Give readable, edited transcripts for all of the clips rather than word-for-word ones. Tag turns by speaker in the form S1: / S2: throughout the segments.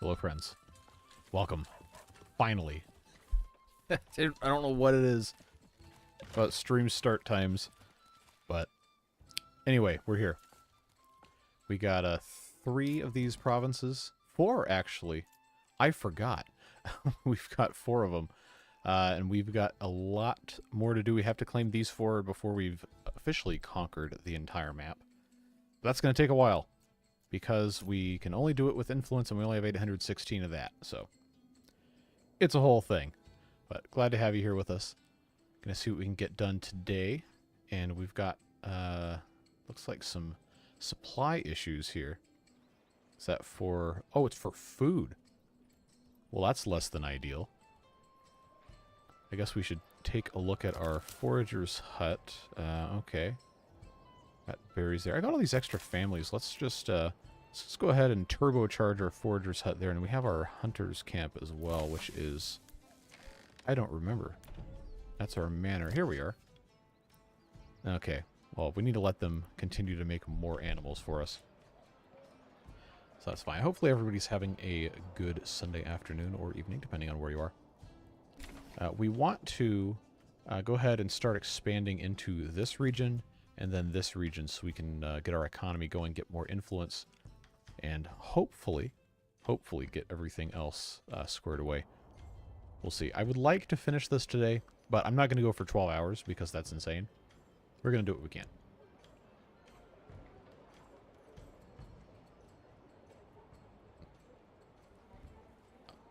S1: Hello, friends. Welcome. Finally. I don't know what it is about stream start times, but anyway, we're here. We got 3 of these provinces. 4, actually. I forgot. We've got 4 of them. And we've got a lot more to do. We have to claim these 4 before we've officially conquered the entire map. That's going to take a while, because we can only do it with influence, and we only have 816 of that, so it's a whole thing. But glad to have you here with us. Gonna see what we can get done today. And we've got, looks like some supply issues here. Is that for... Oh, it's for food. Well, that's less than ideal. I guess we should take a look at our forager's hut. Okay. Got berries there. I got all these extra families. Let's just go ahead and turbocharge our forager's hut there. And we have our hunter's camp as well, which is... I don't remember. That's our manor. Here we are. Okay. Well, we need to let them continue to make more animals for us. So that's fine. Hopefully everybody's having a good Sunday afternoon or evening, depending on where you are. We want to go ahead and start expanding into this region and then this region so we can get our economy going, get more influence, and hopefully get everything else squared away. We'll see. I would like to finish this today, but I'm not going to go for 12 hours because that's insane. We're going to do what we can.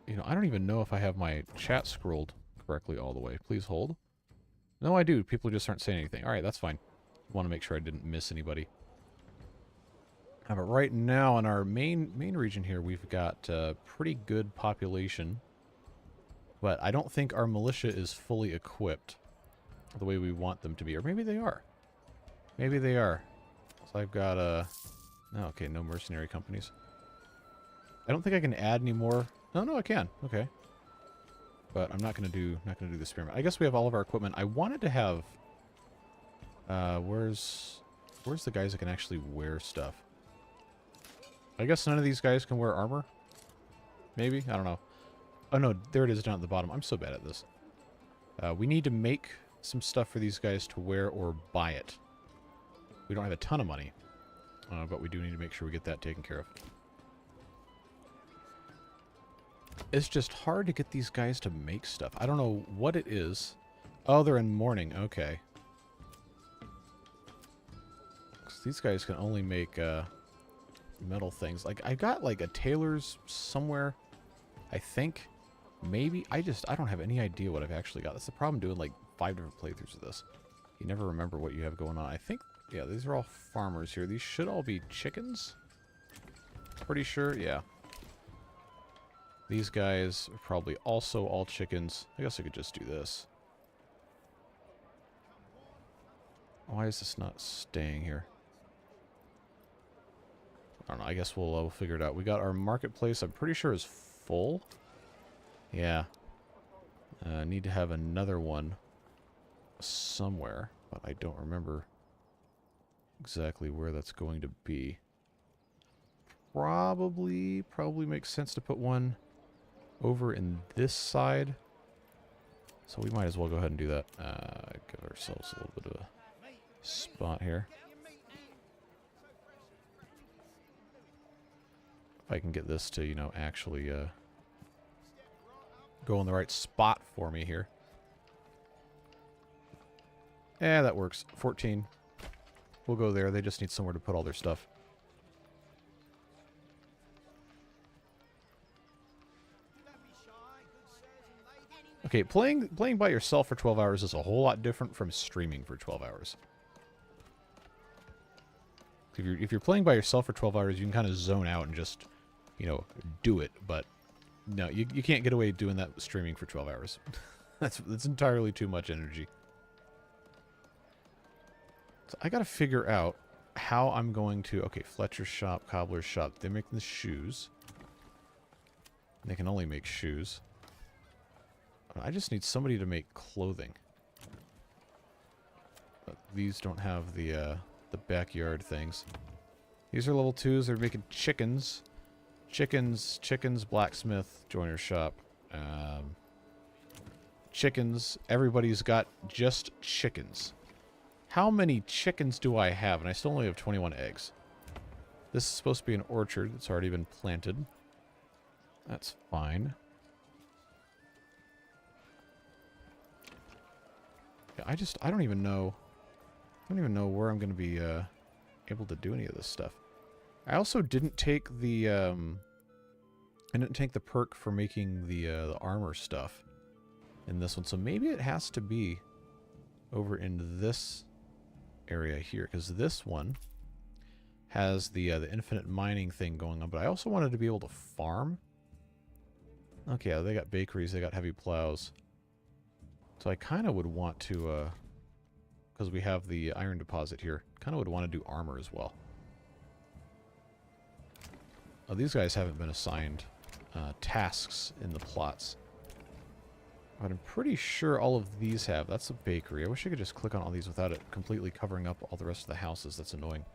S1: You know, I don't even know if I have my chat scrolled correctly all the way. Please hold. No, I do. People just aren't saying anything. All right, that's fine. Want to make sure I didn't miss anybody. But right now in our main region here, we've got a pretty good population. But I don't think our militia is fully equipped the way we want them to be. Or maybe they are. Maybe they are. So I've got oh, okay, no mercenary companies. I don't think I can add any more. No, I can. Okay. But I'm not gonna do the experiment. I guess we have all of our equipment. I wanted to have where's the guys that can actually wear stuff? I guess none of these guys can wear armor? Maybe? I don't know. Oh no, there it is down at the bottom. I'm so bad at this. We need to make some stuff for these guys to wear or buy it. We don't have a ton of money, but we do need to make sure we get that taken care of. It's just hard to get these guys to make stuff. I don't know what it is. Oh, they're in mourning. Okay. 'Cause these guys can only make metal things. Like, I got like a tailor's somewhere, I think. Maybe. I don't have any idea what I've actually got. That's the problem doing like 5 different playthroughs of this. You never remember what you have going on. I think, yeah, these are all farmers here. These should all be chickens. Pretty sure, yeah. These guys are probably also all chickens. I guess I could just do this. Why is this not staying here? I don't know. I guess we'll figure it out. We got our marketplace, I'm pretty sure is full. Yeah. Need to have another one somewhere, but I don't remember exactly where that's going to be. Probably makes sense to put one over in this side. So we might as well go ahead and do that. Give ourselves a little bit of a spot here. If I can get this to, you know, actually go in the right spot for me here. Yeah, that works. 14. We'll go there. They just need somewhere to put all their stuff. Okay, playing by yourself for 12 hours is a whole lot different from streaming for 12 hours. If you're playing by yourself for 12 hours, you can kind of zone out and just, you know, do it. But no, you can't get away doing that streaming for 12 hours. That's entirely too much energy. So I got to figure out how I'm going to... Okay, Fletcher's shop, Cobbler's shop. They're making the shoes. They can only make shoes. I just need somebody to make clothing. But these don't have the backyard things. These are level 2s. They're making chickens. Chickens, blacksmith, joiner shop. Chickens. Everybody's got just chickens. How many chickens do I have? And I still only have 21 eggs. This is supposed to be an orchard. It's already been planted. That's fine. Yeah, I don't even know. I don't even know where I'm going to be able to do any of this stuff. I also didn't take the I didn't take the perk for making the armor stuff in this one, so maybe it has to be over in this area here, because this one has the infinite mining thing going on. But I also wanted to be able to farm. Okay, they got bakeries, they got heavy plows, so I kind of would want to, because we have the iron deposit here, kind of would want to do armor as well. Oh, these guys haven't been assigned tasks in the plots. But I'm pretty sure all of these have. That's a bakery. I wish I could just click on all these without it completely covering up all the rest of the houses. That's annoying.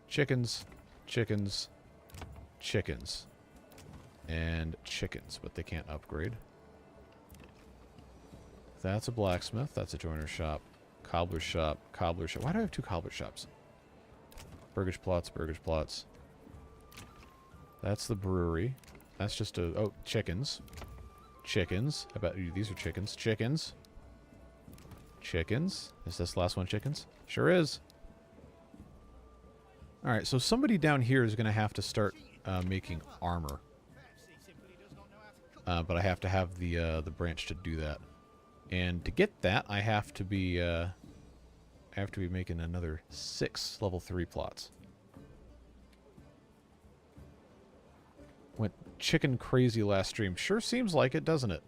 S1: Chickens, chickens, chickens, and chickens, but they can't upgrade. That's a blacksmith. That's a joiner shop. Cobbler shop. Cobbler shop. Why do I have two cobbler shops? Burgage plots, burgage plots. That's the brewery. That's just a... Oh, chickens. Chickens. How about... These are chickens. Chickens. Chickens. Is this last one chickens? Sure is. Alright, so somebody down here is going to have to start making armor. But I have to have the branch to do that. And to get that, I have to be making another 6 level 3 plots. Went chicken crazy last stream. Sure seems like it, doesn't it?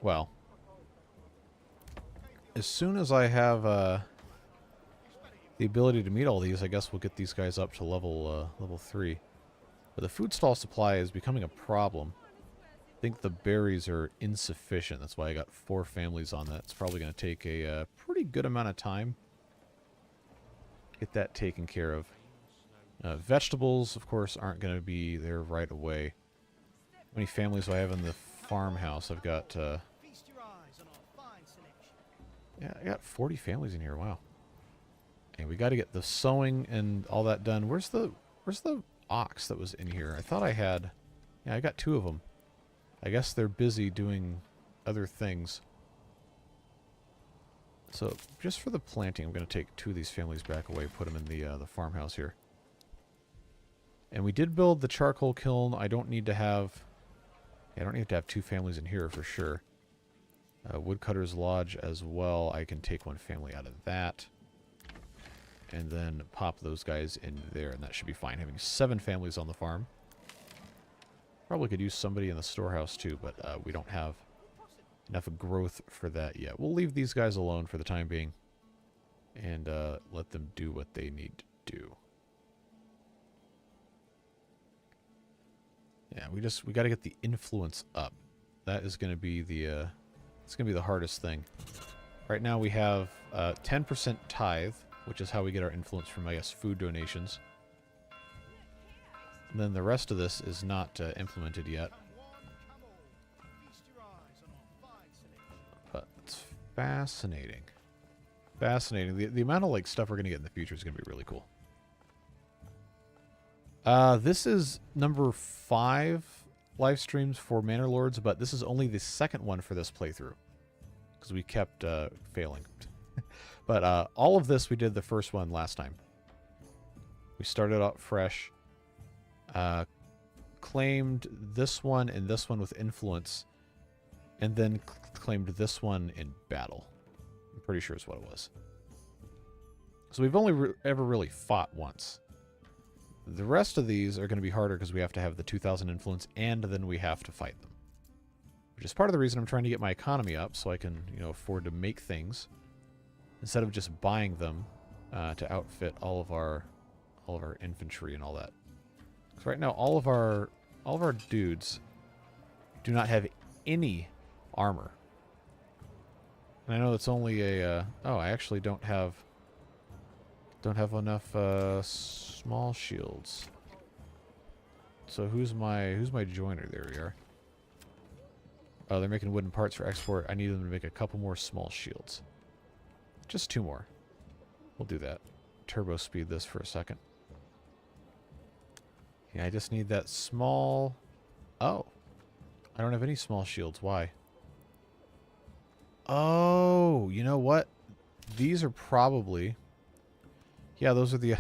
S1: Well, as soon as I have the ability to meet all these, I guess we'll get these guys up to level 3. But the food stall supply is becoming a problem. I think the berries are insufficient. That's why I got 4 families on that. It's probably going to take a pretty good amount of time. Get that taken care of. Vegetables, of course, aren't going to be there right away. How many families do I have in the farmhouse? I've got... yeah, I got 40 families in here. Wow. And we got to get the sowing and all that done. Where's the ox that was in here? I thought I had... Yeah, I got 2 of them. I guess they're busy doing other things. So, just for the planting, I'm going to take 2 of these families back away, put them in the farmhouse here. And we did build the charcoal kiln. I don't need to have... Yeah, I don't need to have 2 families in here for sure. Woodcutter's Lodge as well. I can take 1 family out of that. And then pop those guys in there, and that should be fine. Having 7 families on the farm. Probably could use somebody in the storehouse too, but we don't have enough growth for that yet. We'll leave these guys alone for the time being. And let them do what they need to do. Yeah, we got to get the influence up. That is going to be the it's going to be the hardest thing. Right now we have 10% tithe, which is how we get our influence from, I guess, food donations. And then the rest of this is not implemented yet. But it's fascinating. Fascinating. The amount of like stuff we're going to get in the future is going to be really cool. This is number 5 live streams for Manor Lords, but this is only the second one for this playthrough. Because we kept failing. But all of this we did the first one last time. We started out fresh. Claimed this one and this one with influence. And then claimed this one in battle. I'm pretty sure is what it was. So we've only ever really fought once. The rest of these are going to be harder because we have to have the 2,000 influence and then we have to fight them. Which is part of the reason I'm trying to get my economy up so I can, you know, afford to make things instead of just buying them to outfit all of our infantry and all that. Because right now all of our dudes do not have any armor. And I know it's only a oh, I actually don't have enough small shields. So who's my joiner? There we are. Oh, they're making wooden parts for export. I need them to make a couple more small shields. Just 2 more. We'll do that. Turbo speed this for a second. Yeah, I just need that small... Oh. I don't have any small shields. Why? Oh, you know what? These are probably... Yeah, those are the...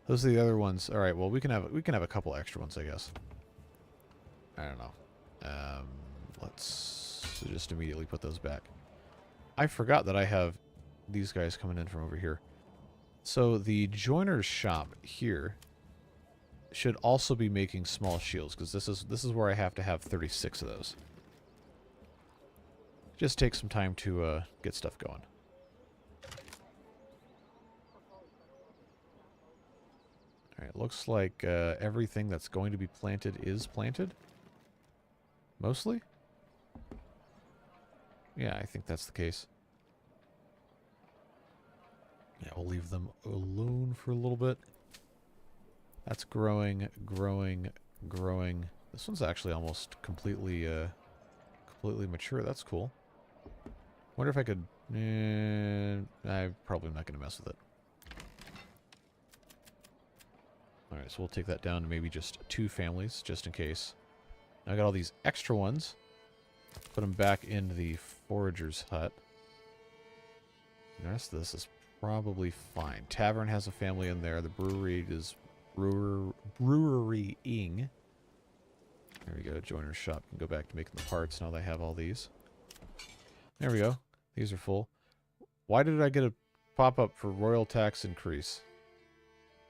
S1: those are the other ones. All right, well, we can have a couple extra ones, I guess. I don't know. Let's just immediately put those back. I forgot that I have these guys coming in from over here. So the joiner's shop here should also be making small shields, because this is where I have to have 36 of those. Just take some time to get stuff going. Alright, looks like everything that's going to be planted is planted. Mostly? Yeah, I think that's the case. Yeah, we'll leave them alone for a little bit. That's growing, growing, growing. This one's actually almost completely mature. That's cool. Wonder if I could... I'm probably not going to mess with it. Alright, so we'll take that down to maybe just 2 families, just in case. Now I got all these extra ones. Put them back in the forager's hut. The rest of this is probably fine. Tavern has a family in there. The brewery is brewerying. There we go. Joiner's shop can go back to making the parts now they have all these. There we go. These are full. Why did I get a pop-up for royal tax increase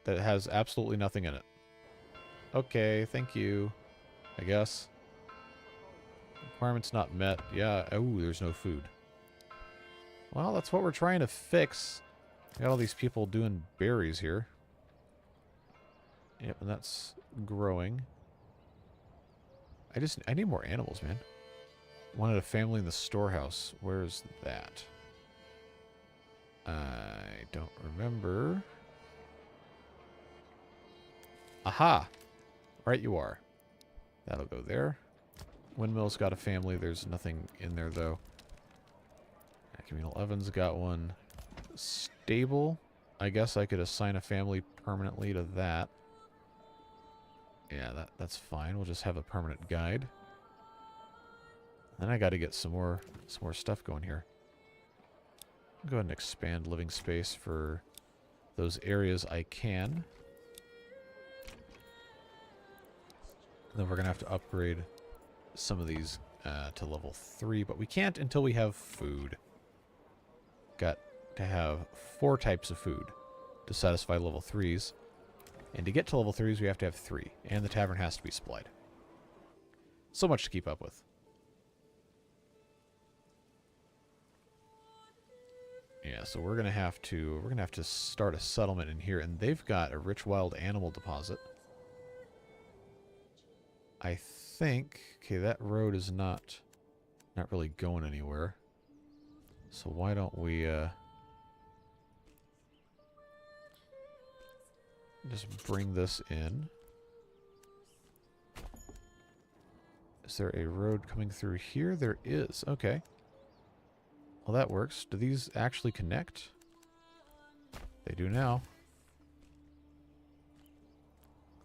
S1: that has absolutely nothing in it? Okay, thank you. I guess. Requirements not met. Yeah. Oh, there's no food. Well, that's what we're trying to fix. Got all these people doing berries here. Yep, and that's growing. I need more animals, man. Wanted a family in the storehouse. Where's that? I don't remember. Aha! Right you are. That'll go there. Windmill's got a family. There's nothing in there, though. Communal Oven's got one. Stable. I guess I could assign a family permanently to that. Yeah, that's fine. We'll just have a permanent guide. Then I got to get some more stuff going here. Go ahead and expand living space for those areas I can. And then we're going to have to upgrade some of these to level 3, but we can't until we have food. Got to have 4 types of food to satisfy level 3s. And to get to level 3s, we have to have 3. And the tavern has to be supplied. So much to keep up with. Yeah, so we're gonna have to start a settlement in here, and they've got a rich wild animal deposit. I think okay, that road is not really going anywhere. So why don't we just bring this in? Is there a road coming through here? There is. Okay. Well, that works. Do these actually connect? They do now.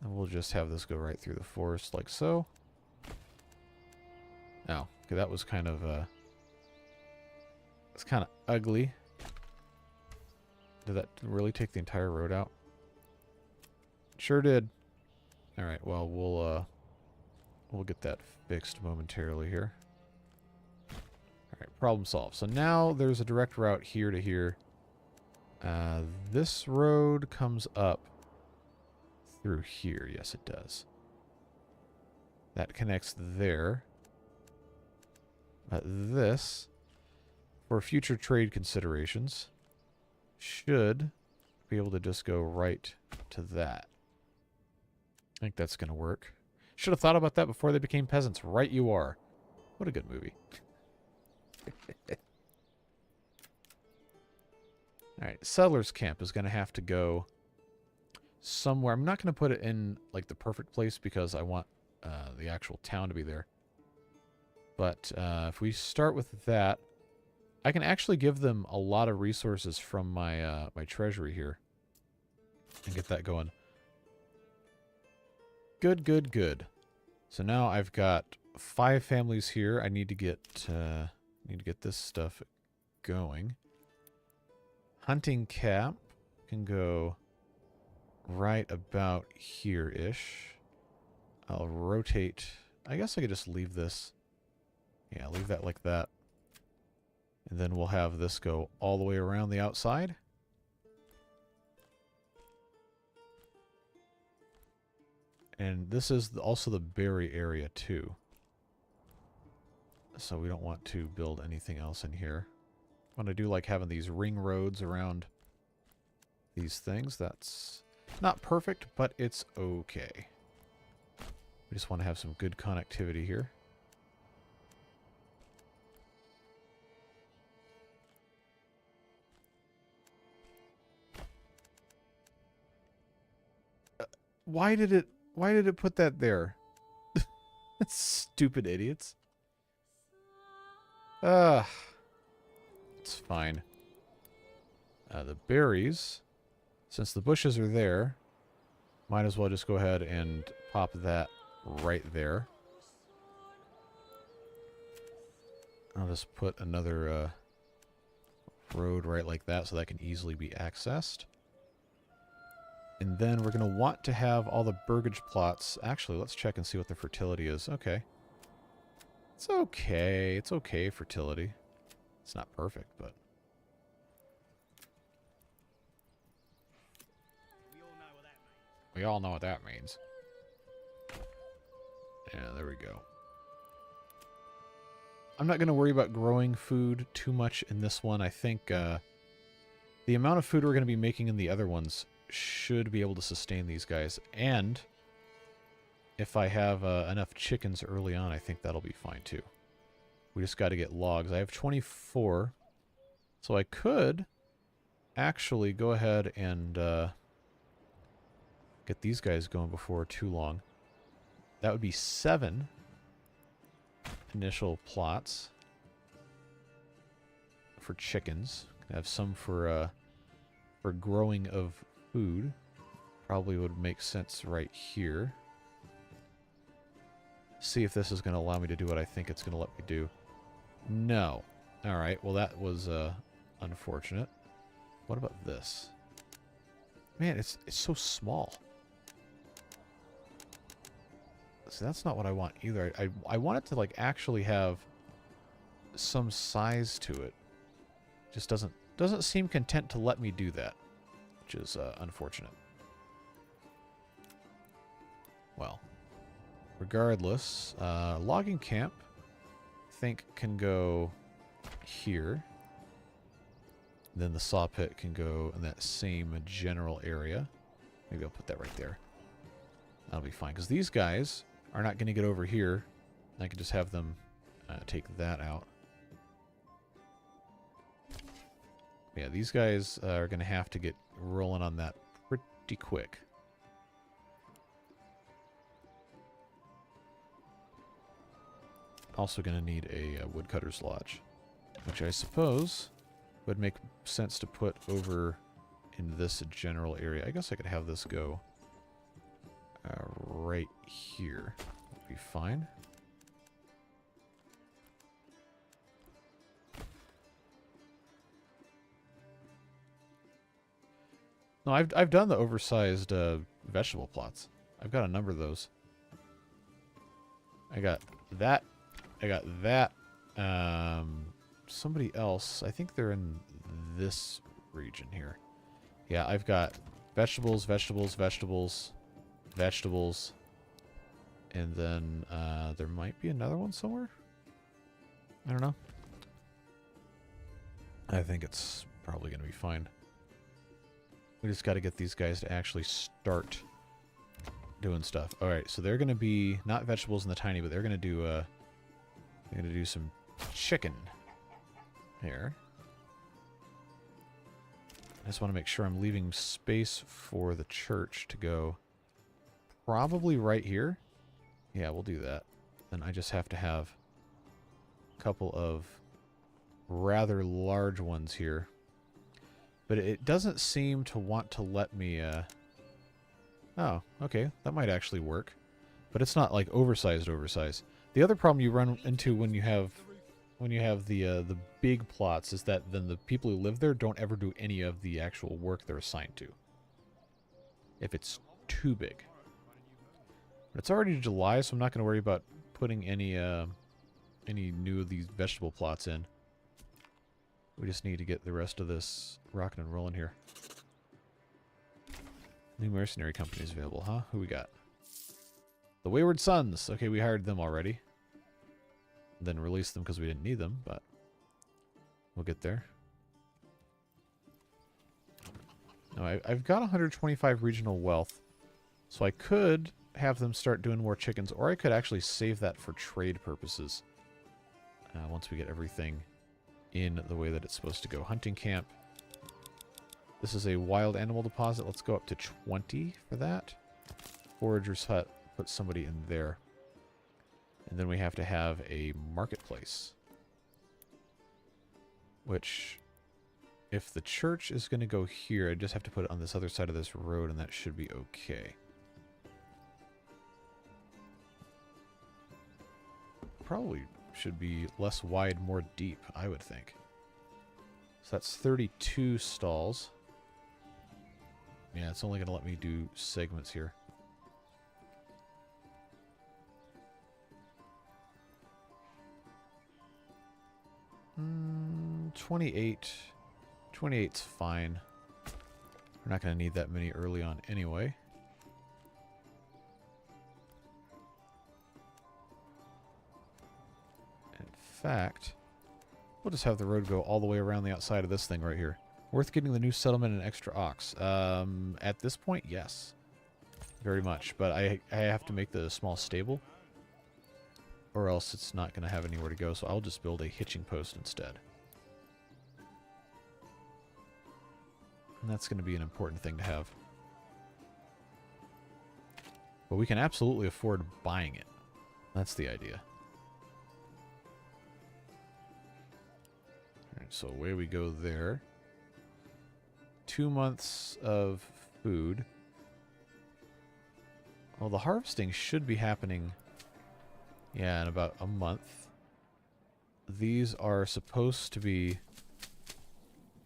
S1: And we'll just have this go right through the forest like so. Oh, okay, that was kind of it's kind of ugly. Did that really take the entire road out? Sure did. All right, well, we'll get that fixed momentarily here. Alright, problem solved. So now there's a direct route here to here. This road comes up through here. Yes, it does. That connects there. This, for future trade considerations, should be able to just go right to that. I think that's going to work. Should have thought about that before they became peasants. Right you are. What a good movie. Alright, Settlers Camp is going to have to go somewhere. I'm not going to put it in like the perfect place because I want the actual town to be there. But if we start with that, I can actually give them a lot of resources from my my treasury here and get that going. Good, good, good. So now I've got 5 families here. I need to get this stuff going. Hunting cap can go right about here-ish. I'll rotate. I guess I could just leave this. Yeah, leave that like that. And then we'll have this go all the way around the outside. And this is also the berry area too. So we don't want to build anything else in here. I want to do like having these ring roads around these things. That's not perfect, but it's okay. We just want to have some good connectivity here. Why did it put that there? Stupid idiots. It's fine. The berries, since the bushes are there, might as well just go ahead and pop that right there. I'll just put another road right like that so that can easily be accessed. And then we're going to want to have all the burgage plots. Actually, let's check and see what the fertility is. Okay. It's okay. It's okay, fertility. It's not perfect, but... We all know what that means. Yeah, there we go. I'm not going to worry about growing food too much in this one. I think the amount of food we're going to be making in the other ones should be able to sustain these guys. And if I have enough chickens early on, I think that'll be fine too. We just got to get logs. I have 24. So I could actually go ahead and get these guys going before too long. That would be 7 initial plots for chickens. I have some for growing of food. Probably would make sense right here. See if this is going to allow me to do what I think it's going to let me do. No. Alright, well that was unfortunate. What about this? Man, it's so small. So that's not what I want either. I want it to like actually have some size to it. Just doesn't seem content to let me do that, which is unfortunate. Well, regardless, logging camp I think can go here. Then the saw pit can go in that same general area. Maybe I'll put that right there. That'll be fine because these guys are not going to get over here. I can just have them take that out. Yeah, these guys are going to have to get rolling on that pretty quick. Also going to need a woodcutter's lodge, which I suppose would make sense to put over in this general area. I guess I could have this go right here. That'd be fine. No, I've done the oversized vegetable plots. I've got a number of those. I got that. I got that. Somebody else. I think they're in this region here. Yeah, I've got vegetables, vegetables, vegetables, vegetables. And then there might be another one somewhere. I don't know. I think it's probably going to be fine. We just got to get these guys to actually start doing stuff. All right, so they're going to be not vegetables in the tiny, but they're going to do some chicken here. I just want to make sure I'm leaving space for the church to go. Probably right here. Yeah, we'll do that. Then I just have to have a couple of rather large ones here. But it doesn't seem to want to let me... Oh, okay. That might actually work. But it's not like oversized. The other problem you run into when you have the big plots is that then the people who live there don't ever do any of the actual work they're assigned to. If it's too big. But it's already July, so I'm not going to worry about putting any new of these vegetable plots in. We just need to get the rest of this rocking and rolling here. New mercenary companies available, huh? Who we got? The Wayward Sons. Okay, we hired them already. Then released them because we didn't need them, but we'll get there. No, I've got 125 regional wealth, so I could have them start doing more chickens, or I could actually save that for trade purposes once we get everything in the way that it's supposed to go. Hunting camp. This is a wild animal deposit. Let's go up to 20 for that. Forager's hut. Put somebody in there. And then we have to have a marketplace. Which, if the church is going to go here, I just have to put it on this other side of this road, and that should be okay. Probably should be less wide, more deep, I would think. So that's 32 stalls. Yeah, it's only going to let me do segments here. 28. 28's fine. We're not going to need that many early on anyway. In fact, we'll just have the road go all the way around the outside of this thing right here. Worth getting the new settlement and extra ox. At this point, yes. Very much. But I have to make the small stable, or else it's not going to have anywhere to go, so I'll just build a hitching post instead. And that's going to be an important thing to have. But we can absolutely afford buying it. That's the idea. Alright, so away we go there. 2 months of food. Well, the harvesting should be happening, yeah, in about a month. These are supposed to be...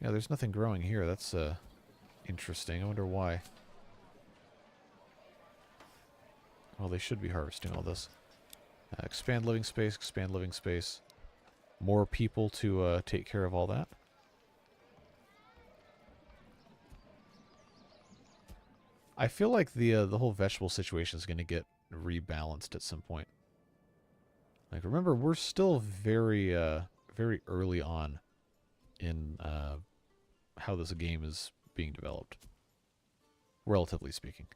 S1: Yeah, there's nothing growing here. That's interesting. I wonder why. Well, they should be harvesting all this. Expand living space, expand living space. More people to take care of all that. I feel like the whole vegetable situation is going to get rebalanced at some point. Like, remember, we're still very early on in how this game is being developed, relatively speaking.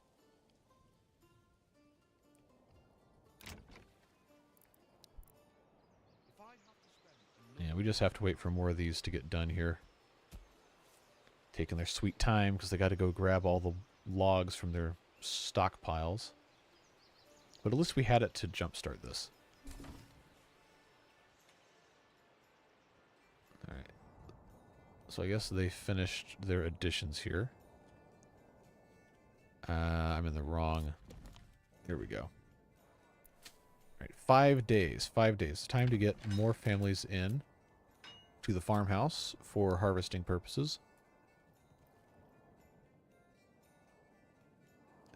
S1: Yeah, we just have to wait for more of these to get done here. Taking their sweet time because they got to go grab all the logs from their stockpiles. But at least we had it to jumpstart this. Alright. So I guess they finished their additions here. I'm in the wrong... There we go. Alright, 5 days. 5 days. Time to get more families in to the farmhouse for harvesting purposes.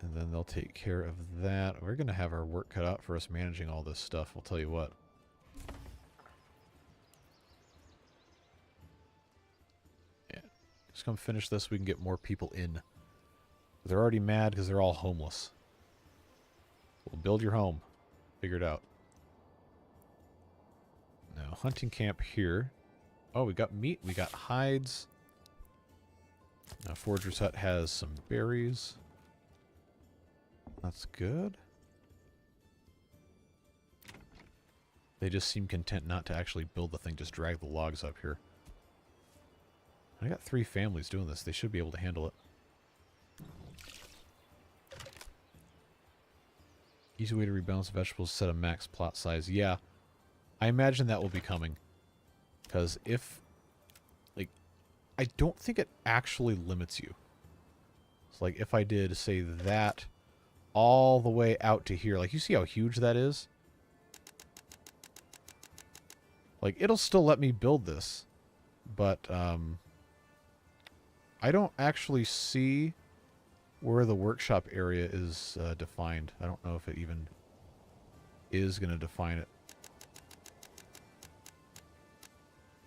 S1: And then they'll take care of that. We're going to have our work cut out for us managing all this stuff, I'll tell you what. Yeah. Just come finish this, we can get more people in. They're already mad because they're all homeless. Well, build your home. Figure it out. Now, hunting camp here. Oh, we got meat. We got hides. Now, Forager's Hut has some berries. That's good. They just seem content not to actually build the thing, just drag the logs up here. I got 3 families doing this. They should be able to handle it. Easy way to rebalance vegetables, set a max plot size. Yeah. I imagine that will be coming. Because if... Like, I don't think it actually limits you. So, like, if I did, say, that all the way out to here. Like, you see how huge that is? Like, it'll still let me build this. But, I don't actually see where the workshop area is defined. I don't know if it even is going to define it.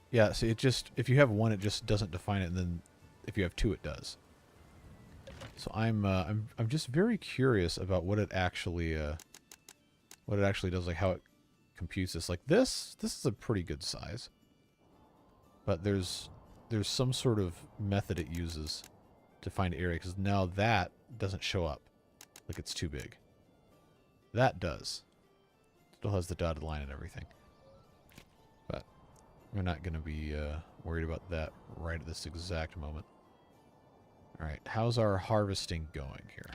S1: Yeah, see, it just, if you have 1, it just doesn't define it, and then if you have 2, it does. So I'm just very curious about what it actually does, like how it computes this. Like this is a pretty good size, but there's some sort of method it uses to find area, because now that doesn't show up. Like it's too big. That does. Still has the dotted line and everything. But we're not going to be worried about that right at this exact moment. Alright, how's our harvesting going here?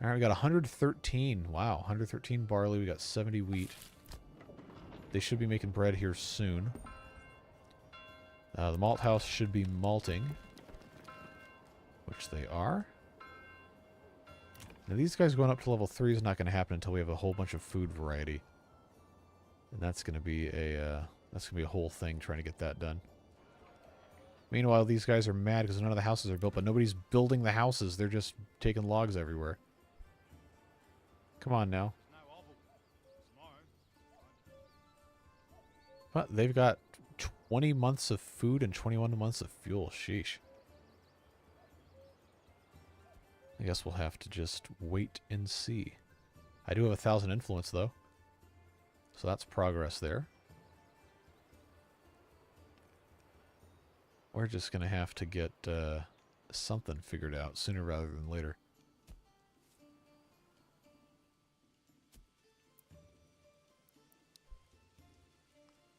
S1: Alright, we got 113. Wow, 113 barley. We got 70 wheat. They should be making bread here soon. The malt house should be malting, which they are. Now these guys going up to level 3 is not going to happen until we have a whole bunch of food variety, and that's going to be a whole thing trying to get that done. Meanwhile, these guys are mad because none of the houses are built, but nobody's building the houses. They're just taking logs everywhere. Come on now. But they've got 20 months of food and 21 months of fuel. Sheesh. I guess we'll have to just wait and see. I do have 1,000 influence, though. So that's progress there. We're just going to have to get something figured out sooner rather than later.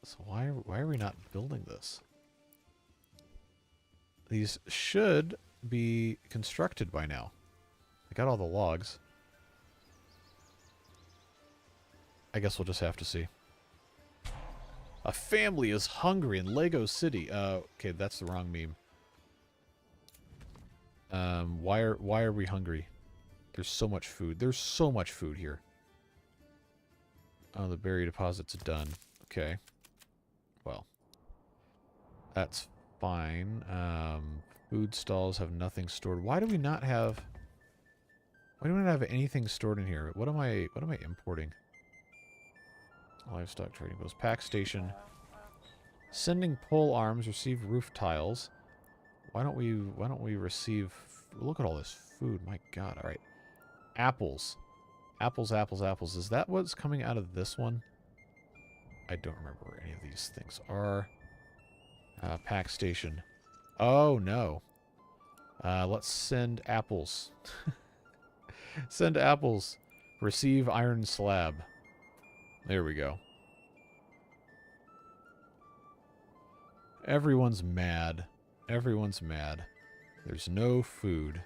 S1: So why are we not building this? These should be constructed by now. I got all the logs. I guess we'll just have to see. A family is hungry in Lego City. Okay, that's the wrong meme. Why are we hungry? There's so much food. There's so much food here. Oh, the berry deposit's done. Okay. Well, that's fine. Food stalls have nothing stored. Why do we not have anything stored in here? What am I importing? Livestock trading post. Pack station. Sending pole arms. Receive roof tiles. Why don't we receive... Look at all this food. My god. Alright. Apples. Apples, apples, apples. Is that what's coming out of this one? I don't remember where any of these things are. Pack station. Oh, no. Let's send apples. Send apples. Receive iron slab. There we go. Everyone's mad. Everyone's mad. There's no food.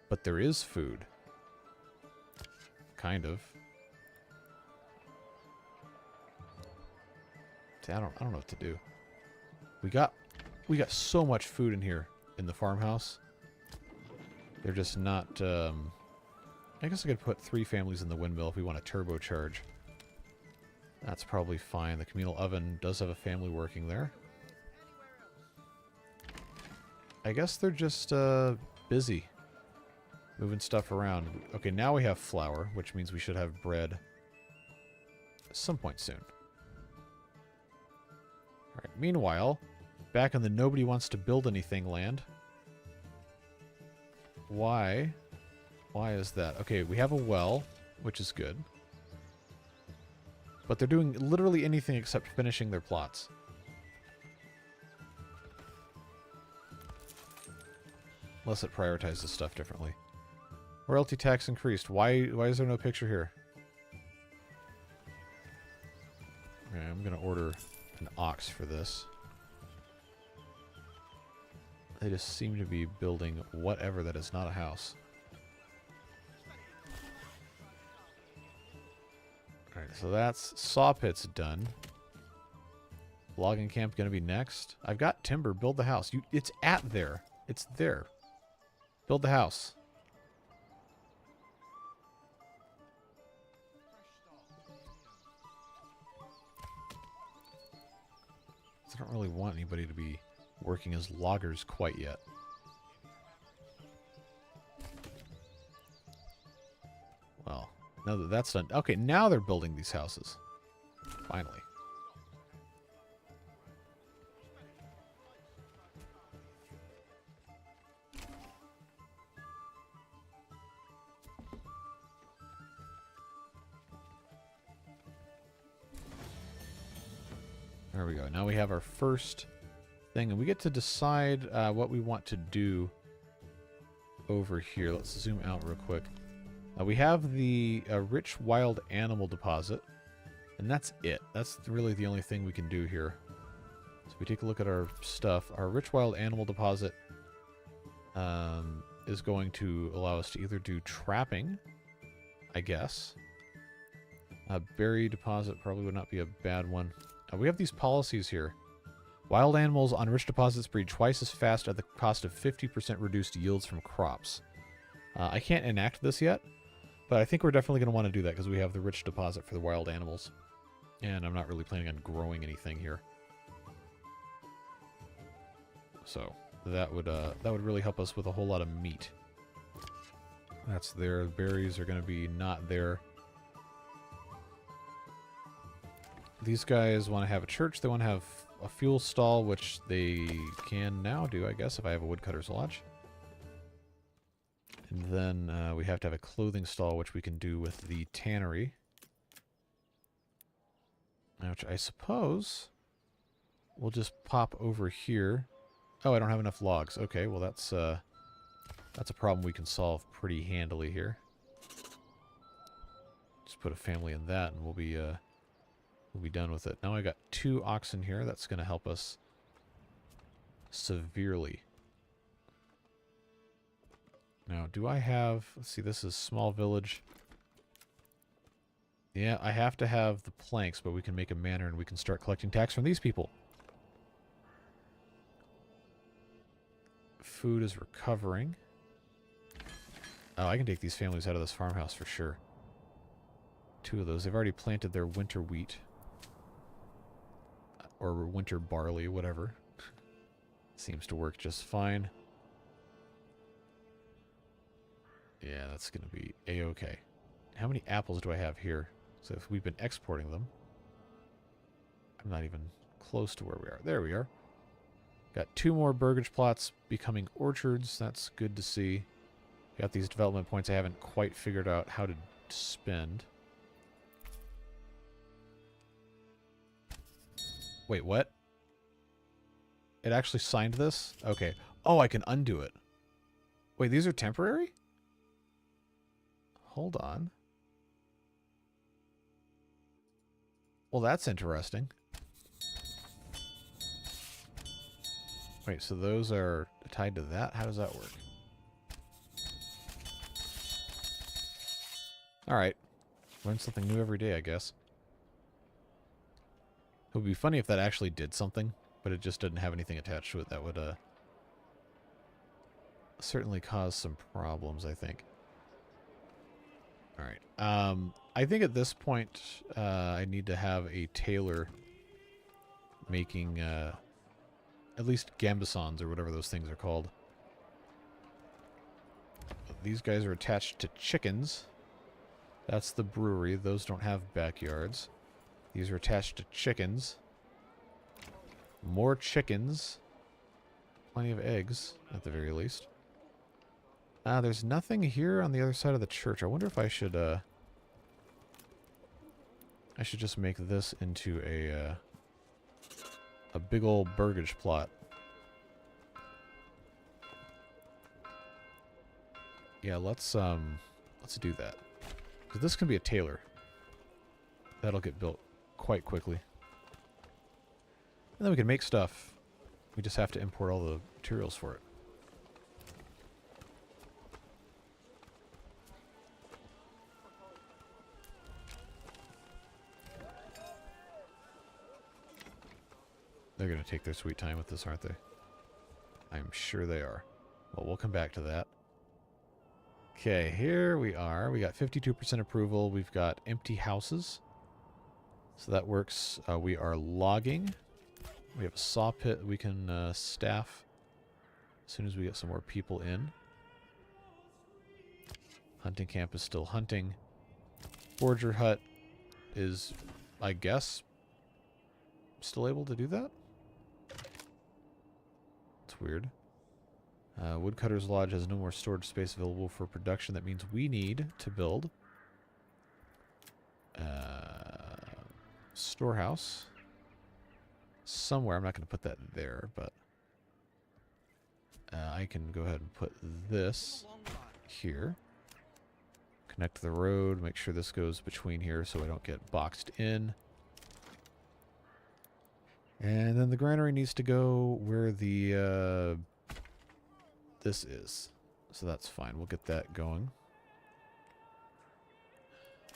S1: But there is food. Kind of. See, I don't know what to do. We got so much food in here in the farmhouse. They're just not I guess I could put 3 families in the windmill if we want to turbocharge. That's probably fine. The communal oven does have a family working there. I guess they're just busy moving stuff around. Okay, now we have flour, which means we should have bread at some point soon. Alright, meanwhile, back in the nobody wants to build anything land. Why? Why is that? Okay, we have a well, which is good. But they're doing literally anything except finishing their plots. Unless it prioritizes stuff differently. Royalty tax increased. Why is there no picture here? Okay, I'm going to order an ox for this. They just seem to be building whatever that is not a house. Alright, so that's saw pits done. Logging camp gonna be next. I've got timber. Build the house. It's at there. It's there. Build the house. I don't really want anybody to be working as loggers quite yet. Well, now that that's done. Okay, now they're building these houses. Finally. There we go. Now we have our first thing, and we get to decide what we want to do over here. Let's zoom out real quick. We have the rich wild animal deposit, and that's it. That's really the only thing we can do here. So we take a look at our stuff. Our rich wild animal deposit is going to allow us to either do trapping, I guess. Berry deposit probably would not be a bad one. We have these policies here. Wild animals on rich deposits breed twice as fast at the cost of 50% reduced yields from crops. I can't enact this yet, but I think we're definitely going to want to do that because we have the rich deposit for the wild animals. And I'm not really planning on growing anything here. So that would really help us with a whole lot of meat. That's there. The berries are going to be not there. These guys want to have a church. They want to have a fuel stall, which they can now do, I guess, if I have a woodcutter's lodge. And then we have to have a clothing stall, which we can do with the tannery. Which I suppose we'll just pop over here. Oh, I don't have enough logs. Okay, well that's a problem we can solve pretty handily here. Just put a family in that, and we'll be done with it. Now I got 2 oxen here. That's going to help us severely. Now, do I have... Let's see, this is small village. Yeah, I have to have the planks, but we can make a manor and we can start collecting tax from these people. Food is recovering. Oh, I can take these families out of this farmhouse for sure. 2 of those. They've already planted their winter wheat. Or winter barley, whatever. Seems to work just fine. Yeah, that's going to be a-okay. How many apples do I have here? So if we've been exporting them. I'm not even close to where we are. There we are. Got 2 more burgage plots becoming orchards. That's good to see. Got these development points I haven't quite figured out how to spend. Wait, what? It actually signed this? Okay. Oh, I can undo it. Wait, these are temporary? Hold on. Well, that's interesting. Wait, so those are tied to that? How does that work? Alright. Learn something new every day, I guess. It would be funny if that actually did something, but it just didn't have anything attached to it. That would certainly cause some problems, I think. Alright. I think at this point I need to have a tailor making at least gambesons or whatever those things are called. These guys are attached to chickens. That's the brewery. Those don't have backyards. These are attached to chickens. More chickens. Plenty of eggs, at the very least. There's nothing here on the other side of the church. I wonder if I should just make this into a big old burgage plot. Yeah, let's do that. Because this can be a tailor. That'll get built quite quickly. And then we can make stuff. We just have to import all the materials for it. They're going to take their sweet time with this, aren't they? I'm sure they are. Well, we'll come back to that. Okay, here we are. We got 52% approval. We've got empty houses. So that works. We are logging. We have a saw pit we can staff as soon as we get some more people in. Hunting camp is still hunting. Forger hut is, I guess, still able to do that? It's weird. Woodcutter's Lodge has no more storage space available for production. That means we need to build storehouse somewhere. I'm not going to put that there, but I can go ahead and put this here. Connect the road. Make sure this goes between here so I don't get boxed in. And then the granary needs to go where the this is. So that's fine. We'll get that going.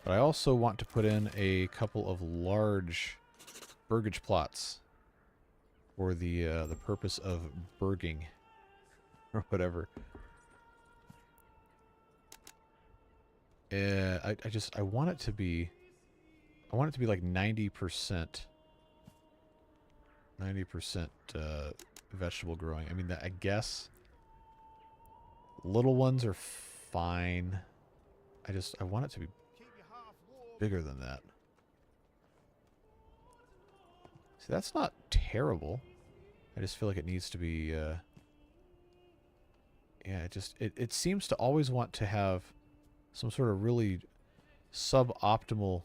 S1: But I also want to put in a couple of large burgage plots for the purpose of burging or whatever. I want it to be like 90% vegetable growing. I mean, I guess little ones are fine. I want it to be bigger than that. See, that's not terrible. I just feel like it needs to be yeah, it seems to always want to have some sort of really suboptimal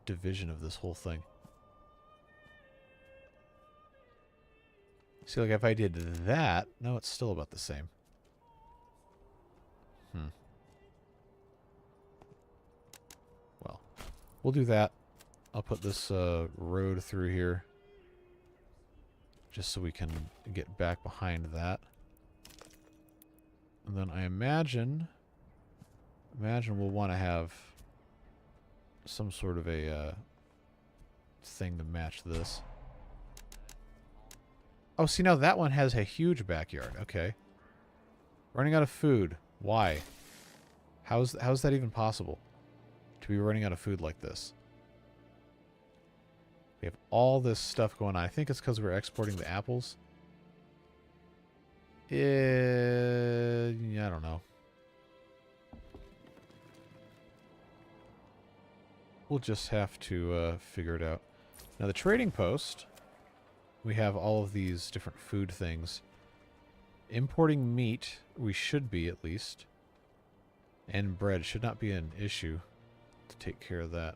S1: division of this whole thing. See, like if I did that, no, it's still about the same. Well, we'll do that. I'll put this road through here just so we can get back behind that. And then I imagine we'll want to have some sort of a thing to match this. Oh, see, now that one has a huge backyard. Okay. Running out of food. Why? How's that even possible? To be running out of food like this? We have all this stuff going on. I think it's because we're exporting the apples. Yeah, I don't know. We'll just have to figure it out. Now, the trading post, we have all of these different food things. Importing meat, we should be at least. And bread should not be an issue to take care of that.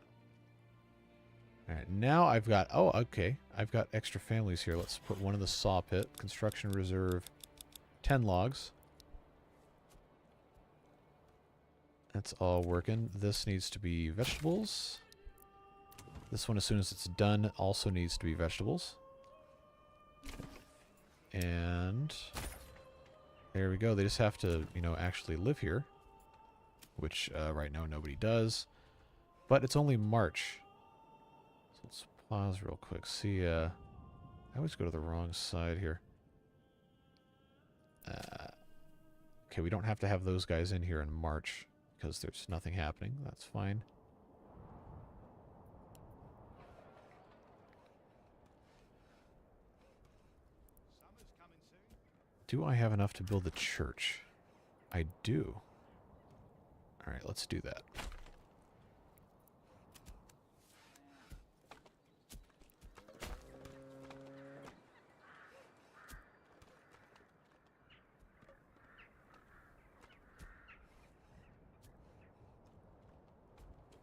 S1: Alright, now I've got... Oh, okay. I've got extra families here. Let's put one in the saw pit. Construction reserve. 10 logs. That's all working. This needs to be vegetables. This one, as soon as it's done, also needs to be vegetables. And there we go. They just have to, you know, actually live here. Which, right now, nobody does. But it's only March. So let's pause real quick. See, I always go to the wrong side here. Okay, we don't have to have those guys in here in March because there's nothing happening. That's fine. Do I have enough to build the church? I do. Alright, let's do that.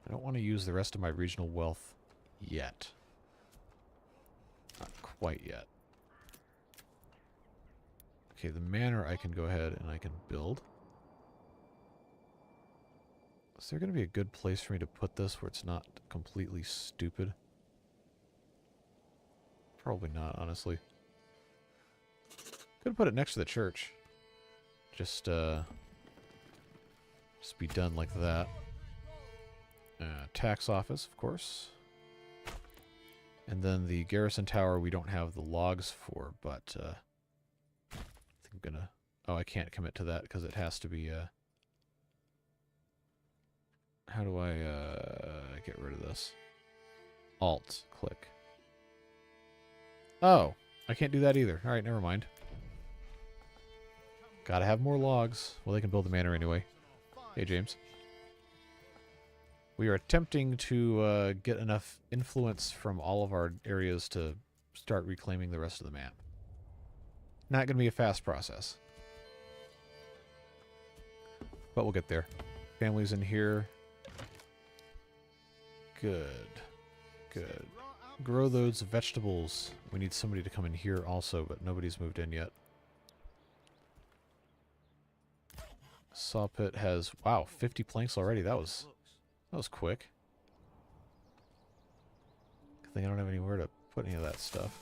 S1: I don't want to use the rest of my regional wealth yet. Not quite yet. Okay, the manor I can go ahead and I can build. Is there going to be a good place for me to put this where it's not completely stupid? Probably not, honestly. Could put it next to the church. Just be done like that. Tax office, of course. And then the garrison tower we don't have the logs for, but I think I'm gonna... Oh, I can't commit to that because it has to be... How do I get rid of this? Alt, click. Oh, I can't do that either. Alright, never mind. Gotta have more logs. Well, they can build the manor anyway. Hey, James. We are attempting to get enough influence from all of our areas to start reclaiming the rest of the map. Not going to be a fast process. But we'll get there. Families in here. Good. Good. Grow those vegetables. We need somebody to come in here also, but nobody's moved in yet. Saw pit has, wow, 50 planks already. That was quick. Good thing I don't have anywhere to put any of that stuff.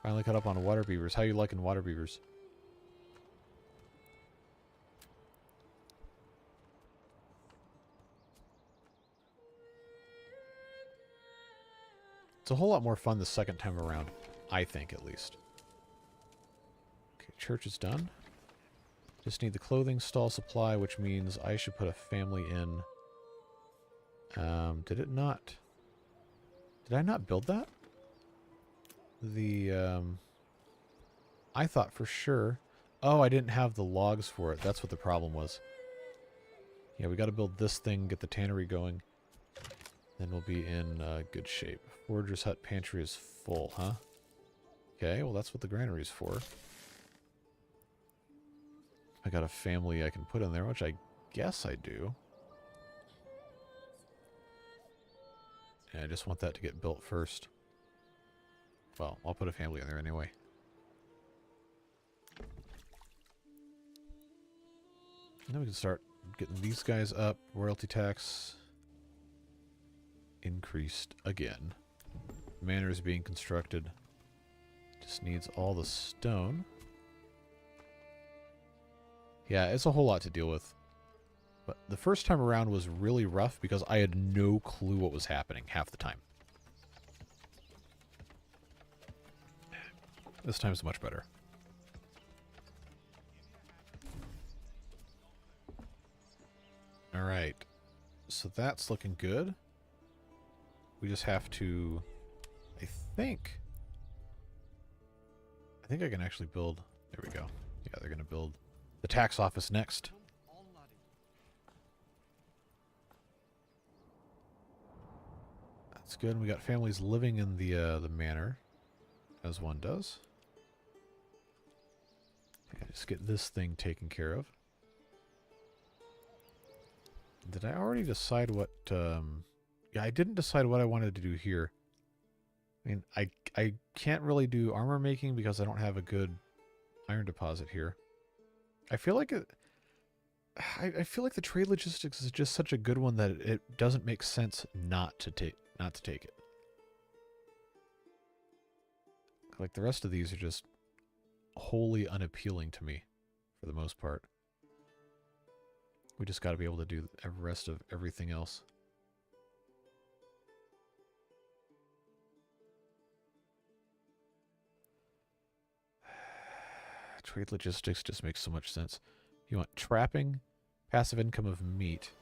S1: Finally caught up on water beavers. How you liking water beavers? It's a whole lot more fun the second time around, I think, at least. Okay, church is done. Just need the clothing stall supply, which means I should put a family in. Did it not? Did I not build that? I thought for sure. Oh, I didn't have the logs for it. That's what the problem was. Yeah, we got to build this thing, get the tannery going. Then we'll be in good shape. Forager's hut pantry is full, huh? Okay, well that's what the granary is for. I got a family I can put in there, which I guess I do. And I just want that to get built first. Well, I'll put a family in there anyway. And then we can start getting these guys up. Royalty tax increased again. Manor is being constructed. Just needs all the stone. Yeah, it's a whole lot to deal with. But the first time around was really rough because I had no clue what was happening half the time. This time's much better. Alright. So that's looking good. We just have to... I think I can actually build... There we go. Yeah, they're going to build the tax office next. That's good. We got families living in the manor, as one does. Yeah, just get this thing taken care of. Did I already decide what... Yeah, I didn't decide what I wanted to do here. I mean, I can't really do armor making because I don't have a good iron deposit here. I feel like I feel like the trade logistics is just such a good one that it doesn't make sense not to take it. Like the rest of these are just wholly unappealing to me for the most part. We just got to be able to do the rest of everything else. Trade logistics just makes so much sense. You want trapping, passive income of meat.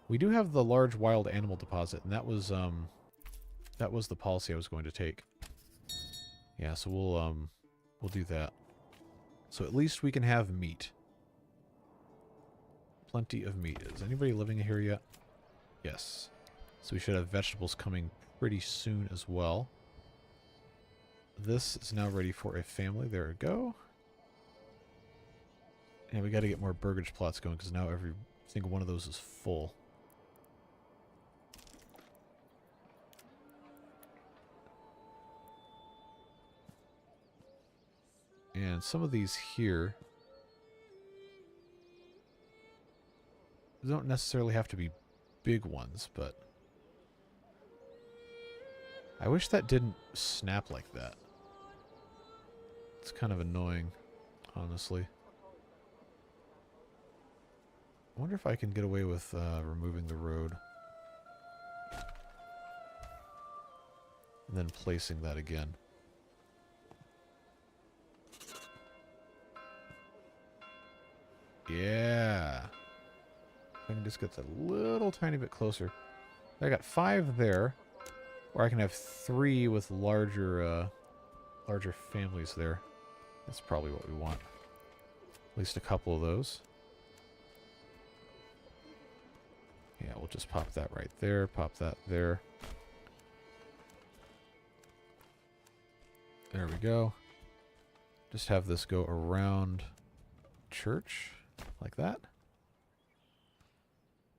S1: We do have the large wild animal deposit, and that was the policy I was going to take. Yeah, so we'll do that. So at least we can have meat. Plenty of meat. Is anybody living here yet? Yes. So we should have vegetables coming pretty soon as well. This is now ready for a family. There we go. And we got to get more burgage plots going because now every single one of those is full. And some of these here don't necessarily have to be big ones, but I wish that didn't snap like that. It's kind of annoying, honestly. I wonder if I can get away with removing the road. And then placing that again. Yeah. I can just get that a little tiny bit closer. I got 5 there. Or I can have 3 with larger families there. That's probably what we want. At least a couple of those. Yeah, we'll just pop that right there. Pop that there. There we go. Just have this go around church. Like that.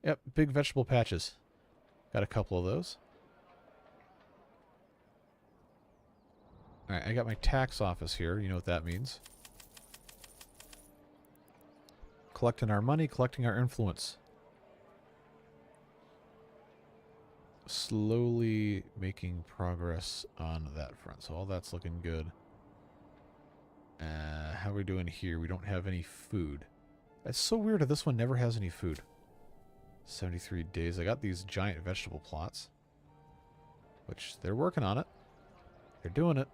S1: Yep, big vegetable patches. Got a couple of those. Alright, I got my tax office here. You know what that means. Collecting our money, collecting our influence. Slowly making progress on that front. So all that's looking good. How are we doing here? We don't have any food. It's so weird that this one never has any food. 73 days. I got these giant vegetable plots. Which, they're working on it. They're doing it.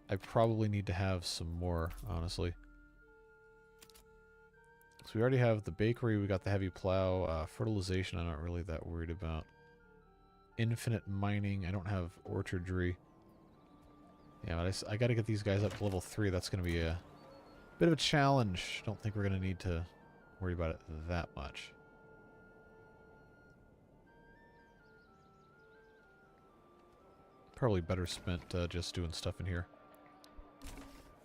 S1: I probably need to have some more, honestly. So we already have the bakery, we got the heavy plow, fertilization I'm not really that worried about. Infinite mining, I don't have orchardry. Yeah, but I gotta get these guys up to level 3, that's gonna be a bit of a challenge. Don't think we're gonna need to worry about it that much. Probably better spent just doing stuff in here.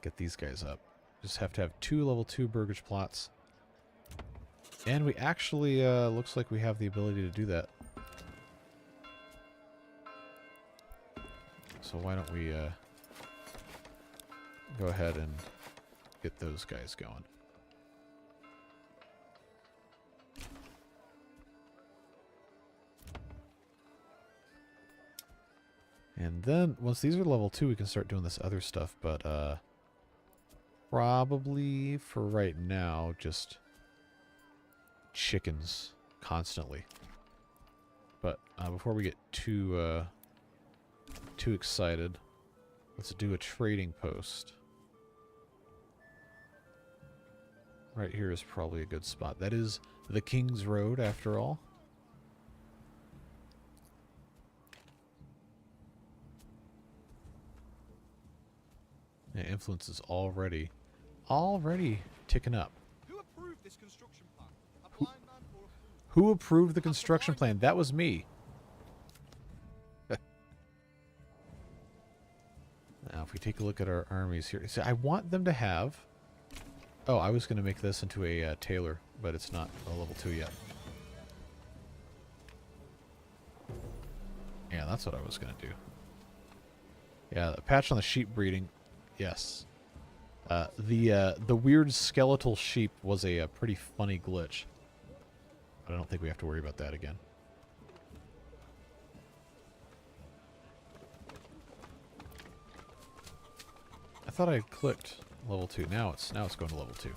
S1: Get these guys up. Just have to have 2 level 2 burgage plots. And we actually, looks like we have the ability to do that. So why don't we go ahead and get those guys going. And then, once these are level 2, we can start doing this other stuff, but, probably, for right now, just chickens, constantly. But, before we get too excited, let's do a trading post. Right here is probably a good spot. That is the King's Road, after all. Yeah, influence is already ticking up.
S2: Who approved this construction plan? A blind man or a fool?
S1: Who approved the construction plan? That was me. Now, if we take a look at our armies here. See, I want them to have... Oh, I was going to make this into a tailor, but it's not a level 2 yet. Yeah, that's what I was going to do. Yeah, the patch on the sheep breeding... Yes. The weird skeletal sheep was a pretty funny glitch. But I don't think we have to worry about that again. I thought I clicked level 2. Now it's going to level 2.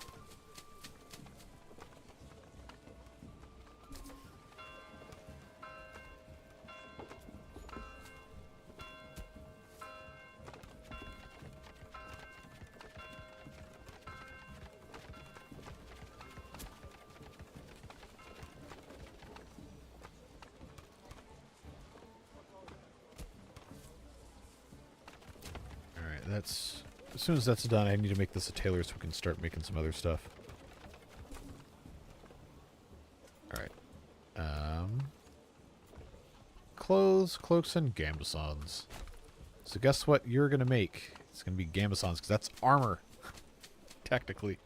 S1: That's as soon as that's done, I need to make this a tailor so we can start making some other stuff. Alright. Clothes, cloaks, and gambesons. So guess what you're going to make? It's going to be gambesons, because that's armor. Technically.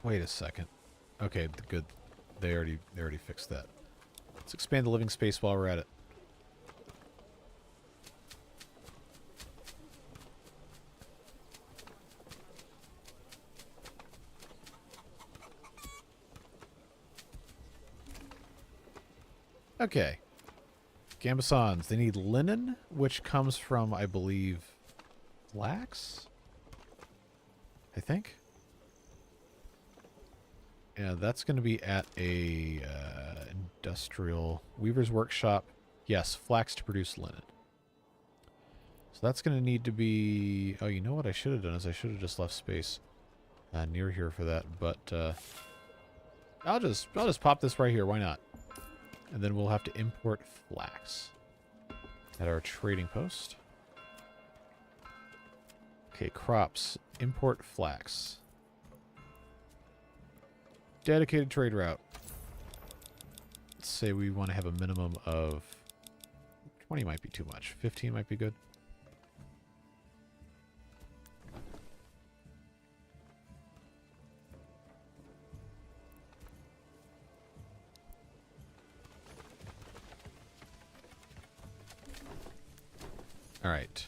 S1: Wait a second. Okay, good. They already fixed that. Let's expand the living space while we're at it. Okay. Gambesons. They need linen, which comes from, I believe, flax? I think. Yeah, that's going to be at a industrial weaver's workshop. Yes, flax to produce linen. So that's going to need to be... Oh, you know what I should have done is I should have just left space near here for that. But I'll just pop this right here. Why not? And then we'll have to import flax at our trading post. Okay, crops. Import flax. Dedicated trade route. Let's say we want to have a minimum of 20 might be too much. 15 might be good. All right.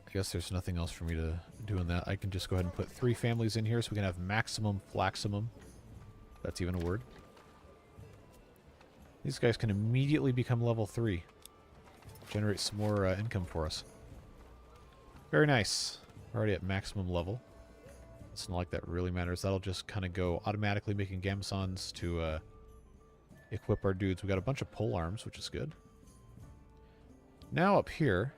S1: I guess there's nothing else for me to do in that. I can just go ahead and put 3 families in here so we can have maximum flaximum. That's even a word. These guys can immediately become level 3. Generate some more income for us. Very nice. We're already at maximum level. It's not like that really matters. That'll just kind of go automatically making Gambesons to equip our dudes. We got a bunch of pole arms, which is good. Now up here,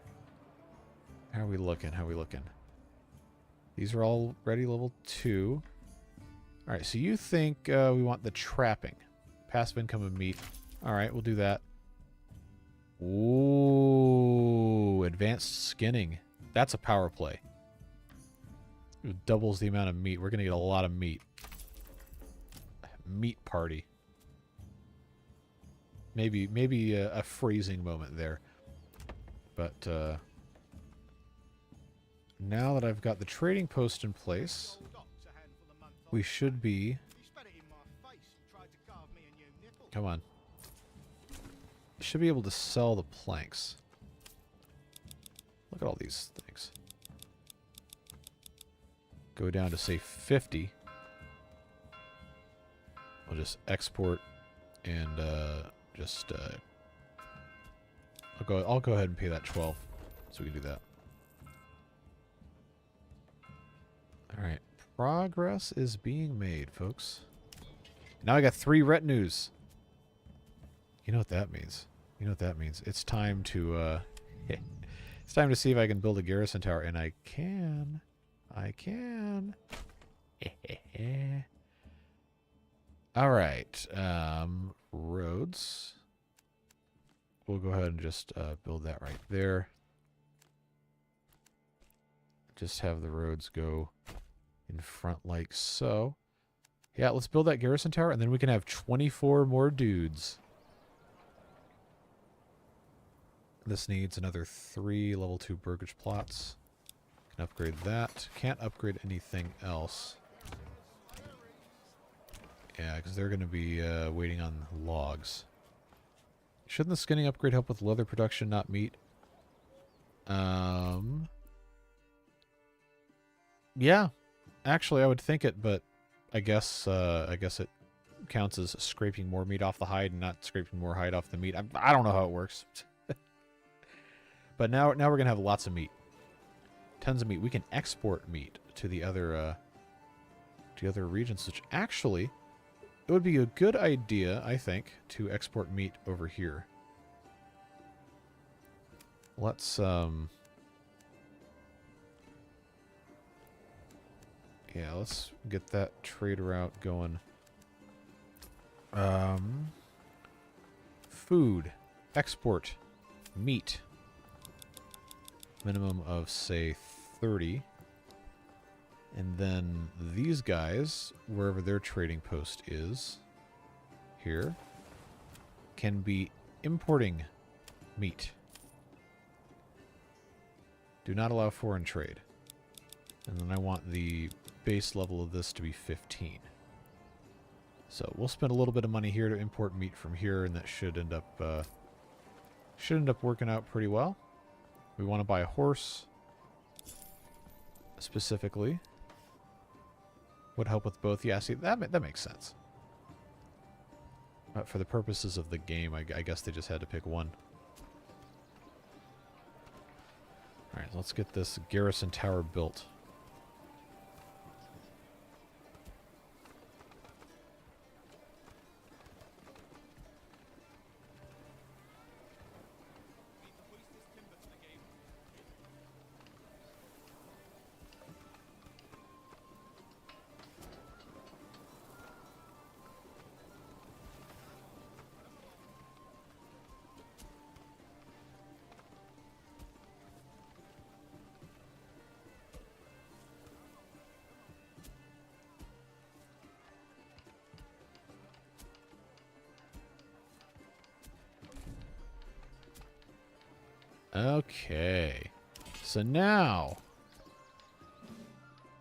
S1: how are we looking? How are we looking? These are all ready level 2. All right, so you think we want the trapping. Passive income and meat. All right, we'll do that. Ooh, advanced skinning. That's a power play. It doubles the amount of meat. We're going to get a lot of meat. Meat party. Maybe a phrasing moment there. But now that I've got the trading post in place, we should be... Come on. Should be able to sell the planks. Look at all these things. Go down to, say, 50. We'll just export and just... I'll go ahead and pay that 12, so we can do that. All right, progress is being made, folks. Now I got 3 retinues. You know what that means? You know what that means? It's time to it's time to see if I can build a garrison tower, and I can. I can. All right, roads. We'll go ahead and just build that right there. Just have the roads go in front like so. Yeah, let's build that garrison tower, and then we can have 24 more dudes. This needs another 3 level 2 burgage plots. Can upgrade that. Can't upgrade anything else. Yeah, because they're going to be waiting on logs. Shouldn't the skinning upgrade help with leather production, not meat? Yeah. Actually, I would think it, but I guess it counts as scraping more meat off the hide and not scraping more hide off the meat. I don't know how it works. But now we're going to have lots of meat. Tons of meat. We can export meat to the other regions, which actually... It would be a good idea, I think, to export meat over here. Let's, yeah, let's get that trade route going. Food. Export. Meat. Minimum of, say, 30. And then these guys, wherever their trading post is, here, can be importing meat. Do not allow foreign trade. And then I want the base level of this to be 15. So we'll spend a little bit of money here to import meat from here, and that should end up working out pretty well. We want to buy a horse specifically. Would help with both. Yeah, see, that makes sense. For the purposes of the game, I guess they just had to pick one. Alright, let's get this garrison tower built. Okay. So now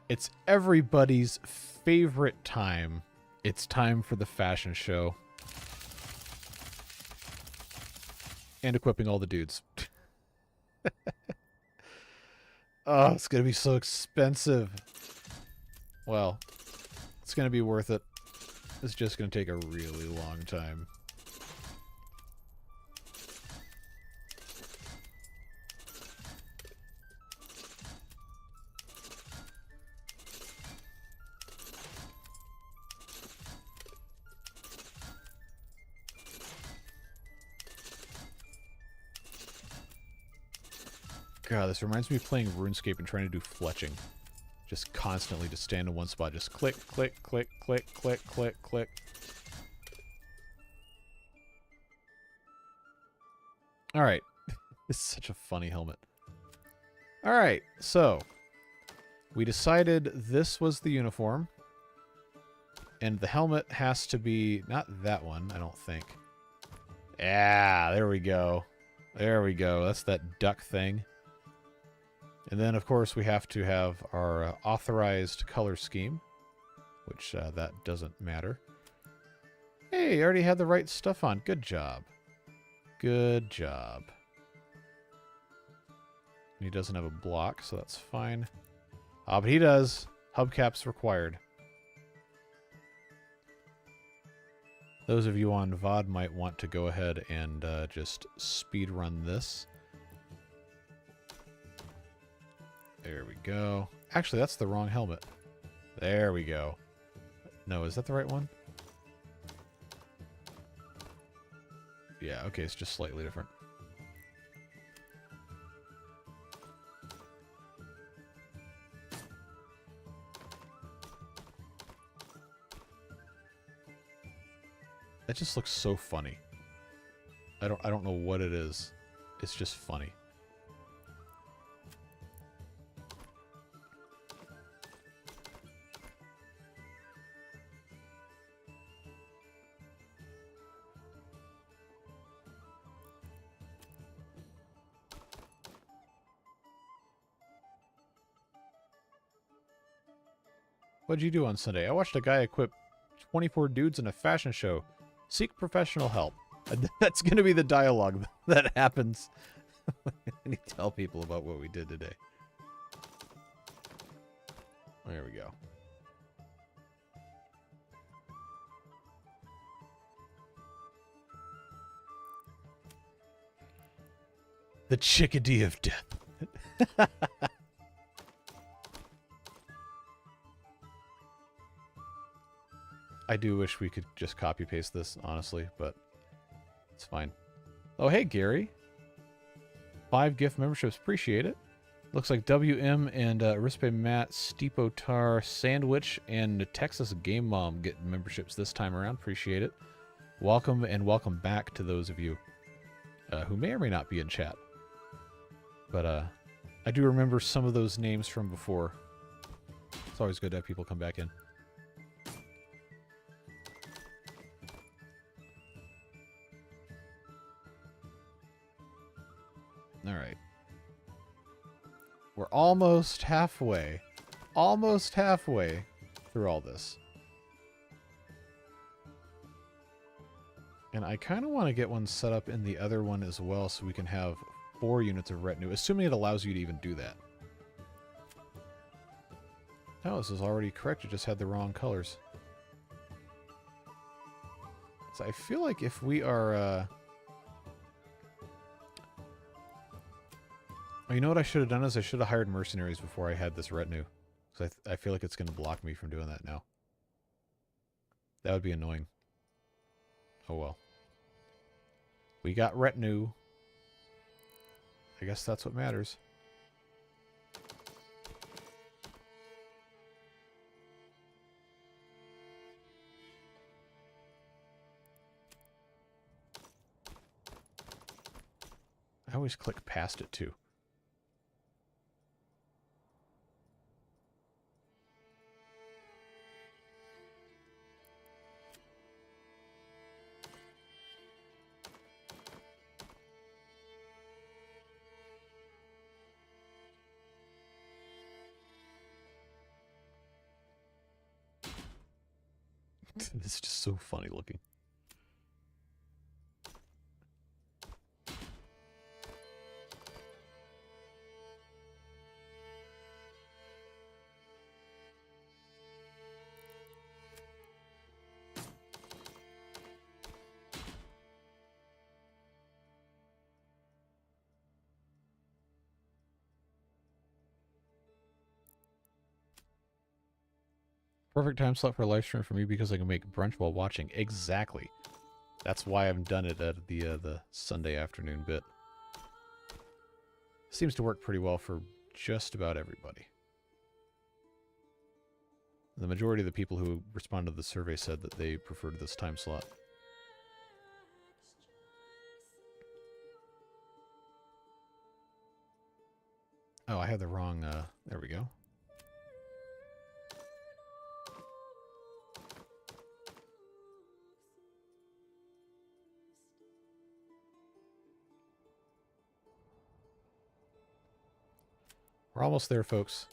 S1: it's everybody's favorite time. It's time for the fashion show. And equipping all the dudes. Oh, it's going to be so expensive. Well, it's going to be worth it. It's just going to take a really long time. God, this reminds me of playing RuneScape and trying to do fletching. Just constantly to stand in one spot. Just click, click, click, click, click, click, click. Alright. This is such a funny helmet. Alright, so we decided this was the uniform. And the helmet has to be... not that one, I don't think. Yeah, there we go. There we go. That's that duck thing. And then, of course, we have to have our authorized color scheme, which that doesn't matter. Hey, you already had the right stuff on. Good job. Good job. And he doesn't have a block, so that's fine. But he does. Hubcaps required. Those of you on VOD might want to go ahead and just speed run this. There we go. Actually, that's the wrong helmet. There we go. No, is that the right one? Yeah, okay, it's just slightly different. That just looks so funny. I don't know what it is. It's just funny. What'd you do on Sunday? I watched a guy equip 24 dudes in a fashion show. Seek professional help. That's going to be the dialogue that happens when you tell people about what we did today. There we go. The chickadee of death. I do wish we could just copy-paste this, honestly, but it's fine. Oh, hey, Gary. 5 gift memberships. Appreciate it. Looks like WM and Rispe Matt, Steepotar, Sandwich, and Texas Game Mom get memberships this time around. Appreciate it. Welcome, and welcome back to those of you who may or may not be in chat. But I do remember some of those names from before. It's always good to have people come back in. Alright. We're almost halfway. Almost halfway through all this. And I kind of want to get one set up in the other one as well so we can have 4 units of retinue, assuming it allows you to even do that. Oh, this is already correct. It just had the wrong colors. So I feel like if we are... Oh, you know what I should have done is I should have hired mercenaries before I had this retinue. Because I feel like it's going to block me from doing that now. That would be annoying. Oh well. We got retinue. I guess that's what matters. I always click past it too. This is just so funny looking. Perfect time slot for a live stream for me because I can make brunch while watching. Exactly. That's why I've done it at the Sunday afternoon bit. Seems to work pretty well for just about everybody. The majority of the people who responded to the survey said that they preferred this time slot. Oh, I had the wrong, there we go. We're almost there, folks.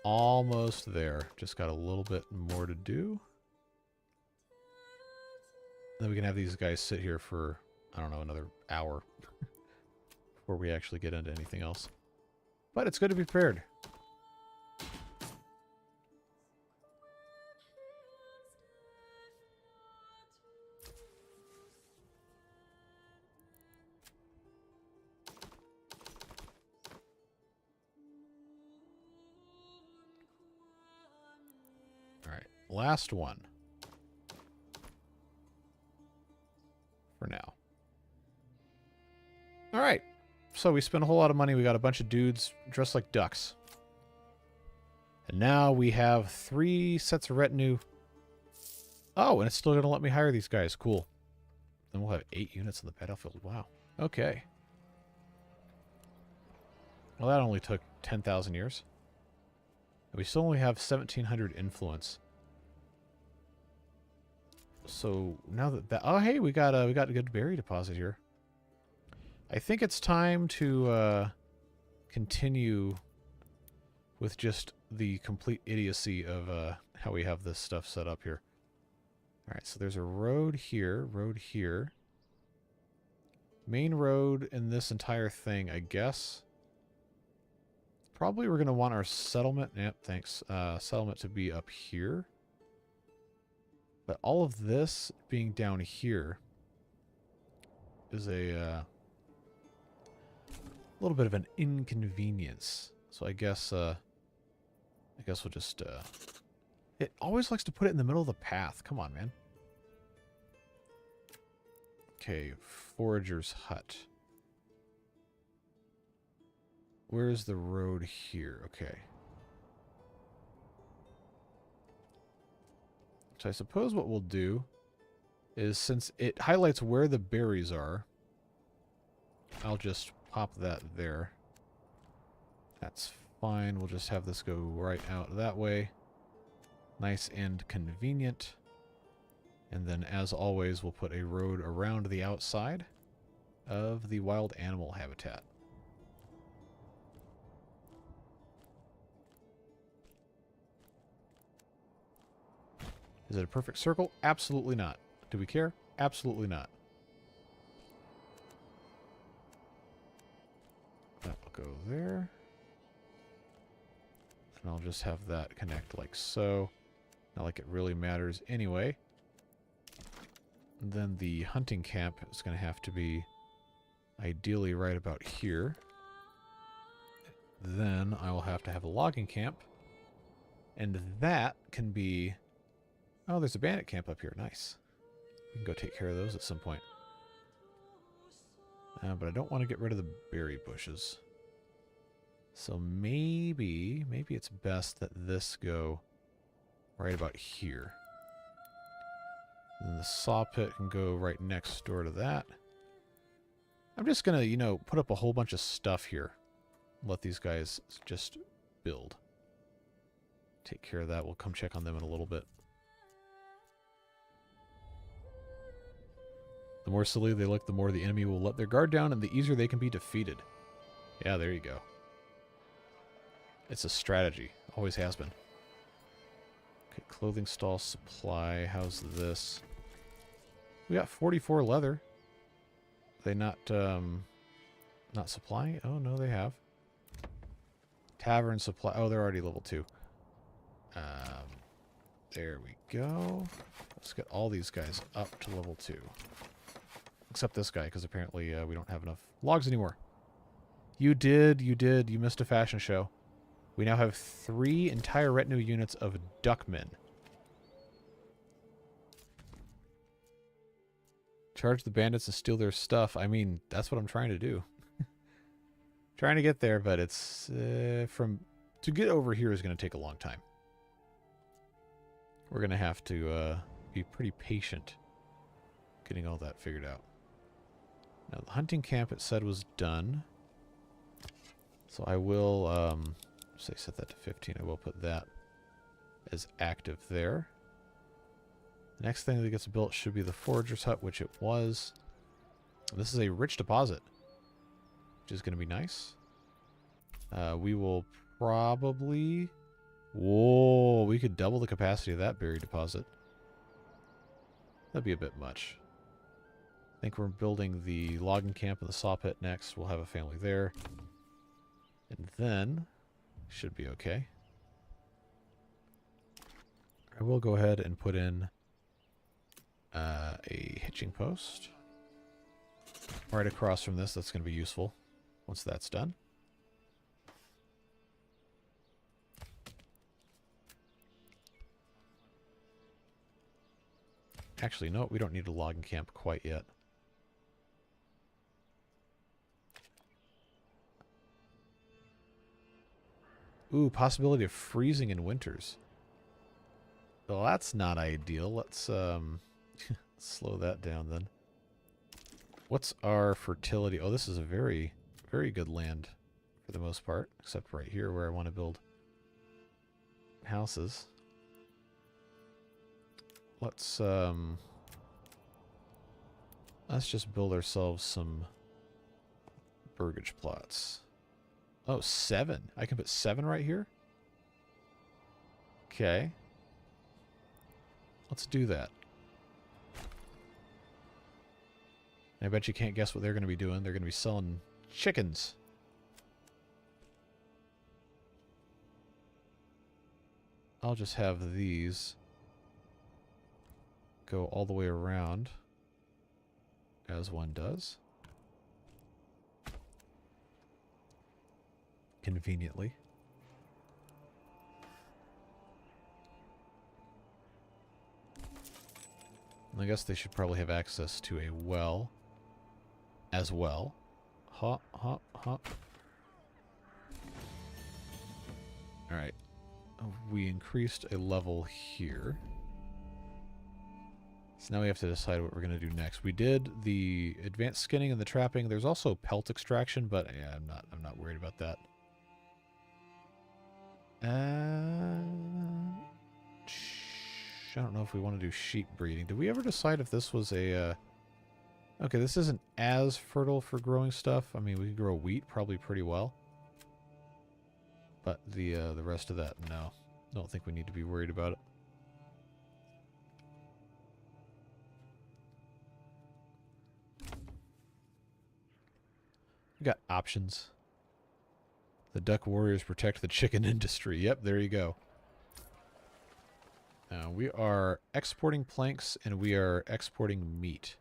S1: Almost there. Just got a little bit more to do. Then we can have these guys sit here for, I don't know, another hour before we actually get into anything else. But it's good to be prepared. Last one. For now. Alright. So we spent a whole lot of money. We got a bunch of dudes dressed like ducks. And now we have 3 sets of retinue. Oh, and it's still going to let me hire these guys. Cool. Then we'll have 8 units in the battlefield. Wow. Okay. Well, that only took 10,000 years. And we still only have 1,700 influence. So now that oh hey, we got a good berry deposit here. I think it's time to continue with just the complete idiocy of how we have this stuff set up here. All right, so there's a road here, main road in this entire thing, I guess. Probably we're gonna want our settlement. Yep, thanks. Settlement to be up here. But all of this being down here is a little bit of an inconvenience. So I guess we'll just it always likes to put it in the middle of the path. Come on, man. Okay, forager's hut. Where's the road here? Okay. So I suppose what we'll do is, since it highlights where the berries are, I'll just pop that there. That's fine. We'll just have this go right out that way. Nice and convenient. And then, as always, we'll put a road around the outside of the wild animal habitat. Is it a perfect circle? Absolutely not. Do we care? Absolutely not. That will go there. And I'll just have that connect like so. Not like it really matters anyway. And then the hunting camp is going to have to be ideally right about here. Then I will have to have a logging camp. And that can be... Oh, there's a bandit camp up here. Nice. We can go take care of those at some point. But I don't want to get rid of the berry bushes. So maybe it's best that this go right about here. And the saw pit can go right next door to that. I'm just going to, you know, put up a whole bunch of stuff here. Let these guys just build. Take care of that. We'll come check on them in a little bit. The more silly they look, the more the enemy will let their guard down, and the easier they can be defeated. Yeah, there you go. It's a strategy. Always has been. Okay, clothing stall supply. How's this? We got 44 leather. Are they not supplying? Oh, no, they have. Tavern supply. Oh, they're already level 2. There we go. Let's get all these guys up to level 2. Except this guy, because apparently we don't have enough logs anymore. You did. You missed a fashion show. We now have 3 entire retinue units of duckmen. Charge the bandits and steal their stuff. I mean, that's what I'm trying to do. Trying to get there, but it's... to get over here is going to take a long time. We're going to have to be pretty patient getting all that figured out. Now, the hunting camp, it said, was done. So I will, say set that to 15. I will put that as active there. The next thing that gets built should be the forager's hut, which it was. This is a rich deposit, which is going to be nice. We will probably... Whoa, we could double the capacity of that berry deposit. That'd be a bit much. I think we're building the logging camp and the saw pit next. We'll have a family there. And then, should be okay. I will go ahead and put in a hitching post. Right across from this, that's going to be useful once that's done. Actually, no, we don't need a logging camp quite yet. Ooh, possibility of freezing in winters. Well, that's not ideal. Let's slow that down then. What's our fertility? Oh, this is a very, very good land for the most part, except right here where I want to build houses. Let's just build ourselves some burgage plots. Oh, 7. I can put 7 right here? Okay. Let's do that. I bet you can't guess what they're going to be doing. They're going to be selling chickens. I'll just have these go all the way around, as one does. Conveniently. And I guess they should probably have access to a well as well. Hop, hop, hop. Alright. We increased a level here. So now we have to decide what we're going to do next. We did the advanced skinning and the trapping. There's also pelt extraction, but yeah, I'm not worried about that. I don't know if we want to do sheep breeding. Did we ever decide if this was a... Okay, this isn't as fertile for growing stuff. I mean, we could grow wheat probably pretty well. But the rest of that, no. I don't think we need to be worried about it. We got options. The duck warriors protect the chicken industry. Yep, there you go. We are exporting planks and we are exporting meat.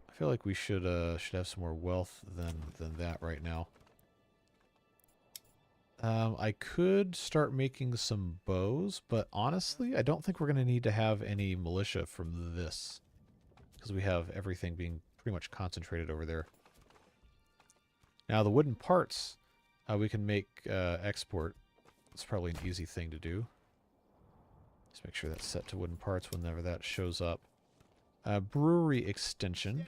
S1: I feel like we should have some more wealth than that right now. I could start making some bows, but honestly, I don't think we're going to need to have any militia from this. Because we have everything being pretty much concentrated over there. Now, the wooden parts, we can make export. It's probably an easy thing to do. Just make sure that's set to wooden parts whenever that shows up. Brewery extension.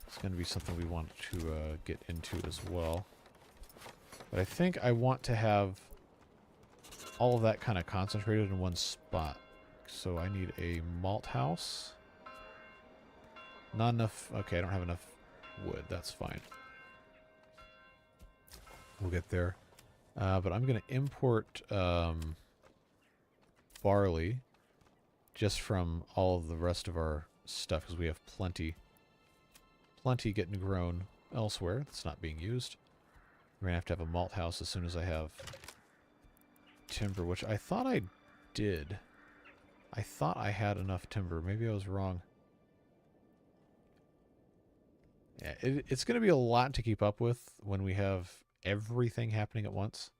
S1: It's going to be something we want to get into as well. But I think I want to have all of that kind of concentrated in one spot. So I need a malt house. Not enough. Okay, I don't have enough wood. That's fine. We'll get there. But I'm going to import barley just from all of the rest of our stuff because we have plenty getting grown elsewhere that's not being used. We're going to have a malt house as soon as I have timber, which I thought I did. I thought I had enough timber. Maybe I was wrong. Yeah, it's going to be a lot to keep up with when we have everything happening at once.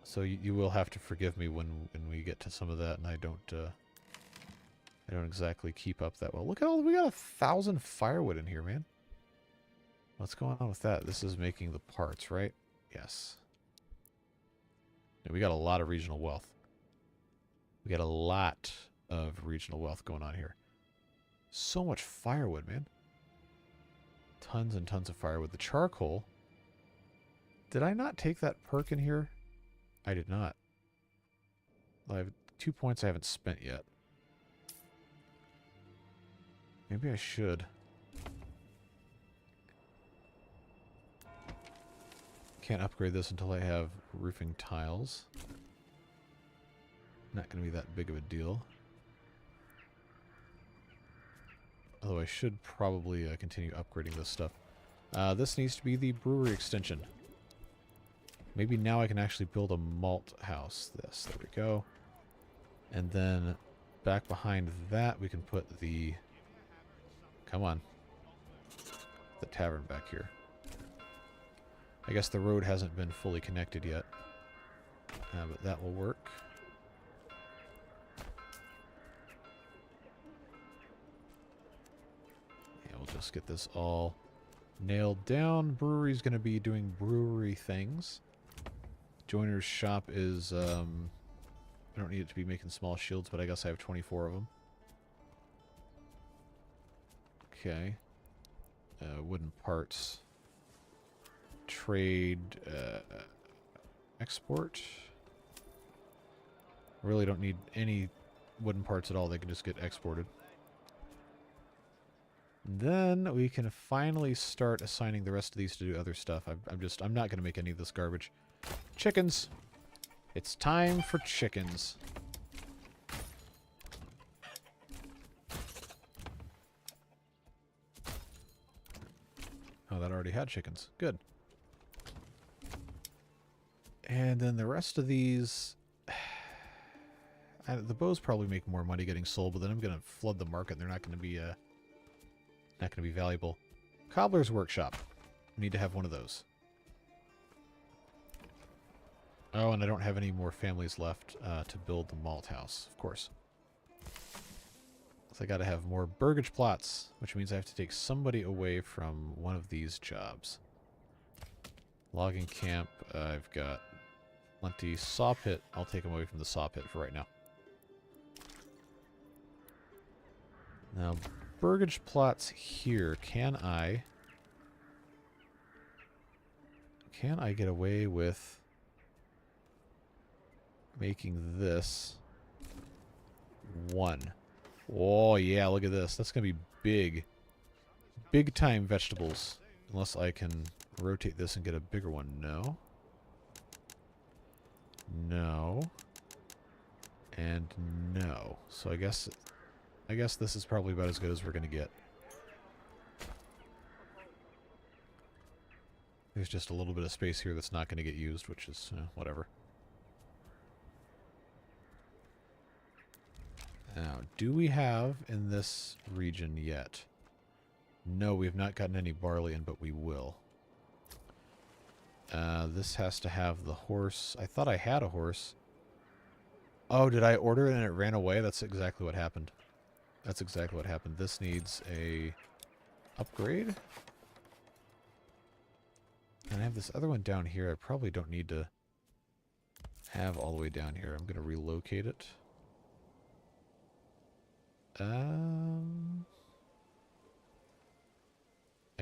S1: So you will have to forgive me when we get to some of that and I don't exactly keep up that well. Look at all, we got 1,000 firewood in here, man. What's going on with that? This is making the parts, right? Yes. And we got a lot of regional wealth. We got a lot of regional wealth going on here. So much firewood, man. Tons and tons of firewood. The charcoal. Did I not take that perk in here? I did not. I have 2 points I haven't spent yet. Maybe I should. Can't upgrade this until I have roofing tiles. Not going to be that big of a deal. Although I should probably continue upgrading this stuff. This needs to be the brewery extension. Maybe now I can actually build a malt house. There we go. And then back behind that we can put the... Come on. The tavern back here. I guess the road hasn't been fully connected yet. But that will work. Yeah, we'll just get this all nailed down. Brewery's going to be doing brewery things. Joiner's shop is... I don't need it to be making small shields, but I guess I have 24 of them. Okay. Wooden parts. Trade, export. Really don't need any wooden parts at all. They can just get exported. Then we can finally start assigning the rest of these to do other stuff. I'm not going to make any of this garbage. Chickens. It's time for chickens. Oh, that already had chickens. Good. And then the rest of these... the bows probably make more money getting sold, but then I'm going to flood the market and they're not going to be valuable. Cobbler's workshop. Need to have one of those. Oh, and I don't have any more families left to build the malt house, of course. So I got to have more burgage plots, which means I have to take somebody away from one of these jobs. Logging camp, I've got plenty. Saw pit, I'll take them away from the saw pit for right now. Now, burgage plots here, can I get away with making this one? Oh, yeah, look at this. That's going to be big. Big time vegetables. Unless I can rotate this and get a bigger one. No. No. And no. So I guess this is probably about as good as we're going to get. There's just a little bit of space here that's not going to get used, which is, whatever. Now, do we have in this region yet? No, we have not gotten any barley in, but we will. This has to have the horse. I thought I had a horse. Oh, did I order it and it ran away? That's exactly what happened. That's exactly what happened. This needs a upgrade. And I have this other one down here. I probably don't need to have all the way down here. I'm going to relocate it. I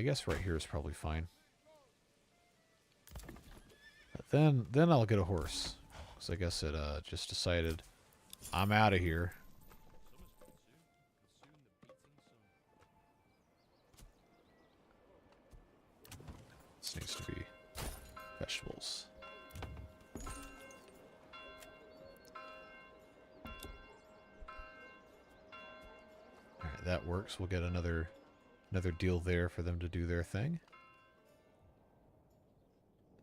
S1: guess right here is probably fine. But then I'll get a horse. Because I guess it just decided I'm out of here. This needs to be vegetables. Alright, that works. We'll get another deal there for them to do their thing.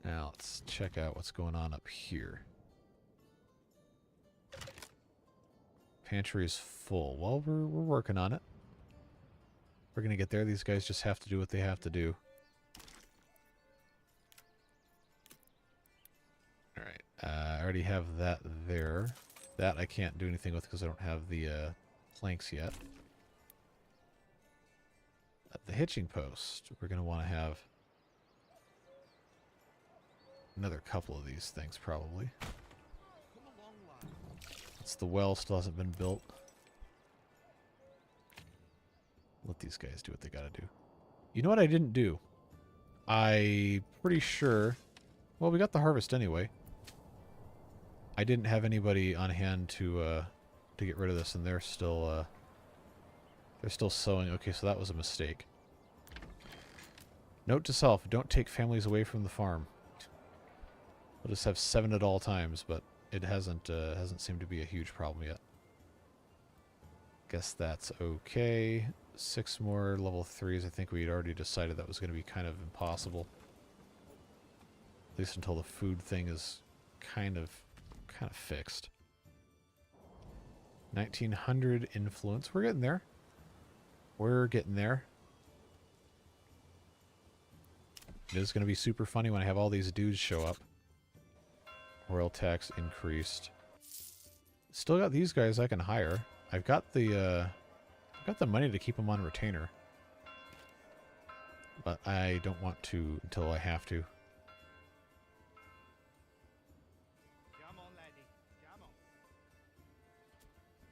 S1: Now let's check out what's going on up here. Pantry is full. Well, we're working on it. We're gonna get there. These guys just have to do what they have to do. Alright, I already have that there. That I can't do anything with because I don't have the planks yet. At the hitching post, we're going to want to have another couple of these things, probably. It's the well, still hasn't been built. Let these guys do what they got to do. You know what I didn't do? I'm pretty sure... Well, we got the harvest anyway. I didn't have anybody on hand to get rid of this, and they're still sowing. Okay, so that was a mistake. Note to self: don't take families away from the farm. We'll just have 7 at all times, but it hasn't seemed to be a huge problem yet. Guess that's okay. 6 more level 3s. I think we had already decided that was going to be kind of impossible. At least until the food thing is kind of fixed. 1900 influence. We're getting there. We're getting there. It is going to be super funny when I have all these dudes show up. Royal tax increased. Still got these guys I can hire. I've got the money to keep them on retainer. But I don't want to until I have to.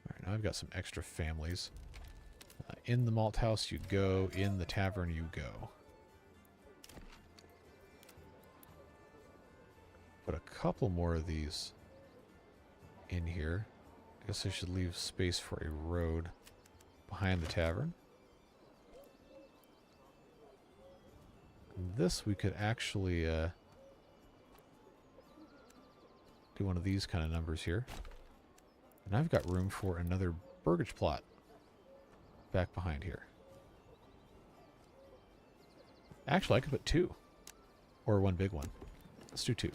S1: Alright, now I've got some extra families. In the malt house you go, in the tavern you go. Put a couple more of these in here. I guess I should leave space for a road behind the tavern. And this we could actually do one of these kind of numbers here. And I've got room for another burgage plot back behind here. Actually, I could put 2. Or one big one. Let's do 2.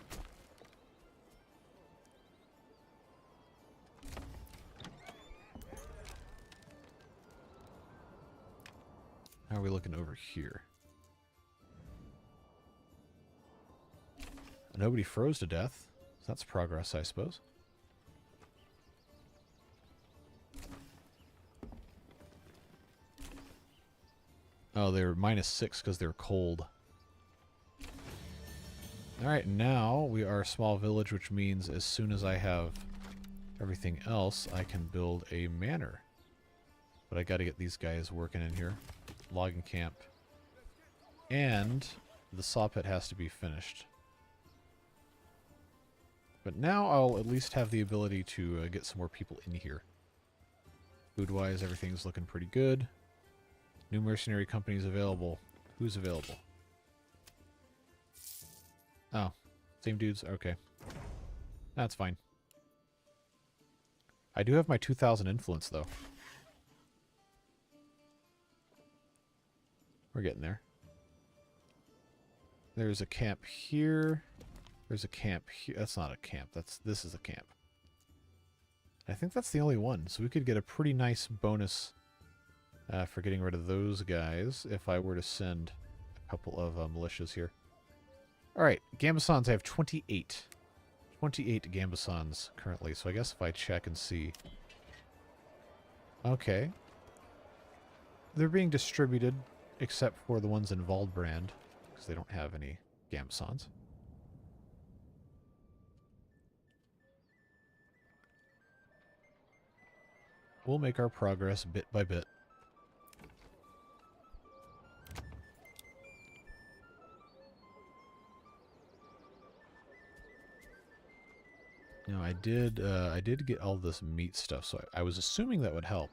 S1: How are we looking over here? Nobody froze to death. So that's progress, I suppose. Oh, they're -6 because they're cold. Alright, now we are a small village, which means as soon as I have everything else, I can build a manor. But I gotta get these guys working in here. Logging camp. And the saw pit has to be finished. But now I'll at least have the ability to get some more people in here. Food-wise, everything's looking pretty good. New mercenary companies available. Who's available? Oh, same dudes? Okay. That's fine. I do have my 2,000 influence, though. We're getting there. There's a camp here. There's a camp here. That's not a camp. This is a camp. I think that's the only one. So we could get a pretty nice bonus for getting rid of those guys if I were to send a couple of militias here. Alright, Gambesons, I have 28. 28 Gambesons currently, so I guess if I check and see... Okay. They're being distributed, except for the ones in Valdbrand, because they don't have any Gambesons. We'll make our progress bit by bit. Now I did get all this meat stuff, so I was assuming that would help,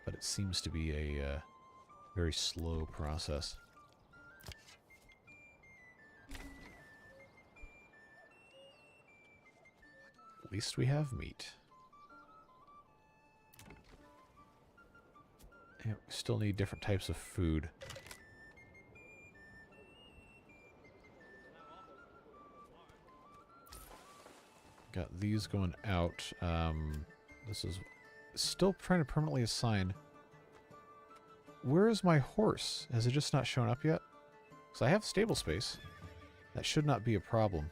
S1: but it seems to be a very slow process. At least we have meat. Yeah, we still need different types of food. Got these going out. This is still trying to permanently assign. Where is my horse? Has it just not shown up yet? Because I have stable space. That should not be a problem.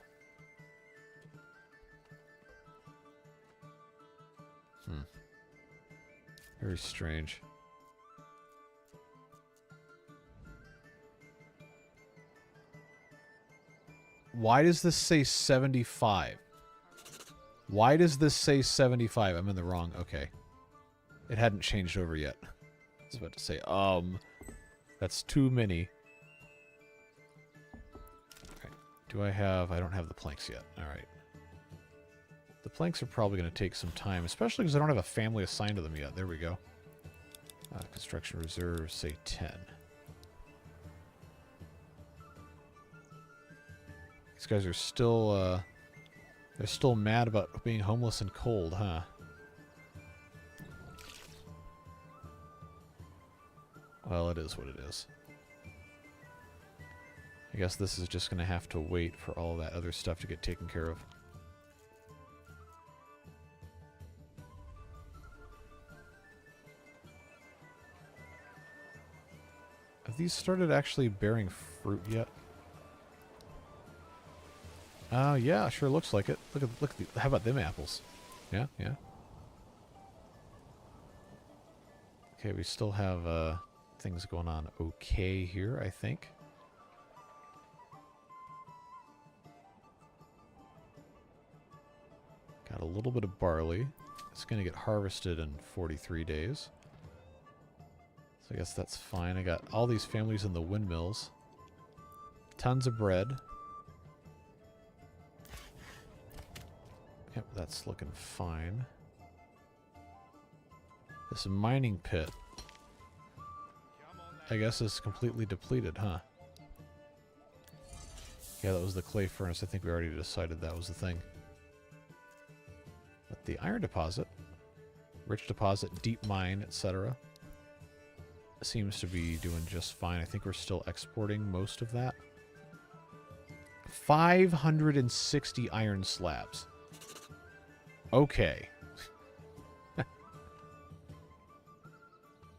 S1: Very strange. Why does this say 75? Why does this say 75? I'm in the wrong. Okay. It hadn't changed over yet. I was about to say, that's too many. Okay. Do I have... I don't have the planks yet. Alright. The planks are probably going to take some time, especially because I don't have a family assigned to them yet. There we go. Construction reserve, say 10. These guys are still, they're still mad about being homeless and cold, huh? Well, it is what it is. I guess this is just going to have to wait for all that other stuff to get taken care of. Have these started actually bearing fruit yet? Yeah, sure looks like it. Look at how about them apples? Yeah, yeah. Okay, we still have things going on okay here, I think. Got a little bit of barley. It's going to get harvested in 43 days. So I guess that's fine. I got all these families in the windmills. Tons of bread. Yep, that's looking fine. This mining pit, I guess, is completely depleted, huh? Yeah, that was the clay furnace. I think we already decided that was the thing. But the iron deposit, rich deposit, deep mine, etc., seems to be doing just fine. I think we're still exporting most of that. 560 iron slabs. Okay.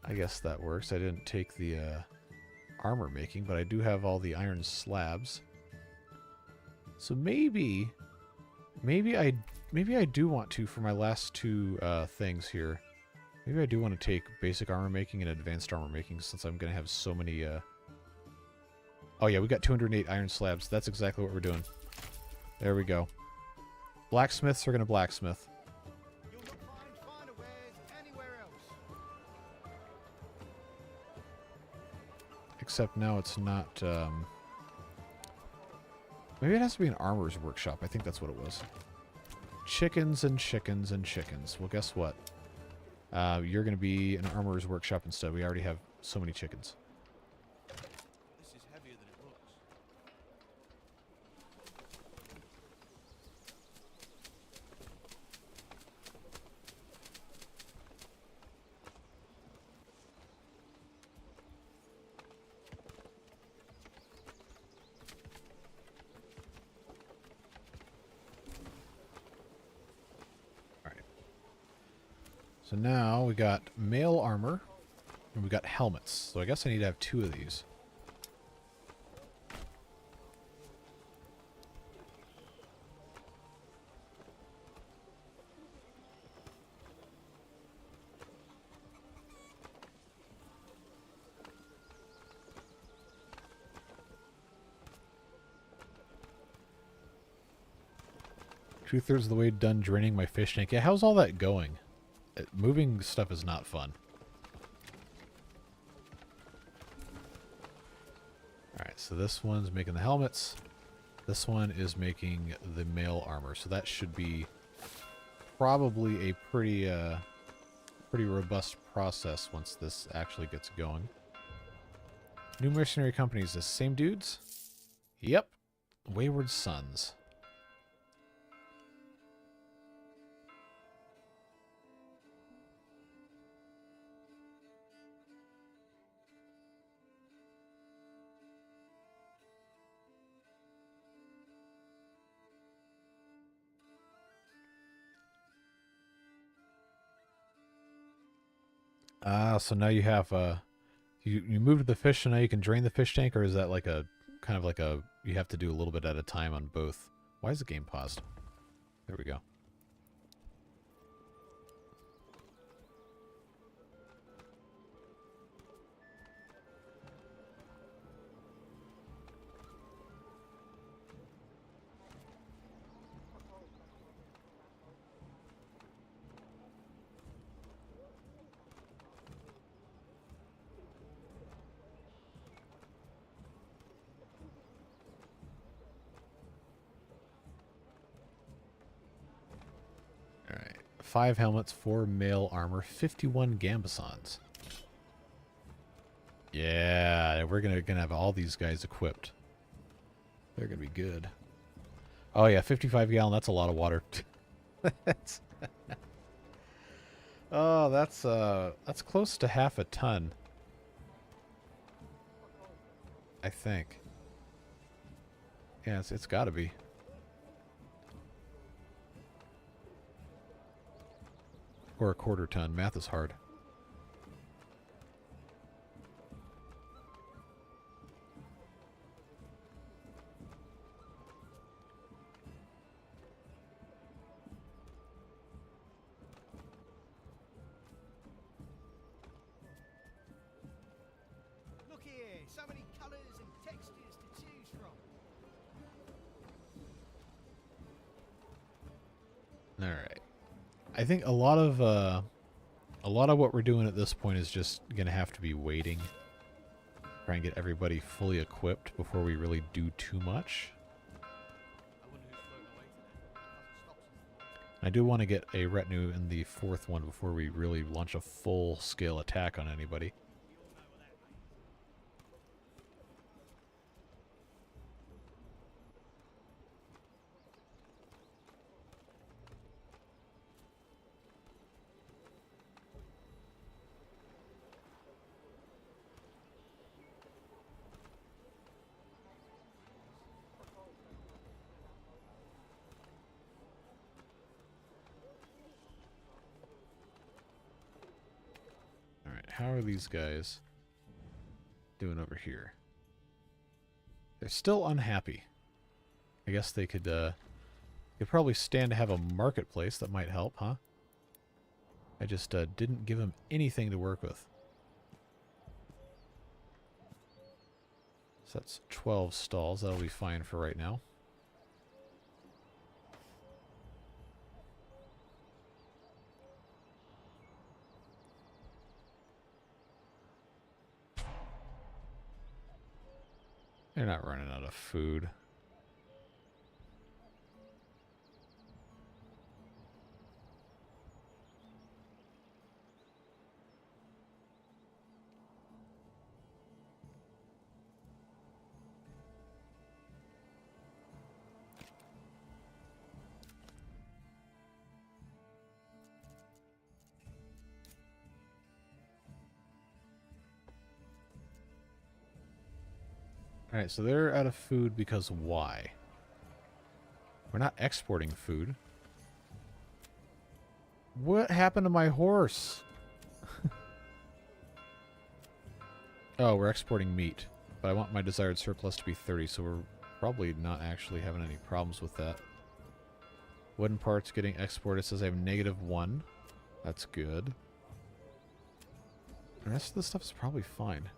S1: I guess that works. I didn't take the armor making, but I do have all the iron slabs. So maybe I do want to, for my last two things here. Maybe I do want to take basic armor making and advanced armor making, since I'm going to have so many... Oh yeah, we got 208 iron slabs. That's exactly what we're doing. There we go. Blacksmiths are going to blacksmith.
S2: You'll find finer ways anywhere else.
S1: Except now it's not... Maybe it has to be an armorer's workshop. I think that's what it was. Chickens and chickens and chickens. Well, guess what? You're going to be an armorer's workshop instead. We already have so many chickens.
S2: This is heavier than it looks.
S1: So now we got mail armor, and we got helmets. So I guess I need to have 2 of these. Two-thirds of the way done draining my fish tank. Yeah, how's all that going? Moving stuff is not fun. Alright, so this one's making the helmets. This one is making the mail armor. So that should be probably a pretty robust process once this actually gets going. New mercenary companies, the same dudes? Yep. Wayward Sons. Ah, so now you have you moved the fish, so now you can drain the fish tank, or is that like a kind of like a you have to do a little bit at a time on both? Why is the game paused? There we go. Alright. 5 helmets, 4 mail armor, 51 gambesons. Yeah, we're gonna have all these guys equipped. They're gonna be good. Oh yeah, 55 gallon, that's a lot of water. Oh, that's close to half a ton. I think. Yeah, it's gotta be. Or a quarter ton. Math is hard.
S2: Look here, so many colours and textures to choose from.
S1: All right. I think a lot of what we're doing at this point is just gonna have to be waiting. Try and get everybody fully equipped before we really do too much. I do want to get a retinue in the 4th one before we really launch a full-scale attack on anybody. How are these guys doing over here? They're still unhappy. I guess they could probably stand to have a marketplace. That might help, huh? I just didn't give them anything to work with. So that's 12 stalls. That'll be fine for right now. They're not running out of food. Alright, so they're out of food because why? We're not exporting food. What happened to my horse? Oh, we're exporting meat. But I want my desired surplus to be 30, so we're probably not actually having any problems with that. Wooden parts getting exported. It says I have -1. That's good. The rest of the stuff is probably fine.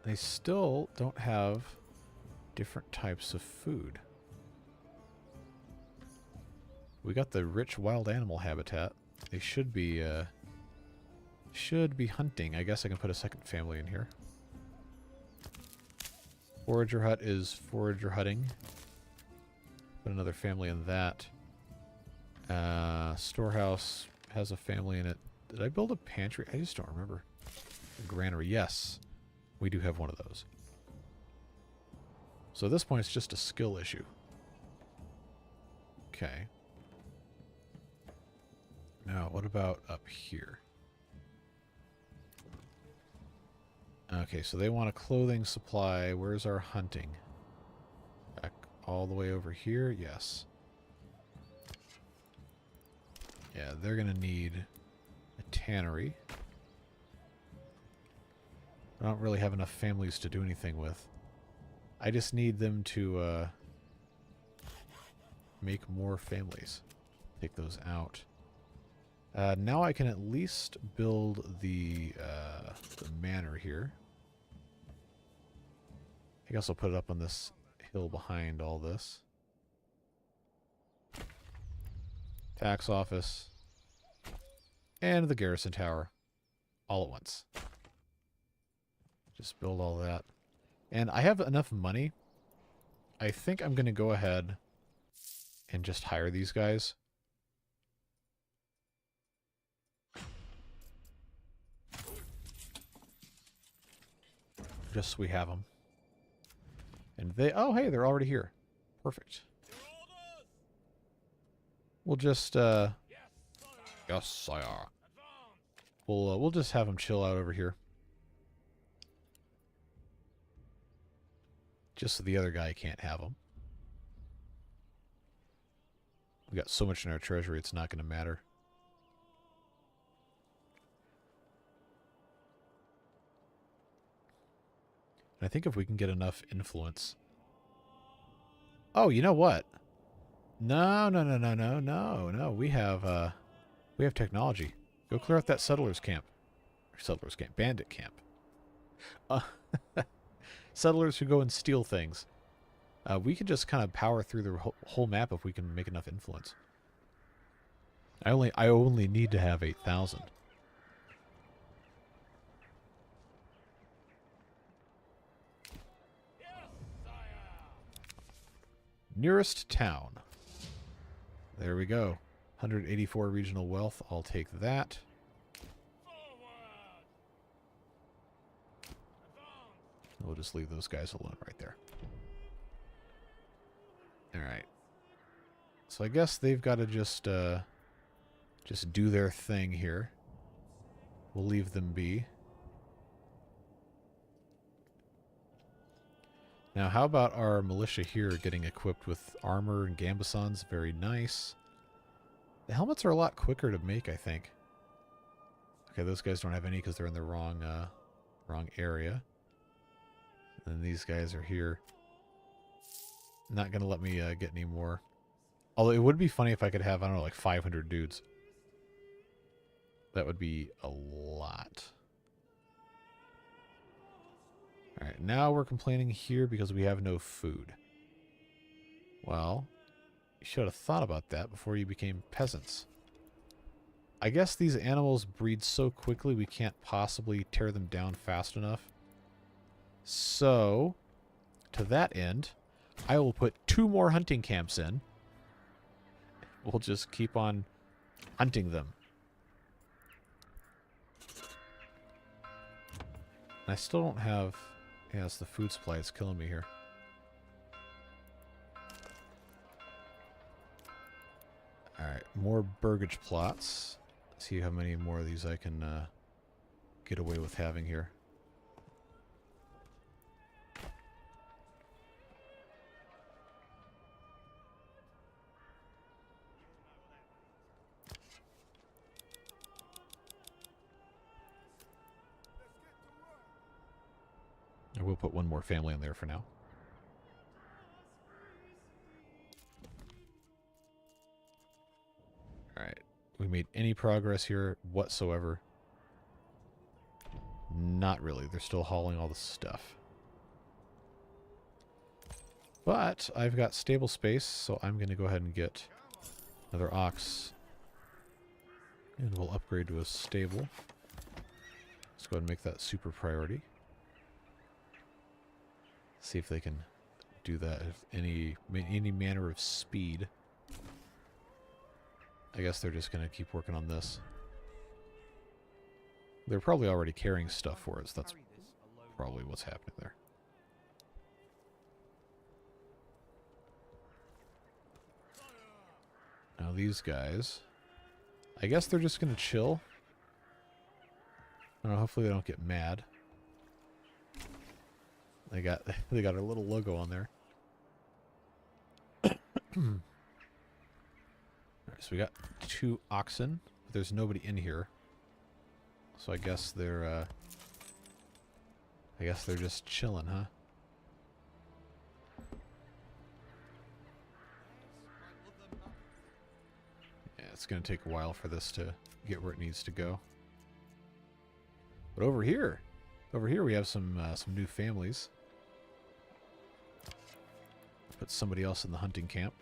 S1: They still don't have different types of food. We got the rich wild animal habitat. They should be hunting. I guess I can put a second family in here. Forager hut is forager hutting. Put another family in that. Storehouse has a family in it. Did I build a pantry? I just don't remember. A granary, yes. We do have one of those. So at this point, it's just a skill issue. Okay. Now, what about up here? Okay, so they want a clothing supply. Where's our hunting? Back all the way over here? Yes. Yeah, they're going to need a tannery. I don't really have enough families to do anything with. I just need them to make more families. Take those out. Now I can at least build the manor here. I guess I'll put it up on this hill behind all this. Tax office. And the garrison tower. All at once. Just build all that. And I have enough money. I think I'm going to go ahead and just hire these guys. Just so we have them. And they... Oh, hey, they're already here. Perfect. We'll just... Yes, sire. We'll just have them chill out over here. Just so the other guy can't have them. We got so much in our treasury, it's not going to matter. And I think if we can get enough influence... Oh, you know what? No. We have technology. Go clear out that settlers camp. Or settlers camp. Bandit camp. Settlers who go and steal things. We can just kind of power through the whole map if we can make enough influence. I only need to have 8,000. Nearest town. There we go. 184 regional wealth. I'll take that. We'll just leave those guys alone right there. Alright. So I guess they've got to just do their thing here. We'll leave them be. Now, how about our militia here getting equipped with armor and gambesons? Very nice. The helmets are a lot quicker to make, I think. Okay, those guys don't have any because they're in the wrong area. And these guys are here. Not going to let me get any more. Although it would be funny if I could have, I don't know, like 500 dudes. That would be a lot. Alright, now we're complaining here because we have no food. Well, you should have thought about that before you became peasants. I guess these animals breed so quickly we can't possibly tear them down fast enough. So, to that end, I will put 2 more hunting camps in. We'll just keep on hunting them. I still don't have... Yeah, it's the food supply. It's killing me here. Alright, more burgage plots. See how many more of these I can get away with having here. I will put one more family in there for now. Alright. We made any progress here whatsoever? Not really. They're still hauling all the stuff. But I've got stable space, so I'm going to go ahead and get another ox. And we'll upgrade to a stable. Let's go ahead and make that super priority. See if they can do that with any manner of speed. I guess they're just going to keep working on this. They're probably already carrying stuff for us. That's probably what's happening there. Now these guys, I guess they're just going to chill. I don't know, hopefully they don't get mad. They got a little logo on there. Alright, so we got 2 oxen, but there's nobody in here. So I guess they're just chilling, huh? Yeah, it's gonna take a while for this to get where it needs to go. But over here we have some new families. Put somebody else in the hunting camp.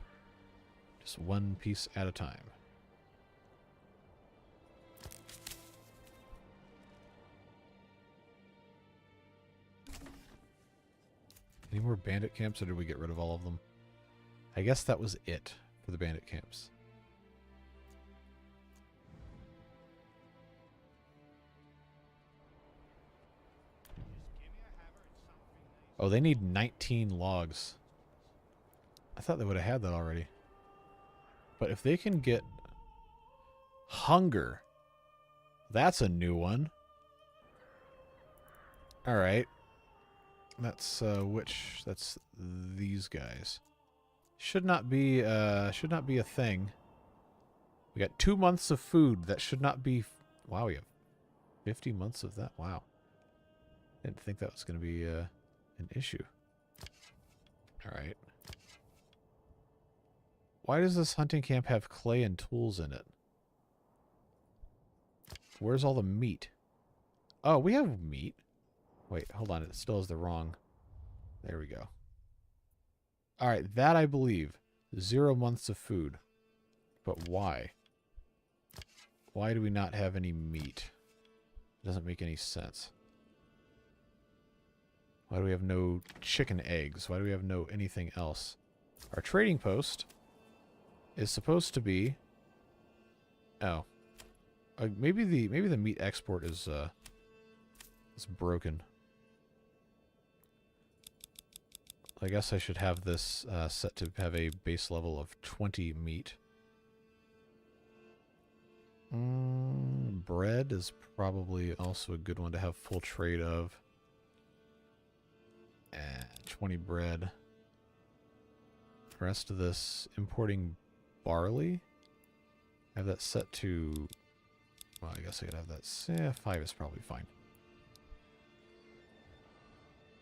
S1: Just one piece at a time. Any more bandit camps, or did we get rid of all of them? I guess that was it for the bandit camps. Oh, they need 19 logs. I thought they would have had that already. But if they can get hunger, that's a new one. Alright. That's that's these guys. Should not be a thing. We got 2 months of food. That should not be. Wow, we have 50 months of that. Wow. Didn't think that was going to be an issue. Alright. Why does this hunting camp have clay and tools in it? Where's all the meat? Oh, we have meat. Wait, hold on. It still has the wrong. There we go. Alright, that I believe. 0 months of food. But why? Why do we not have any meat? It doesn't make any sense. Why do we have no chicken eggs? Why do we have no anything else? Our trading post is supposed to be... Oh. Maybe the meat export is broken. I guess I should have this set to have a base level of 20 meat. Bread is probably also a good one to have full trade of. And 20 bread. The rest of this, importing barley. I have that set to... Well, I guess I could have that... 5 is probably fine.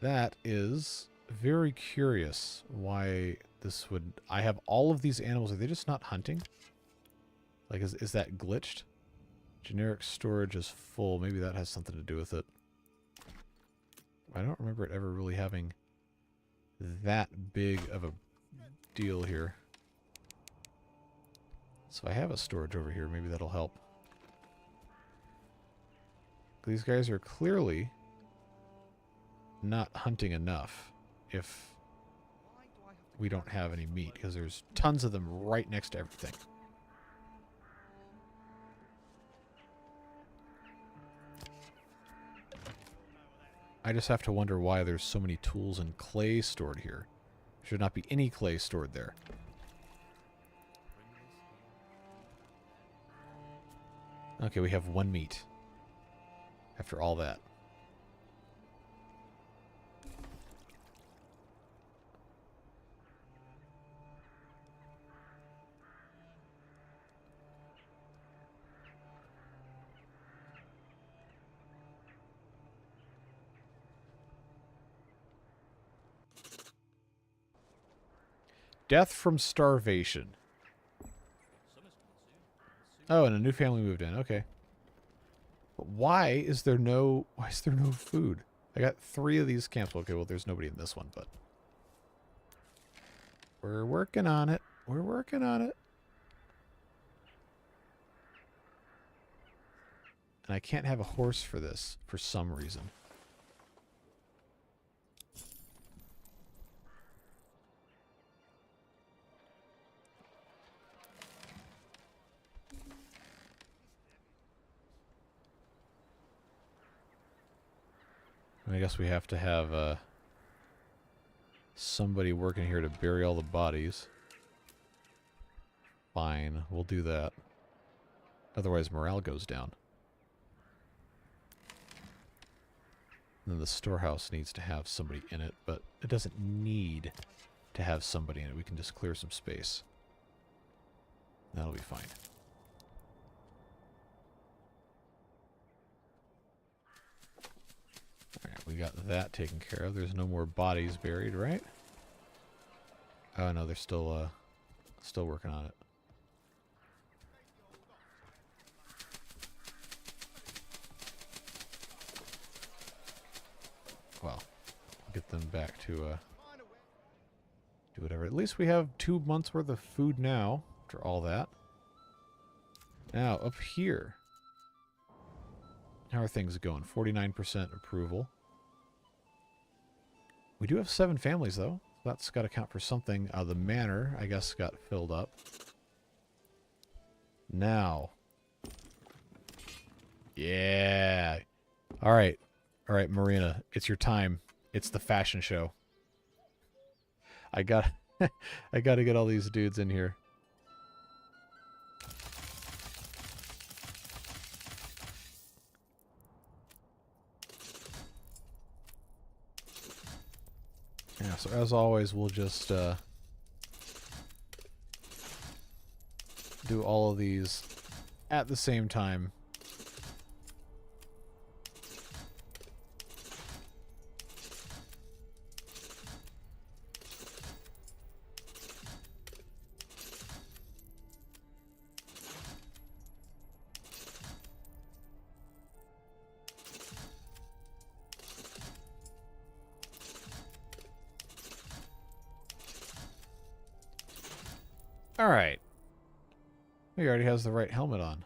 S1: That is very curious why this would... I have all of these animals. Are they just not hunting? Like, is that glitched? Generic storage is full. Maybe that has something to do with it. I don't remember it ever really having that big of a deal here. So I have a storage over here. Maybe that'll help. These guys are clearly not hunting enough if we don't have any meat, because there's tons of them right next to everything. I just have to wonder why there's so many tools and clay stored here. Should not be any clay stored there. Okay, we have 1 meat. After all that. Death from starvation. Oh, and a new family moved in. Okay. But why is there no food? I got 3 of these camps. Okay, well, there's nobody in this one, but we're working on it. We're working on it. And I can't have a horse for this for some reason. I guess we have to have somebody working here to bury all the bodies. Fine, we'll do that. Otherwise morale goes down. And then the storehouse needs to have somebody in it, but it doesn't need to have somebody in it. We can just clear some space. That'll be fine. Alright, we got that taken care of. There's no more bodies buried, right? Oh no, they're still working on it. Well, get them back to do whatever. At least we have 2 months worth of food now after all that. Now, up here. How are things going? 49% approval. We do have 7 families, though. That's got to count for something. The manor, I guess, got filled up. Now. Yeah. All right. All right, Marina. It's your time. It's the fashion show. I got I got to get all these dudes in here. Yeah, so as always, we'll just do all of these at the same time. Alright. He already has the right helmet on.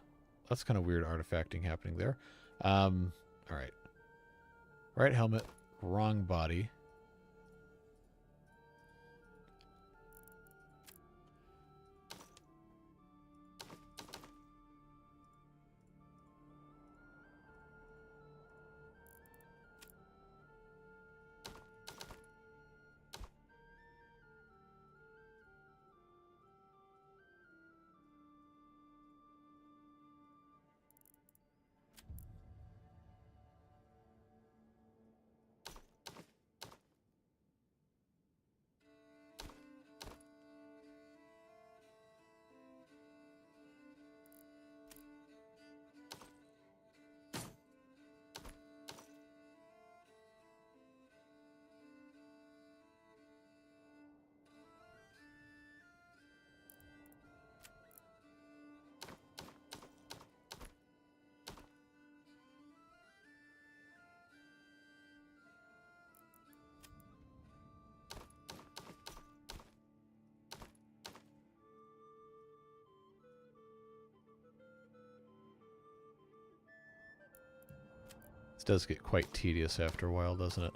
S1: That's kind of weird artifacting happening there. Alright. Right helmet, wrong body. This does get quite tedious after a while, doesn't it?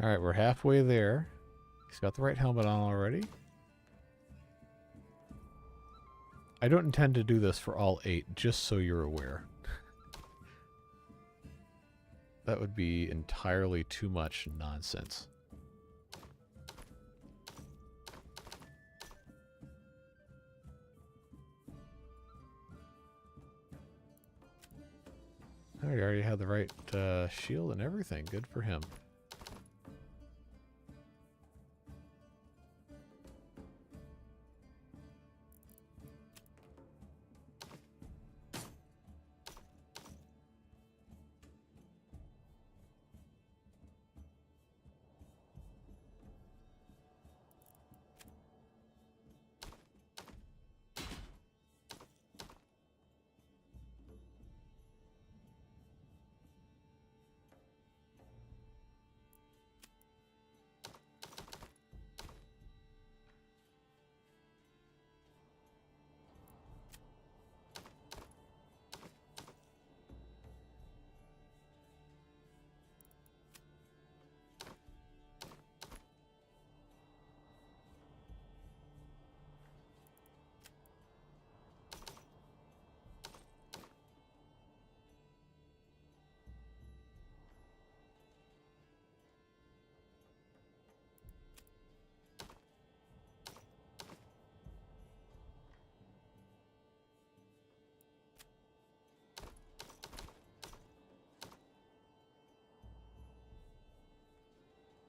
S1: Alright, we're halfway there. He's got the right helmet on already. I don't intend to do this for all 8, just so you're aware. That would be entirely too much nonsense. Oh, he already had the right shield and everything. Good for him.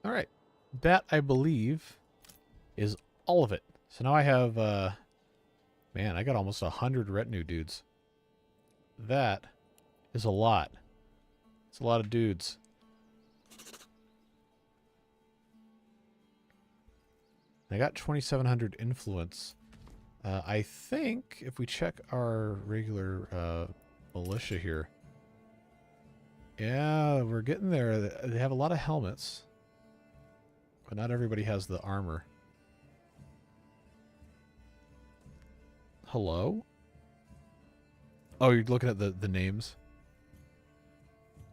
S1: All right. That, I believe, is all of it. So now I have, man, I got almost 100 retinue dudes. That is a lot. It's a lot of dudes. I got 2,700 influence. I think if we check our regular militia here, yeah, we're getting there. They have a lot of helmets. But not everybody has the armor. Hello? Oh, you're looking at the names?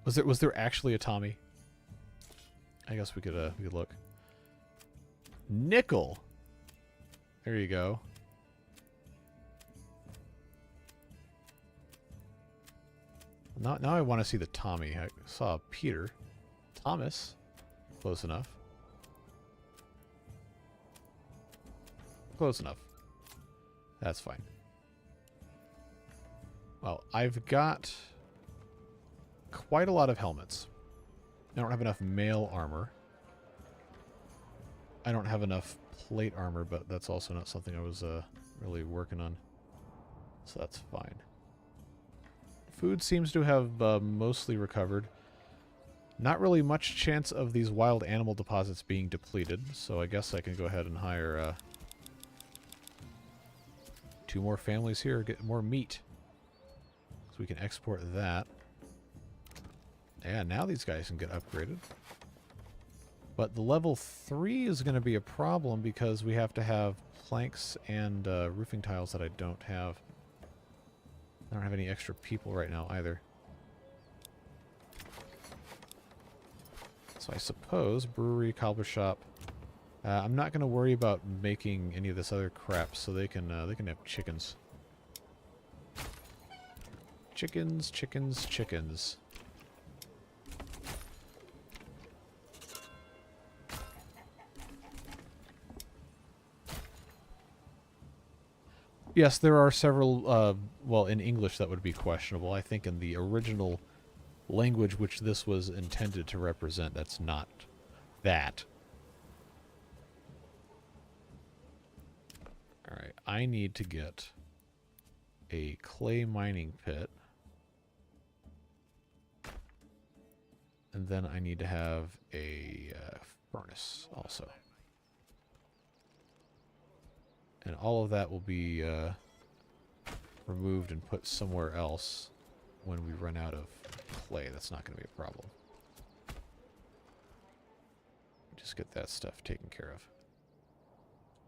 S1: Was there actually a Tommy? I guess we could look. Nickel. There you go. Now I want to see the Tommy. I saw Peter. Thomas. Close enough. Close enough. That's fine. Well, I've got quite a lot of helmets. I don't have enough mail armor. I don't have enough plate armor, but that's also not something I was really working on. So that's fine. Food seems to have mostly recovered. Not really much chance of these wild animal deposits being depleted, so I guess I can go ahead and hire 2 more families here, get more meat. So we can export that. Yeah, now these guys can get upgraded. But the level 3 is going to be a problem because we have to have planks and roofing tiles that I don't have. I don't have any extra people right now either. So I suppose brewery, cobbler shop. I'm not going to worry about making any of this other crap, so they can have chickens. Chickens, chickens, chickens. Yes, there are several, well, in English that would be questionable. I think in the original language which this was intended to represent, that's not that. Alright, I need to get a clay mining pit. And then I need to have a furnace also. And all of that will be removed and put somewhere else when we run out of clay. That's not going to be a problem. Just get that stuff taken care of.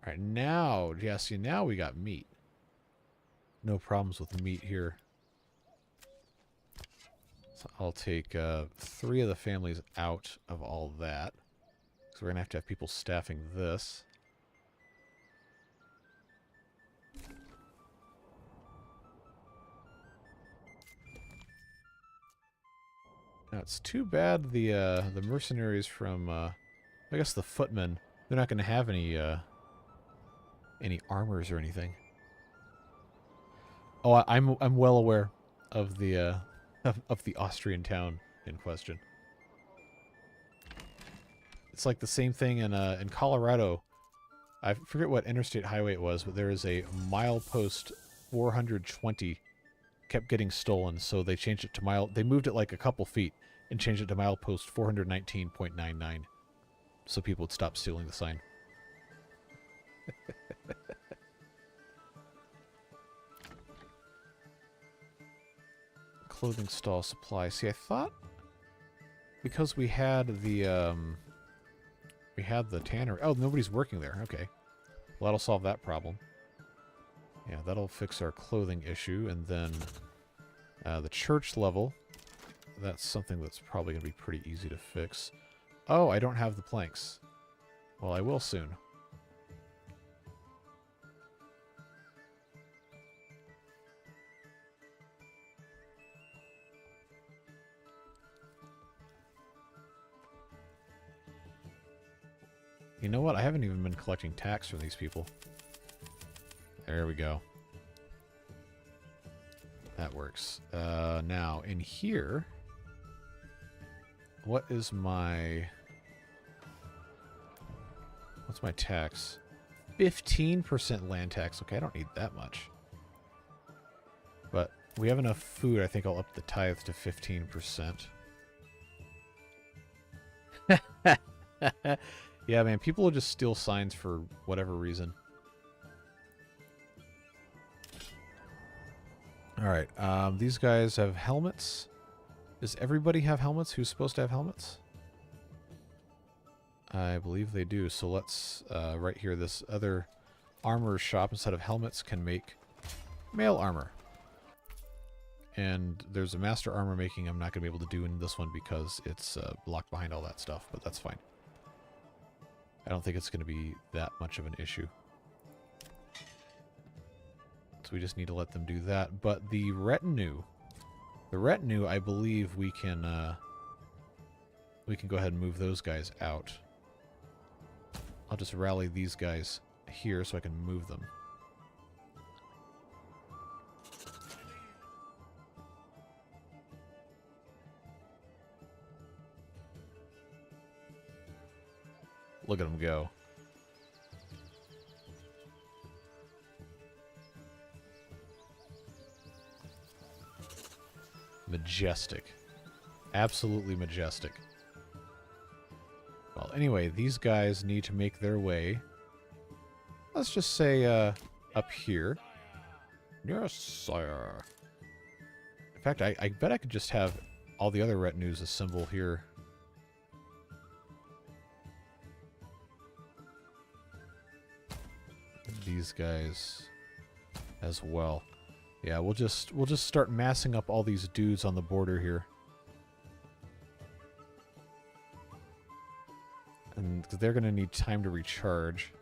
S1: Alright, now, yeah, see, now we got meat. No problems with the meat here. So I'll take 3 of the families out of all that. Because we're going to have people staffing this. Now, it's too bad the mercenaries from, I guess the footmen, they're not going to have any armors or anything. Oh, I'm well aware of the of the Austrian town in question. It's like the same thing in Colorado. I forget what interstate highway it was, but there is a milepost 420 kept getting stolen, so they changed it to they moved it like a couple feet and changed it to milepost 419.99 so people would stop stealing the sign. Clothing stall supply. See, I thought because we had the tannery. Oh, nobody's working there. Okay. Well, that'll solve that problem. Yeah, that'll fix our clothing issue. And then the church level, that's something that's probably going to be pretty easy to fix. Oh, I don't have the planks. Well, I will soon. You know what? I haven't even been collecting tax from these people. There we go. That works. Now, in here, what is my... What's my tax? 15% land tax. Okay, I don't need that much. But we have enough food. I think I'll up the tithe to 15%. Yeah, man, people will just steal signs for whatever reason. Alright, these guys have helmets. Does everybody have helmets? Who's supposed to have helmets? I believe they do. So let's, right here, this other armor shop, instead of helmets, can make mail armor. And there's a master armor making I'm not going to be able to do in this one because it's blocked behind all that stuff, but that's fine. I don't think it's going to be that much of an issue. So we just need to let them do that. But the retinue, I believe we can go ahead and move those guys out. I'll just rally these guys here so I can move them. Look at them go. Majestic. Absolutely majestic. Well, anyway, these guys need to make their way, let's just say, up here. Yes, sire. In fact, I bet I could just have all the other retinues assemble here. These guys as well. Yeah, we'll just start massing up all these dudes on the border here. And they're going to need time to recharge.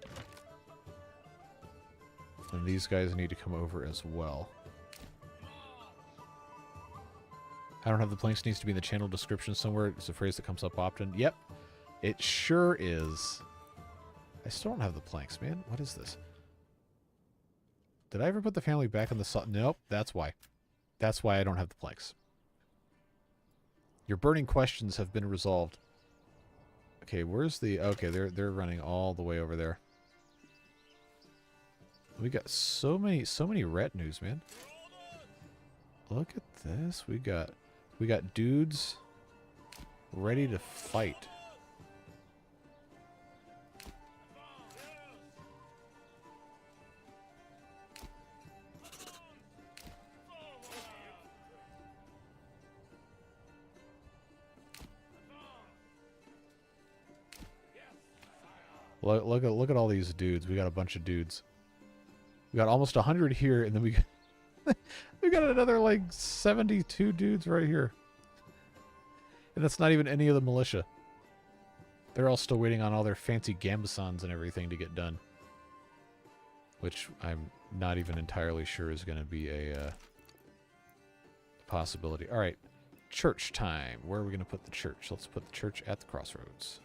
S1: And these guys need to come over as well. I don't have the planks, needs to be in the channel description somewhere. It's a phrase that comes up often. Yep, it sure is. I still don't have the planks, man. What is this? Did I ever put the family back on the sun? Nope, that's why. That's why I don't have the planks. Your burning questions have been resolved. Okay, where's the... Okay, they're running all the way over there. We got so many retinues, man. Look at this. We got dudes ready to fight. Look at all these dudes. We got a bunch of dudes. We got almost 100 here, and then we got another like 72 dudes right here. And that's not even any of the militia. They're all still waiting on all their fancy gambesons and everything to get done. Which I'm not even entirely sure is going to be a possibility. Alright, church time. Where are we going to put the church? Let's put the church at the crossroads.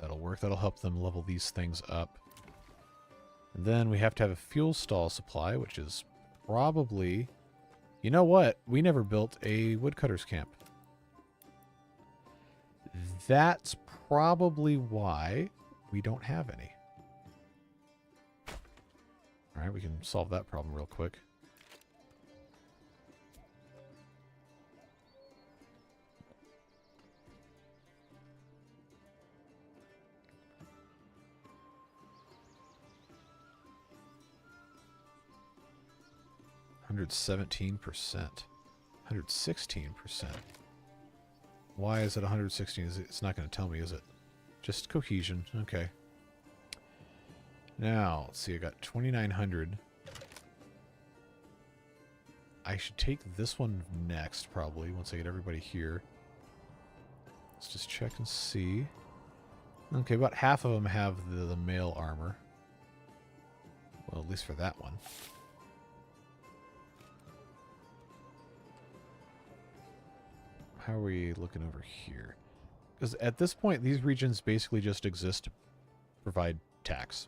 S1: That'll work. That'll help them level these things up. And then we have to have a fuel stall supply, which is probably... You know what? We never built a woodcutter's camp. That's probably why we don't have any. Alright, we can solve that problem real quick. $117%. 116%. Why is it 116? It's not going to tell me, is it? Just cohesion. Okay. Now, let's see. I got 2,900. I should take this one next, probably, once I get everybody here. Let's just check and see. Okay, about half of them have the male armor. Well, at least for that one. How are we looking over here? Because at this point, these regions basically just exist to provide tax.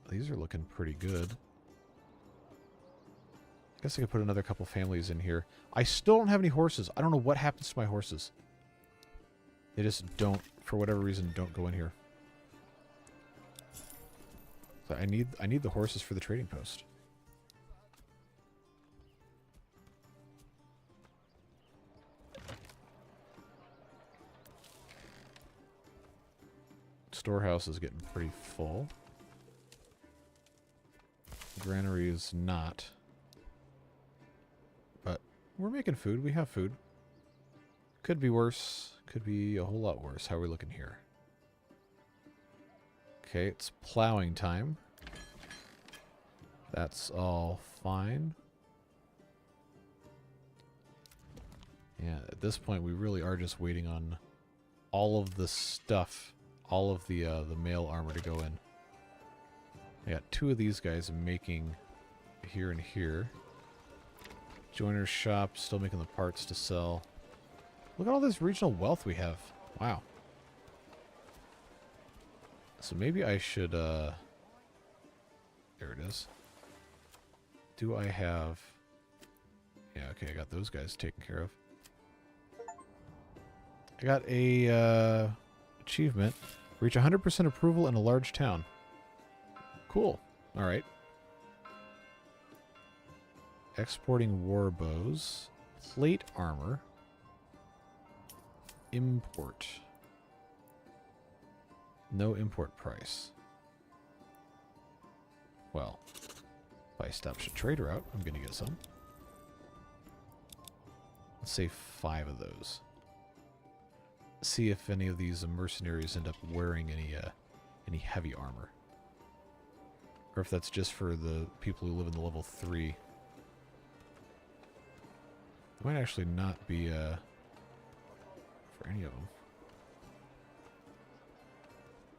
S1: These are looking pretty good. I guess I could put another couple families in here. I still don't have any horses. I don't know what happens to my horses. They just don't, for whatever reason, don't go in here. So I need the horses for the trading post. Storehouse is getting pretty full. Granary is not. But we're making food. We have food. Could be worse. Could be a whole lot worse. How are we looking here? Okay, it's plowing time. That's all fine. Yeah, at this point we really are just waiting on all of the stuff. All of the male armor to go in. I got two of these guys making here and here. Joiner's shop, still making the parts to sell. Look at all this regional wealth we have. Wow. So maybe I should, there it is. Do I have... Yeah, okay, I got those guys taken care of. I got a, achievement. Reach 100% approval in a large town. Cool. Alright. Exporting war bows. Plate armor. Import. No import price. Well, if I establish a trade route, I'm going to get some. Let's say 5 of those. See if any of these mercenaries end up wearing any heavy armor. Or if that's just for the people who live in the level 3. It might actually not be for any of them.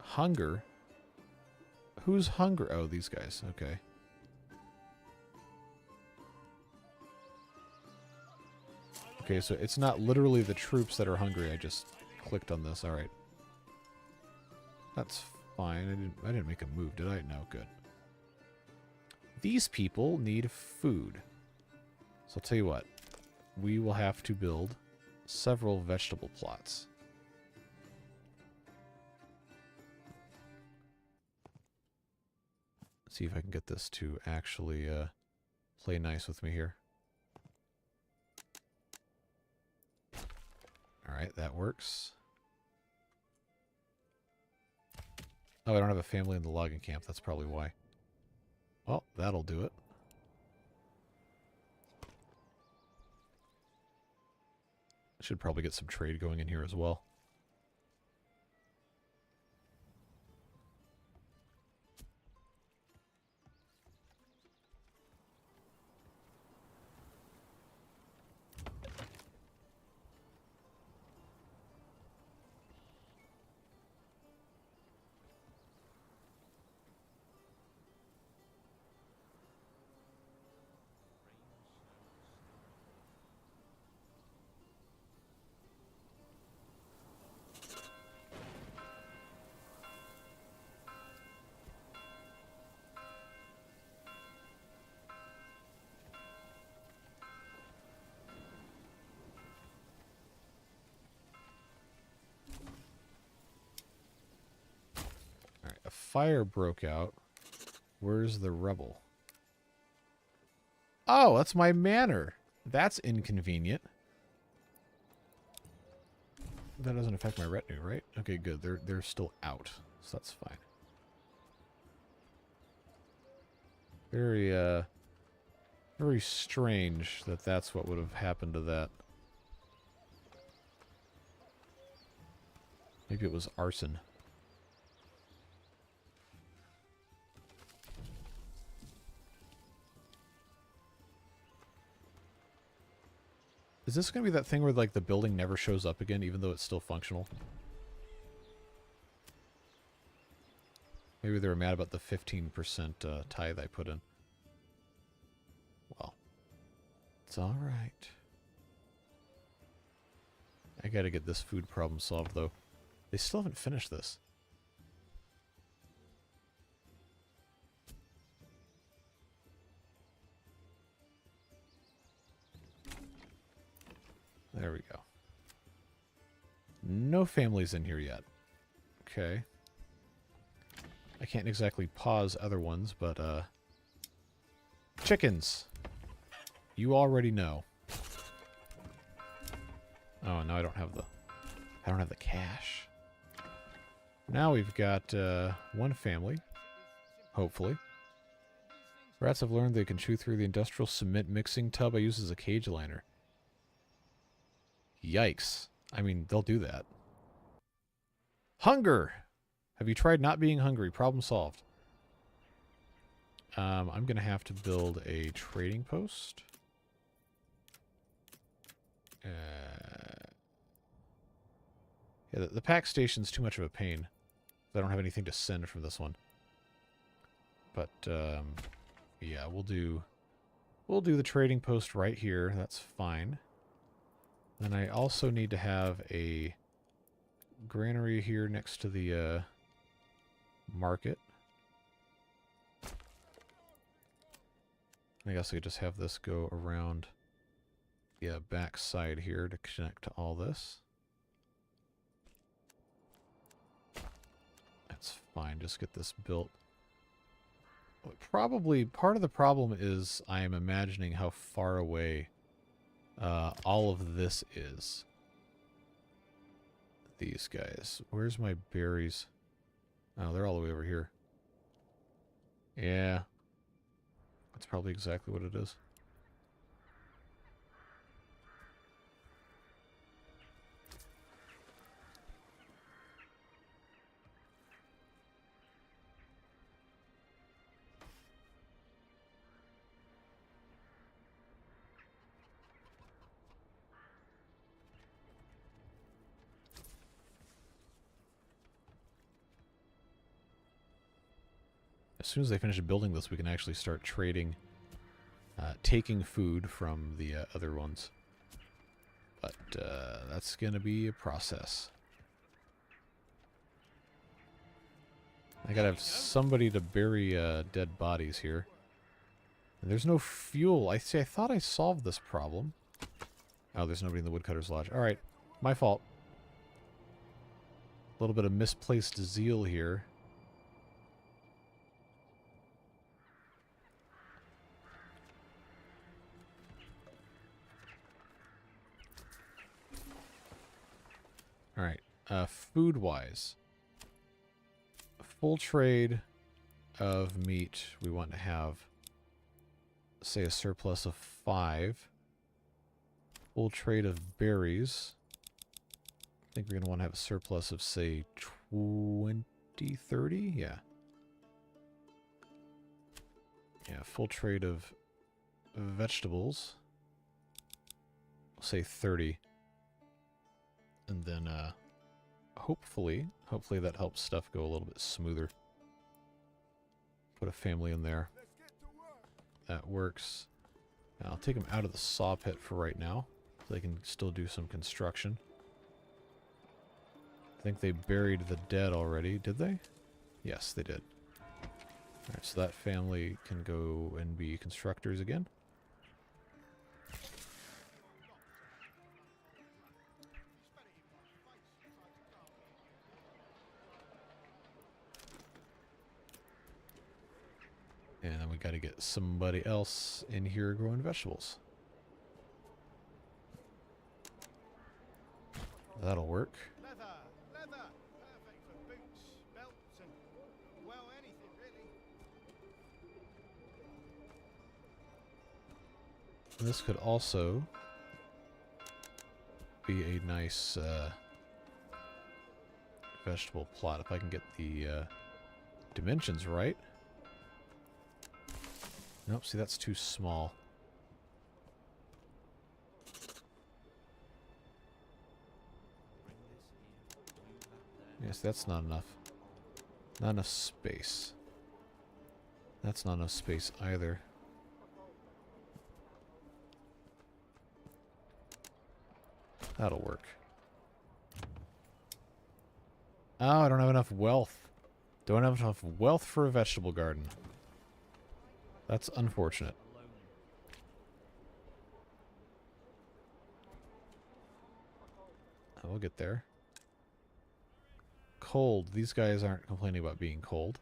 S1: Hunger? Who's hunger? Oh, these guys. Okay. Okay, so it's not literally the troops that are hungry. I just clicked on this. All right. That's fine. I didn't make a move, did I? No, good. These people need food. So I'll tell you what. We will have to build several vegetable plots. Let's see if I can get this to actually play nice with me here. Alright, that works. Oh, I don't have a family in the logging camp. That's probably why. Well, that'll do it. Should probably get some trade going in here as well. fire broke out. Where's the rubble? Oh, that's my manor. That's inconvenient. That doesn't affect my retinue, right? Okay, good. They're still out, so that's fine. Very very strange that that's what would have happened to that. Maybe it was arson. Is this going to be that thing where, like, the building never shows up again, even though it's still functional? Maybe they were mad about the 15% tithe I put in. Well, it's alright. I gotta get this food problem solved, though. They still haven't finished this. There we go. No families in here yet. Okay. I can't exactly pause other ones, but, chickens! You already know. Oh, no, I don't have the cash. Now we've got, one family. Hopefully. Rats have learned they can chew through the industrial cement mixing tub I use as a cage liner. Yikes. I mean, they'll do that. Hunger! Have you tried not being hungry? Problem solved. I'm going to have to build a trading post. Yeah, the pack station's too much of a pain. I don't have anything to send from this one. But, yeah, we'll do the trading post right here. That's fine. Then I also need to have a granary here next to the market. I guess I could just have this go around the back side here to connect to all this. That's fine, just get this built. Probably part of the problem is I am imagining how far away all of this is. These guys. Where's my berries? Oh, they're all the way over here. Yeah. That's probably exactly what it is. As soon as they finish building this, we can actually start trading, taking food from the other ones. But that's going to be a process. I got to have somebody to bury dead bodies here. And there's no fuel. I thought I solved this problem. Oh, there's nobody in the woodcutter's lodge. All right, my fault. A little bit of misplaced zeal here. Alright, food-wise. Full trade of meat, we want to have, say, a surplus of 5. Full trade of berries. I think we're going to want to have a surplus of, say, 20, 30? Yeah. Yeah, full trade of vegetables. I'll say 30. And then, hopefully that helps stuff go a little bit smoother. Put a family in there. That works. Now, I'll take them out of the saw pit for right now, so they can still do some construction. I think they buried the dead already, did they? Yes, they did. Alright, so that family can go and be constructors again. got to get somebody else in here growing vegetables. That'll work.
S2: Leather, perfect for boots, belts, and well, anything really.
S1: This could also be a nice vegetable plot if I can get the dimensions right. Nope, see, that's too small. Yes, that's not enough. Not enough space. That's not enough space either. That'll work. Oh, I don't have enough wealth. Don't have enough wealth for a vegetable garden. That's unfortunate. We'll get there. Cold. These guys aren't complaining about being cold.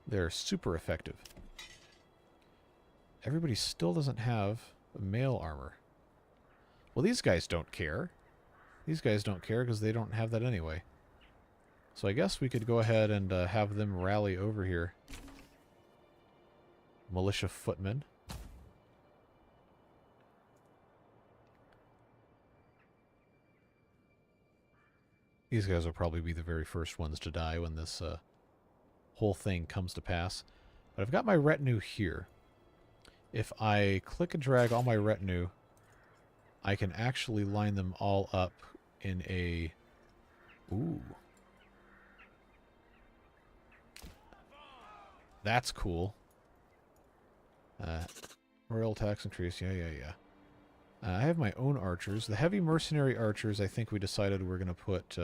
S1: They're super effective. Everybody still doesn't have mail armor. Well, these guys don't care. These guys don't care because they don't have that anyway. So I guess we could go ahead and have them rally over here. Militia footmen. These guys will probably be the very first ones to die when this whole thing comes to pass. But I've got my retinue here. If I click and drag all my retinue, I can actually line them all up in a... Ooh. That's cool. Royal tax increase. Yeah. I have my own archers. The heavy mercenary archers, I think we decided we're going to put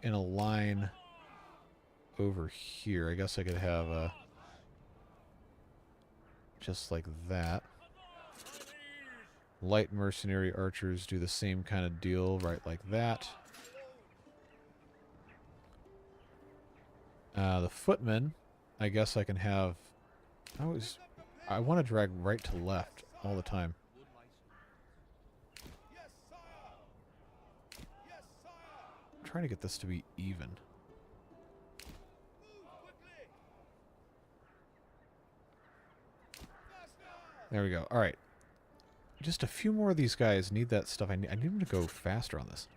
S1: in a line over here. I guess I could have just like that. Light mercenary archers do the same kind of deal, right like that. The footmen, I guess I can have... I want to drag right to left all the time. I'm trying to get this to be even. There we go. Alright. Just a few more of these guys need that stuff. I need them to go faster on this.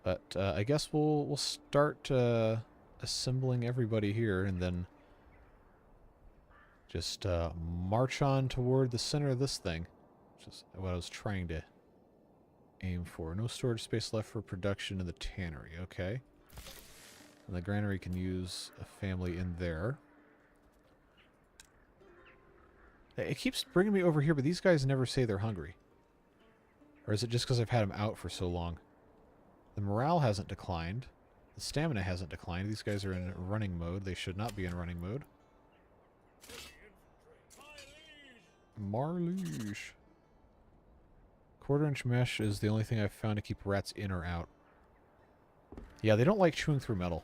S1: But I guess we'll start assembling everybody here and then just march on toward the center of this thing. Which is what I was trying to aim for. No storage space left for production in the tannery. Okay. And the granary can use a family in there. It keeps bringing me over here, but these guys never say they're hungry. Or is it just because I've had them out for so long? The morale hasn't declined. The stamina hasn't declined. These guys are in running mode. They should not be in running mode. Marliege. Quarter-inch mesh is the only thing I've found to keep rats in or out. Yeah, they don't like chewing through metal.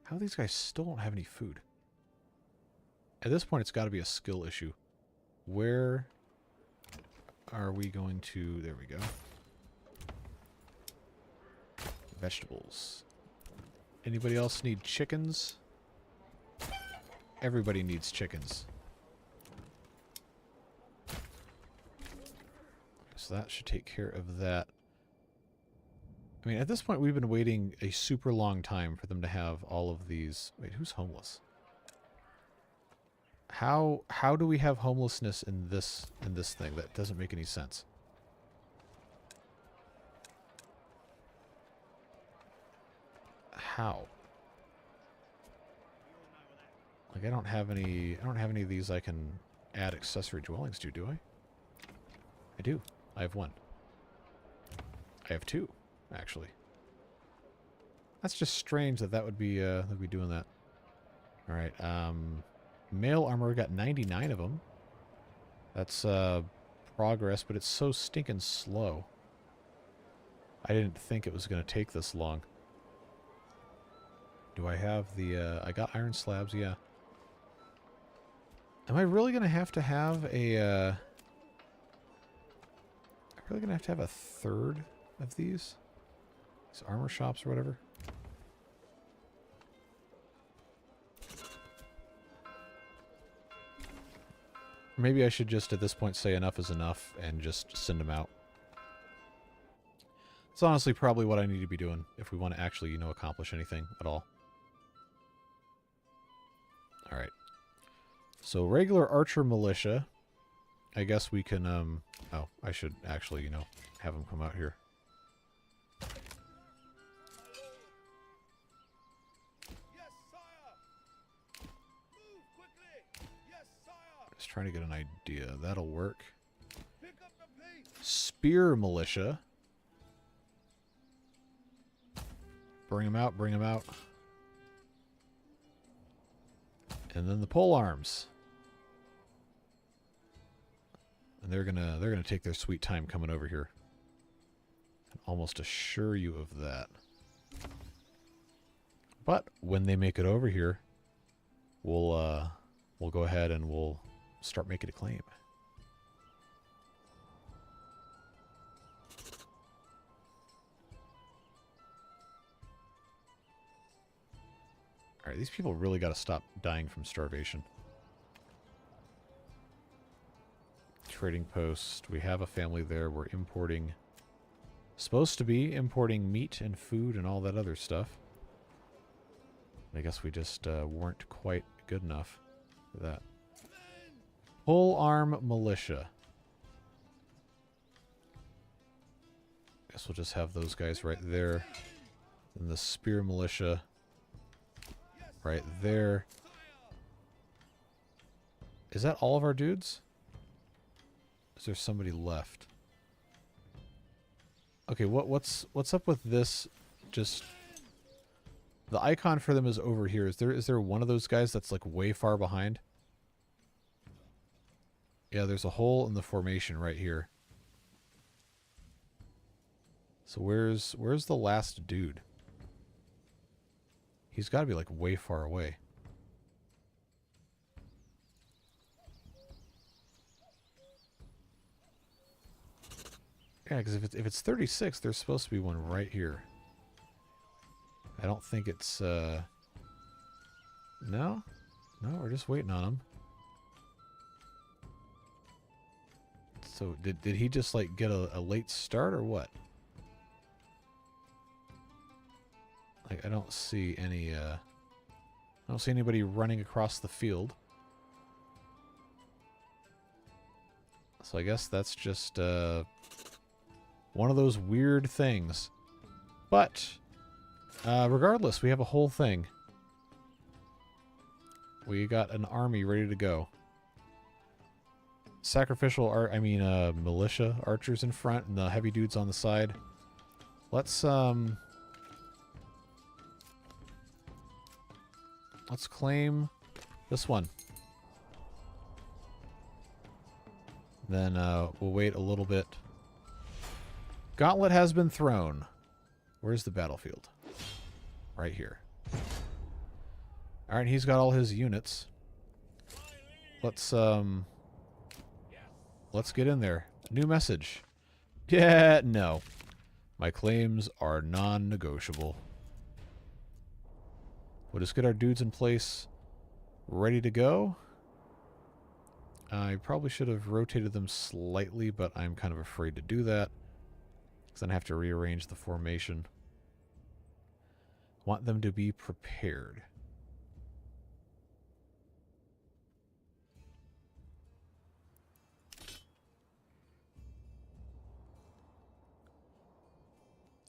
S1: How these guys still don't have any food? At this point, it's got to be a skill issue. Where are we going to... There we go. Vegetables. Anybody else need chickens? Everybody needs chickens. So that should take care of that. I mean, at this point, we've been waiting a super long time for them to have all of these... Wait, who's homeless? How do we have homelessness in this thing? That doesn't make any sense. How? Like, I don't have any of these I can add accessory dwellings to, do I? I do. I have one. I have two, actually. That's just strange that would be doing that. All right. Mail armor, got 99 of them. That's progress, but it's so stinking slow. I didn't think it was going to take this long. Do I have the... I got iron slabs, yeah. Am I really going to have a... I'm really going to have a third of these? These armor shops or whatever? Maybe I should just, at this point, say enough is enough and just send them out. It's honestly probably what I need to be doing if we want to actually, you know, accomplish anything at all. Alright. So, regular archer militia. I guess we can, oh, I should actually, you know, have them come out here.
S2: Yes, sire. Move quickly. Yes, sire.
S1: Just trying to get an idea. That'll work.
S2: Pick up the pace.
S1: Spear militia. Bring them out, bring them out. And then the pole arms. And they're gonna take their sweet time coming over here. I can almost assure you of that. But when they make it over here, we'll go ahead and we'll start making a claim. Alright, these people really got to stop dying from starvation. Trading post. We have a family there. We're importing... Supposed to be importing meat and food and all that other stuff. I guess we just weren't quite good enough for that. Full arm militia. Guess we'll just have those guys right there. And the spear militia right there. Is that all of our dudes? Is there somebody left? Okay, what's up with this? Just the icon for them is over here. Is there one of those guys that's like way far behind? Yeah, there's a hole in the formation right here. So where's the last dude? He's got to be like way far away. Yeah, because if it's 36, there's supposed to be one right here. I don't think it's, No? No, we're just waiting on him. So, did he just, like, get a late start or what? Like, I don't see any, I don't see anybody running across the field. So I guess that's just, one of those weird things. But, regardless, we have a whole thing. We got an army ready to go. Sacrificial militia archers in front and the heavy dudes on the side. Let's claim this one. Then we'll wait a little bit. Gauntlet has been thrown. Where's the battlefield? Right here. Alright, he's got all his units. Let's get in there. New message. Yeah, no. My claims are non-negotiable. We'll just get our dudes in place, ready to go. I probably should have rotated them slightly, but I'm kind of afraid to do that, because then I have to rearrange the formation. Want them to be prepared.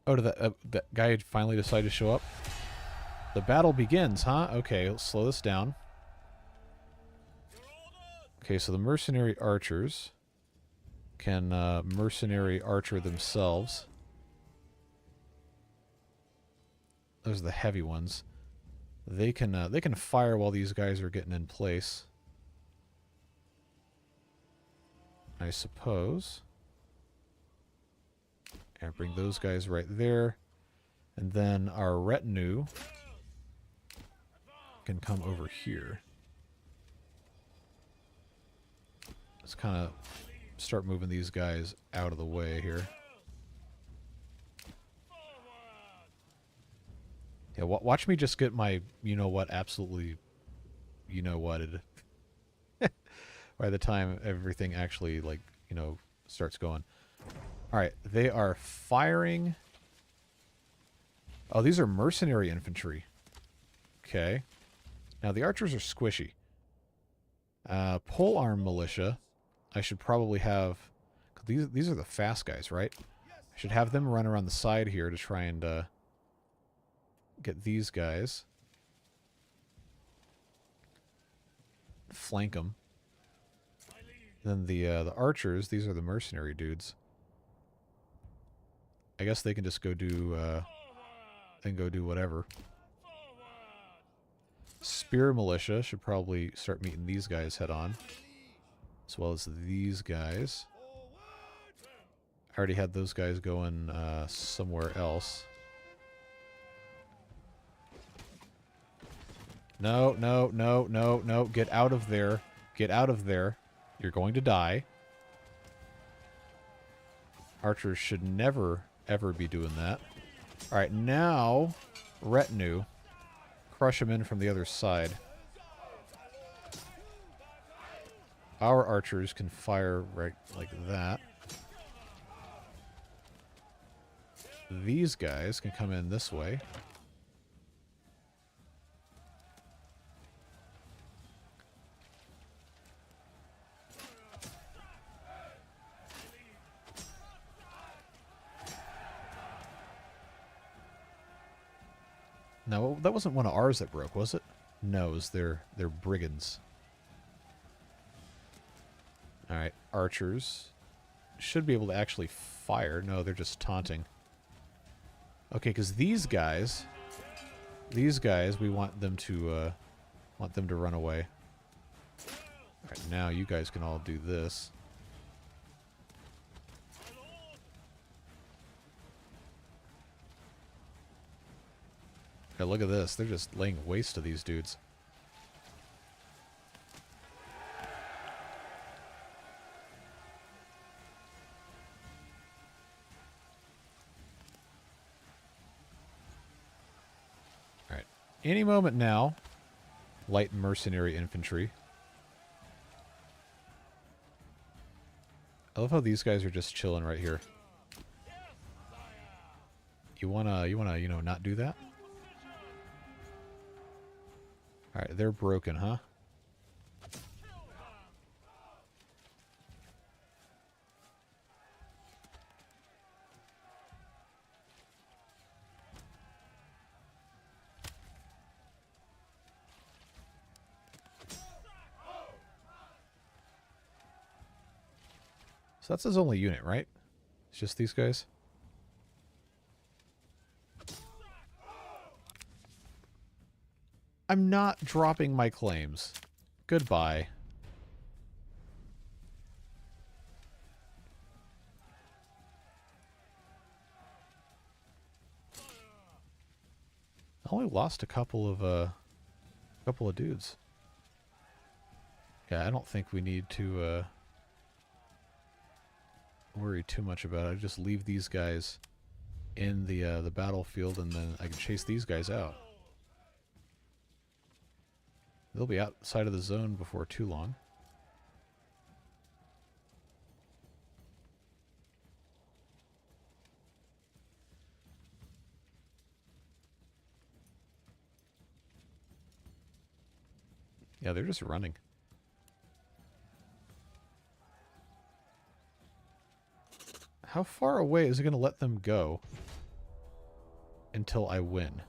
S1: Oh, did that guy finally decide to show up? The battle begins, huh? Okay, let's slow this down. Okay, so the mercenary archers can mercenary archer themselves. Those are the heavy ones. They can fire while these guys are getting in place, I suppose. And bring those guys right there. And then our retinue can come over here. Let's kind of start moving these guys out of the way here. Yeah, watch me just get my you-know-what absolutely you-know-whatted by the time everything actually, like, starts going. Alright, they are firing. Oh, these are mercenary infantry. Okay. Now, the archers are squishy. Polearm militia, I should probably have... These are the fast guys, right? I should have them run around the side here to try and get these guys. Flank them. Then the archers, these are the mercenary dudes. I guess they can just go do whatever. Spear militia should probably start meeting these guys head on, as well as these guys. I already had those guys going somewhere else. No, no, no, no, no. Get out of there. Get out of there. You're going to die. Archers should never, ever be doing that. Alright, now, retinue. Crush them in from the other side. Our archers can fire right like that. These guys can come in this way. No, that wasn't one of ours that broke, was it? No, it was their brigands. Alright, archers should be able to actually fire. No, they're just taunting. Okay, because these guys, we want them to run away. Alright, now you guys can all do this. Okay, look at this. They're just laying waste to these dudes. Alright. Any moment now, light mercenary infantry. I love how these guys are just chilling right here. You wanna, not do that? Alright, they're broken, huh? So that's his only unit, right? It's just these guys? I'm not dropping my claims. Goodbye. I only lost a couple of dudes. Yeah, I don't think we need to worry too much about it. I just leave these guys in the battlefield, and then I can chase these guys out. They'll be outside of the zone before too long. Yeah, they're just running. How far away is it going to let them go until I win?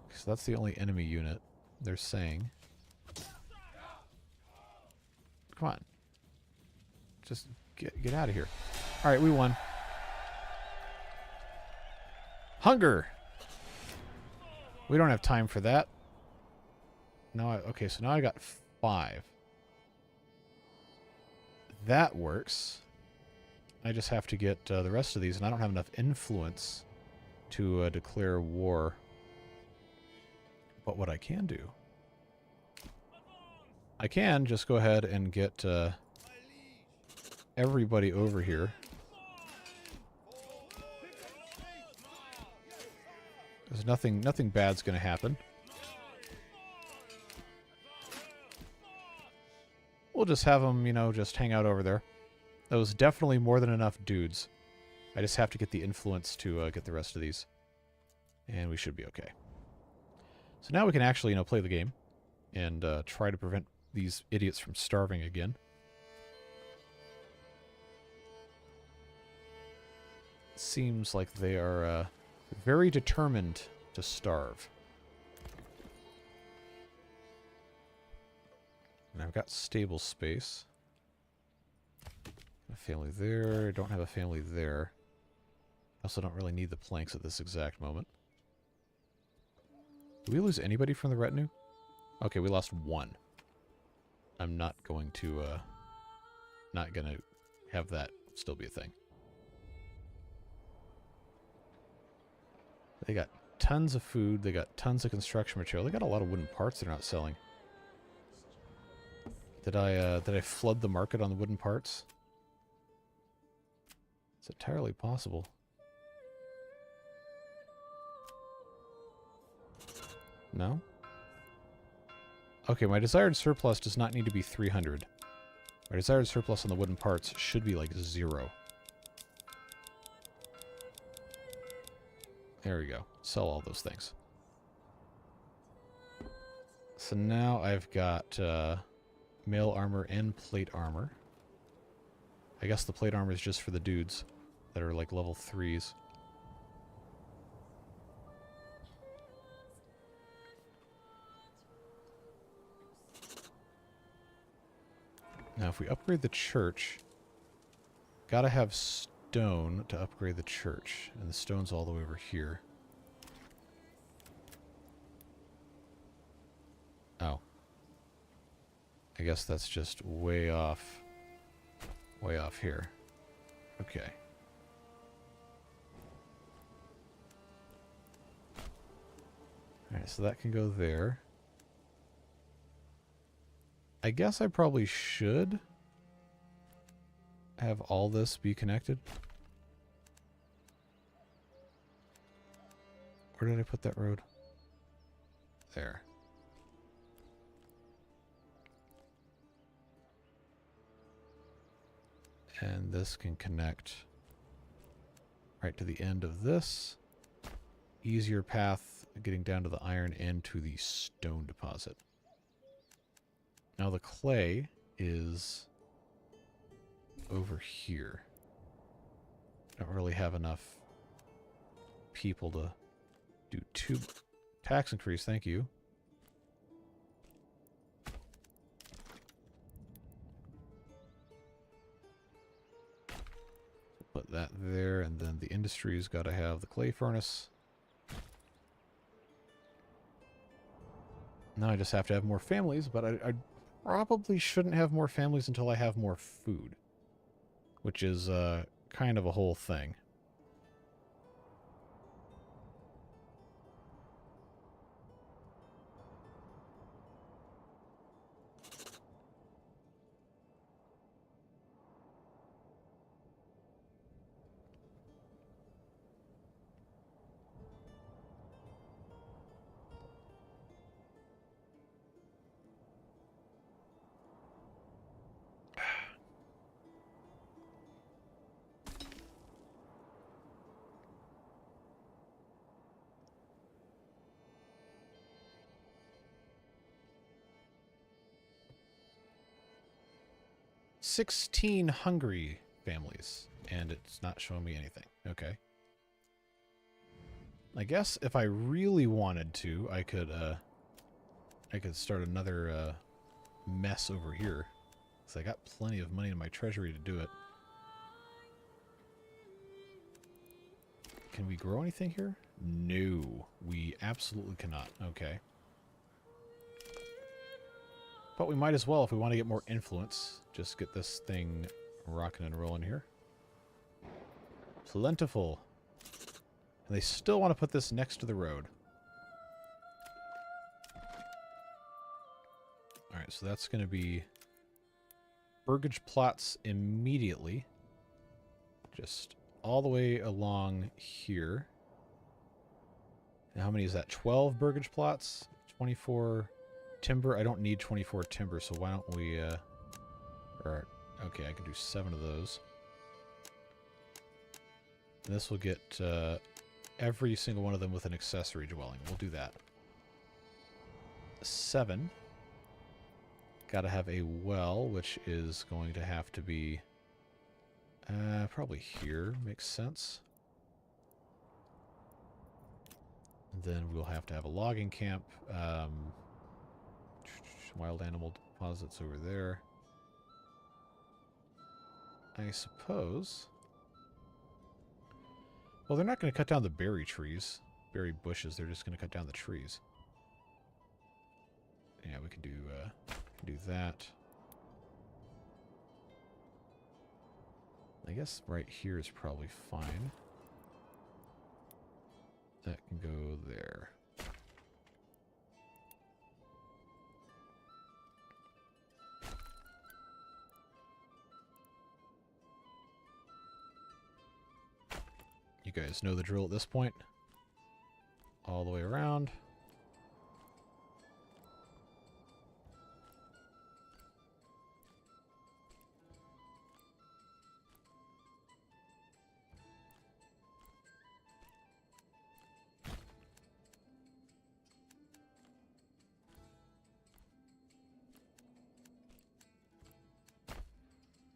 S1: Because that's the only enemy unit. They're saying. Come on. Just get out of here. Alright, we won. Hunger! We don't have time for that. No, okay, so now I got 5. That works. I just have to get the rest of these, and I don't have enough influence to declare war. But what I can do, I can just go ahead and get everybody over here. There's nothing bad's going to happen. We'll just have them, you know, just hang out over there. That was definitely more than enough dudes. I just have to get the influence to get the rest of these. And we should be okay. So now we can actually, you know, play the game and try to prevent these idiots from starving again. Seems like they are very determined to starve. And I've got stable space. A family there. Don't have a family there. Also don't really need the planks at this exact moment. Did we lose anybody from the retinue? Okay, we lost one. I'm not going to have that still be a thing. They got tons of food. They got tons of construction material. They got a lot of wooden parts they're not selling. Did I flood the market on the wooden parts? It's entirely possible. No? Okay, my desired surplus does not need to be 300. My desired surplus on the wooden parts should be like 0. There we go. Sell all those things. So now I've got mail armor and plate armor. I guess the plate armor is just for the dudes that are like level 3s. Now if we upgrade the church, gotta have stone to upgrade the church. And the stone's all the way over here. Oh. I guess that's just way off here. Okay. Alright, so that can go there. I guess I probably should have all this be connected. Where did I put that road? There. And this can connect right to the end of this. Easier path getting down to the iron and to the stone deposit. Now the clay is over here. Don't really have enough people to do 2 tax increase, thank you. Put that there, and then the industry's got to have the clay furnace. Now I just have to have more families, but I probably shouldn't have more families until I have more food. Which is kind of a whole thing. $16 hungry families, and it's not showing me anything. Okay. I guess if I really wanted to, I could start another mess over here, because I got plenty of money in my treasury to do it. Can we grow anything here? No, we absolutely cannot. Okay. But we might as well if we want to get more influence. Just get this thing rocking and rolling here. Plentiful. And they still want to put this next to the road. Alright, so that's going to be burgage plots immediately. Just all the way along here. And how many is that? 12 burgage plots? 24 timber? I don't need 24 timber, so why don't we... okay, I can do 7 of those. And this will get every single one of them with an accessory dwelling. We'll do that. 7. Gotta have a well, which is going to have to be probably here. Makes sense. And then we'll have to have a logging camp. Wild animal deposits over there. I suppose... Well, they're not going to cut down the berry trees. Berry bushes. They're just going to cut down the trees. Yeah, we can do that. I guess right here is probably fine. That can go there. You guys know the drill at this point. All the way around.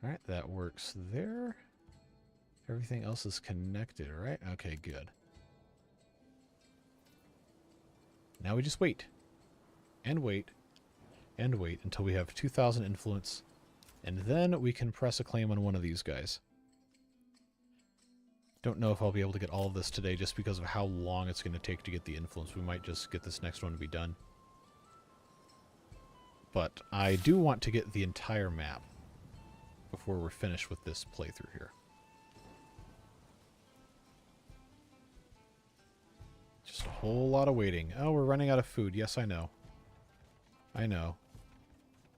S1: Alright, that works there. Everything else is connected, right? Okay, good. Now we just wait. And wait. And wait until we have 2,000 influence. And then we can press a claim on one of these guys. Don't know if I'll be able to get all of this today just because of how long it's going to take to get the influence. We might just get this next one to be done. But I do want to get the entire map before we're finished with this playthrough here. Just a whole lot of waiting. Oh, we're running out of food. Yes, I know. I know.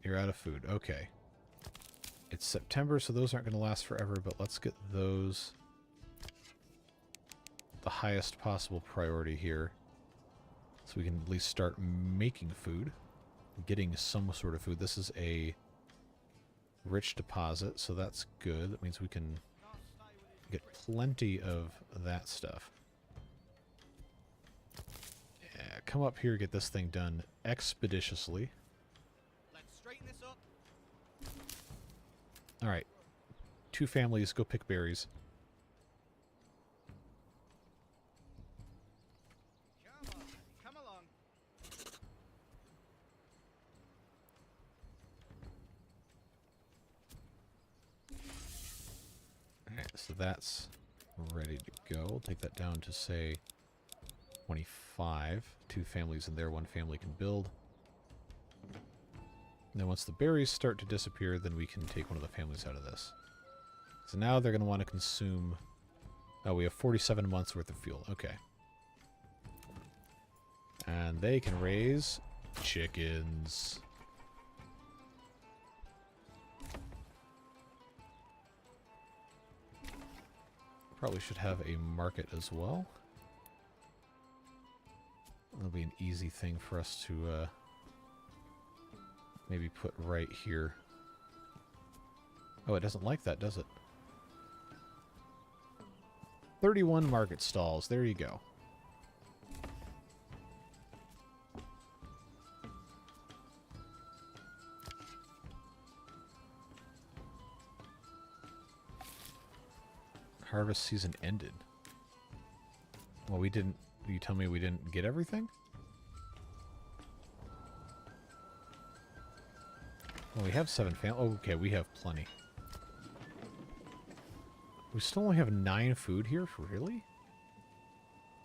S1: You're out of food. Okay. It's September, so those aren't going to last forever, but let's get those the highest possible priority here. So we can at least start making food. Getting some sort of food. This is a rich deposit, so that's good. That means we can get plenty of that stuff. Yeah, come up here, get this thing done expeditiously.
S2: Let's straighten this up.
S1: Alright. 2 families, go pick berries.
S2: Come on, come along.
S1: Alright, so that's ready to go. We'll take that down to, say, 25. 2 families in there, 1 family can build. And then once the berries start to disappear, then we can take one of the families out of this. So now they're going to want to consume... Oh, we have 47 months worth of fuel. Okay. And they can raise chickens. Probably should have a market as well. That'll be an easy thing for us to maybe put right here. Oh, it doesn't like that, does it? 31 market stalls. There you go. Harvest season ended. Well, we didn't... You tell me we didn't get everything? Well, we have 7 families. Oh, okay, we have plenty. We still only have 9 food here? Really?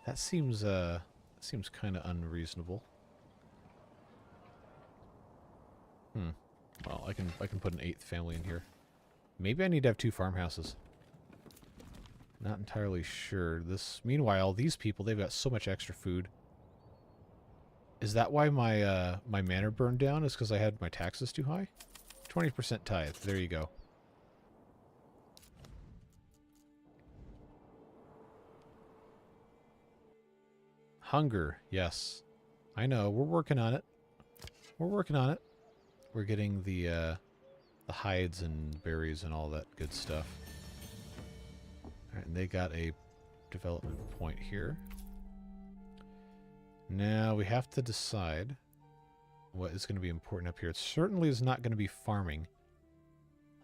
S1: That seems kind of unreasonable. Well, I can put an 8th family in here. Maybe I need to have 2 farmhouses. Not entirely sure. Meanwhile, these people, they've got so much extra food. Is that why my my manor burned down? Is because I had my taxes too high? 20% tithe. There you go. Hunger. Yes. I know. We're working on it. We're working on it. We're getting the hides and berries and all that good stuff. All right, and they got a development point here. Now we have to decide what is going to be important up here. It certainly is not going to be farming.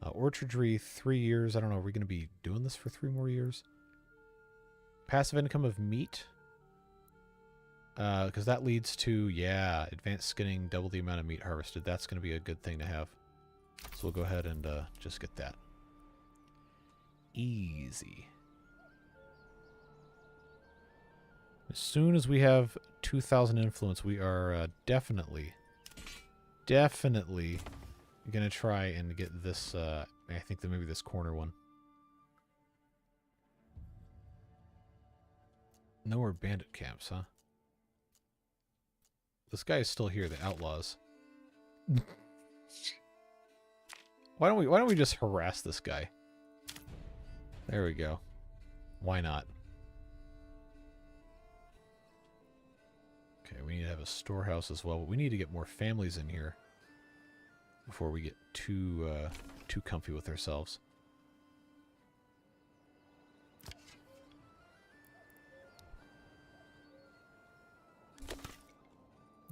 S1: Orchardry, 3 years. I don't know. Are we going to be doing this for 3 more years? Passive income of meat. Because that leads to, yeah, advanced skinning, double the amount of meat harvested. That's going to be a good thing to have. So we'll go ahead and just get that. Easy. As soon as we have 2,000 influence, we are definitely going to try and get this, I think that maybe this corner one. No more bandit camps, huh? This guy is still here, the outlaws. Why don't we just harass this guy? There we go. Why not? Okay, we need to have a storehouse as well, but we need to get more families in here before we get too comfy with ourselves.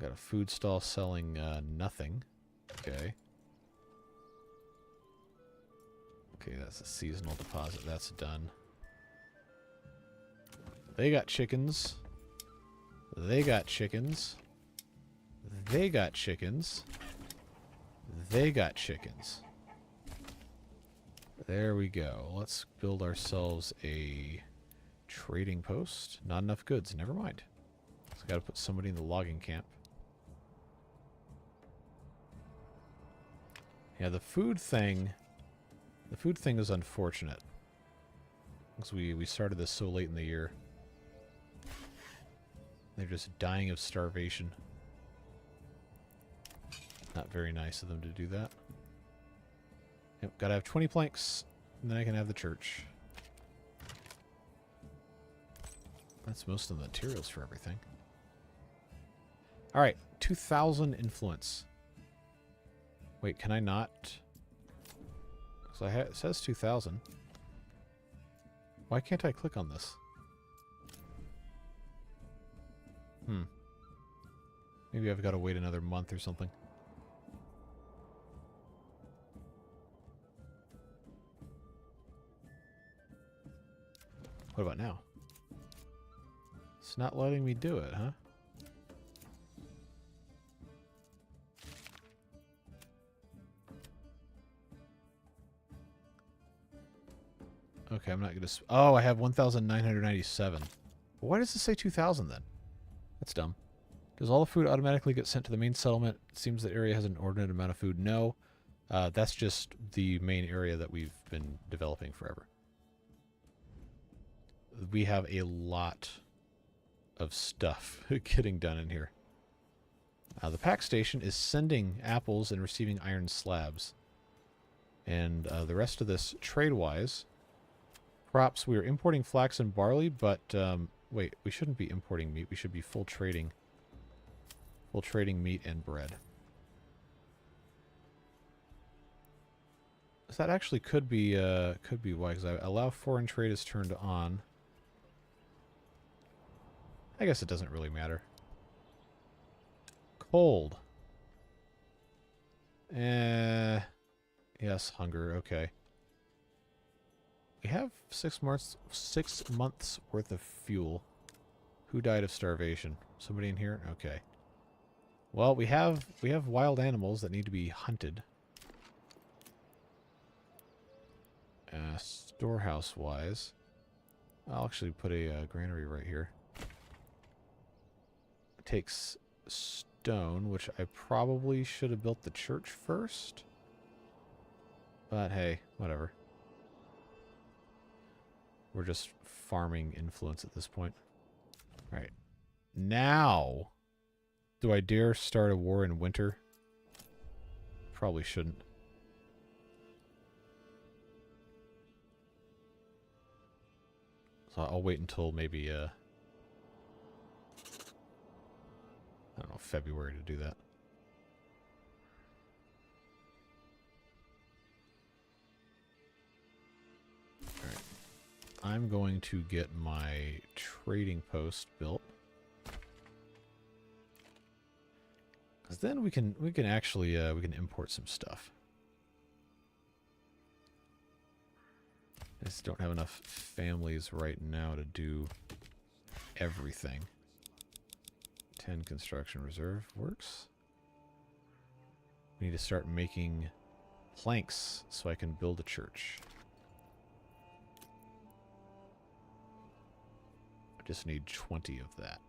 S1: Got a food stall selling nothing. Okay. Okay, that's a seasonal deposit. That's done. They got chickens. They got chickens. They got chickens. They got chickens. There we go. Let's build ourselves a trading post. Not enough goods. Never mind. So got to put somebody in the logging camp. Yeah, the food thing is unfortunate. Because we started this so late in the year. They're just dying of starvation. Not very nice of them to do that. Yep, gotta have 20 planks, and then I can have the church. That's most of the materials for everything. Alright, 2,000 influence. Wait, can I not? So it says 2,000. Why can't I click on this? Maybe I've got to wait another month or something. What about now? It's not letting me do it, huh? Okay, I'm not going to... Oh, I have 1,997. Why does it say 2,000 then? That's dumb. Does all the food automatically get sent to the main settlement? It seems the area has an ordinate amount of food. No. That's just the main area that we've been developing forever. We have a lot of stuff getting done in here. The pack station is sending apples and receiving iron slabs. And the rest of this, trade-wise... Crops, we are importing flax and barley, but, wait, we shouldn't be importing meat. We should be full trading meat and bread. So that actually could be why, because I allow foreign trade is turned on. I guess it doesn't really matter. Cold. Yes, hunger, okay. We have 6 months worth of fuel. Who died of starvation? Somebody in here? Okay. Well, we have wild animals that need to be hunted. Storehouse-wise, I'll actually put a granary right here. It takes stone, which I probably should have built the church first. But hey, whatever. We're just farming influence at this point. All right. Now, do I dare start a war in winter? Probably shouldn't. So I'll wait until maybe, I don't know, February to do that. Alright. I'm going to get my trading post built. Because then we can actually we can import some stuff. I just don't have enough families right now to do everything. 10 construction reserve works. We need to start making planks so I can build a church. I just need 20 of that.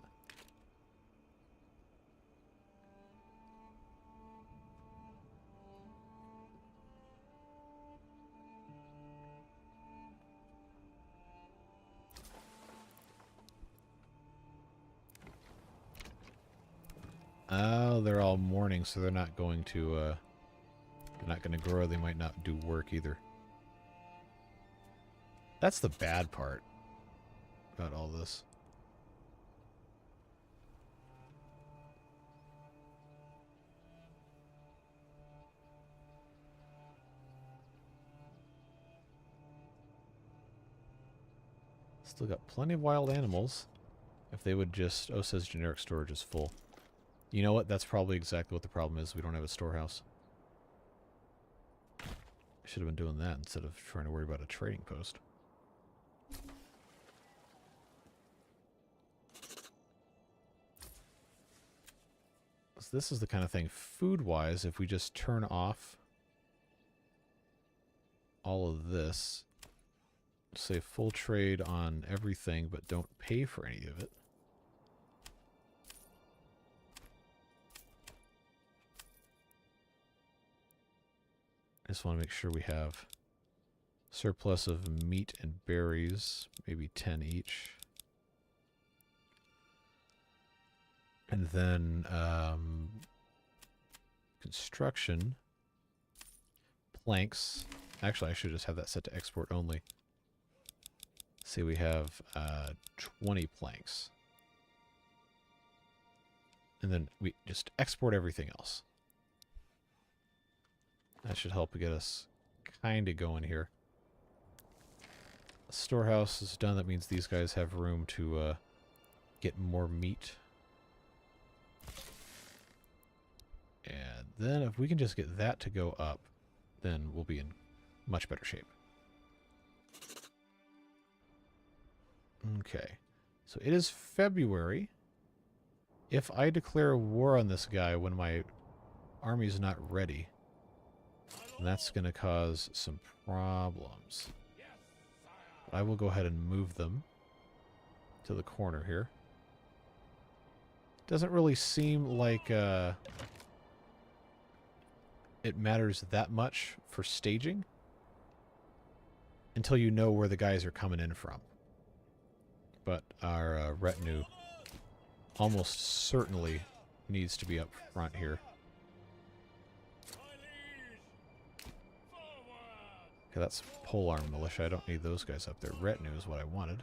S1: Oh, they're all mourning, so they're not going to grow. They might not do work either. That's the bad part about all this. Still got plenty of wild animals. If they would just... Oh, it says generic storage is full. You know what? That's probably exactly what the problem is. We don't have a storehouse. I should have been doing that instead of trying to worry about a trading post. So this is the kind of thing, food-wise, if we just turn off all of this, say full trade on everything, but don't pay for any of it. I just want to make sure we have surplus of meat and berries, maybe 10 each. And then construction, planks. Actually, I should just have that set to export only. Say we have 20 planks. And then we just export everything else. That should help get us kind of going here. Storehouse is done. That means these guys have room to get more meat. And then if we can just get that to go up, then we'll be in much better shape. Okay. So it is February. If I declare war on this guy when my army is not ready, that's going to cause some problems. I will go ahead and move them to the corner here. Doesn't really seem like it matters that much for staging until you know where the guys are coming in from. But our retinue almost certainly needs to be up front here. Okay, that's polearm militia. I don't need those guys up there. Retinue is what I wanted.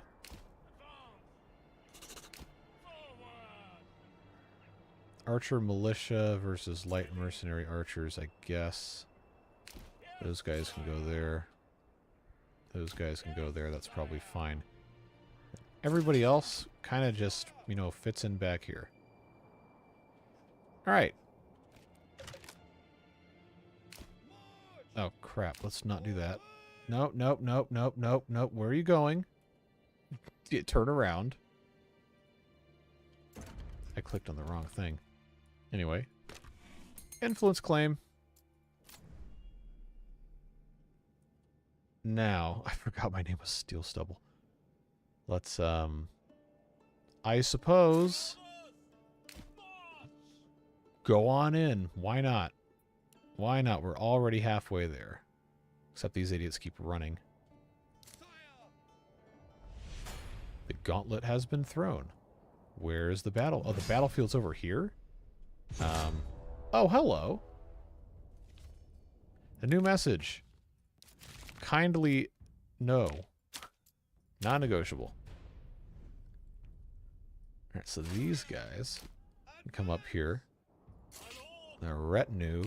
S1: Archer militia versus light mercenary archers, I guess. Those guys can go there. Those guys can go there. That's probably fine. Everybody else kind of just, you know, fits in back here. Alright. Oh, crap. Let's not do that. Nope, nope, nope, nope, nope, nope. Where are you going? Turn around. I clicked on the wrong thing. Anyway. Influence claim. Now, I forgot my name was Steel Stubble. Let's, I suppose, go on in. Why not? Why not? We're already halfway there. Except these idiots keep running. gauntlet has been thrown. Where is the battle? Oh, the battlefield's over here? Oh, hello. A new message. Kindly no. Non-negotiable. Alright, so these guys can come up here. The retinue.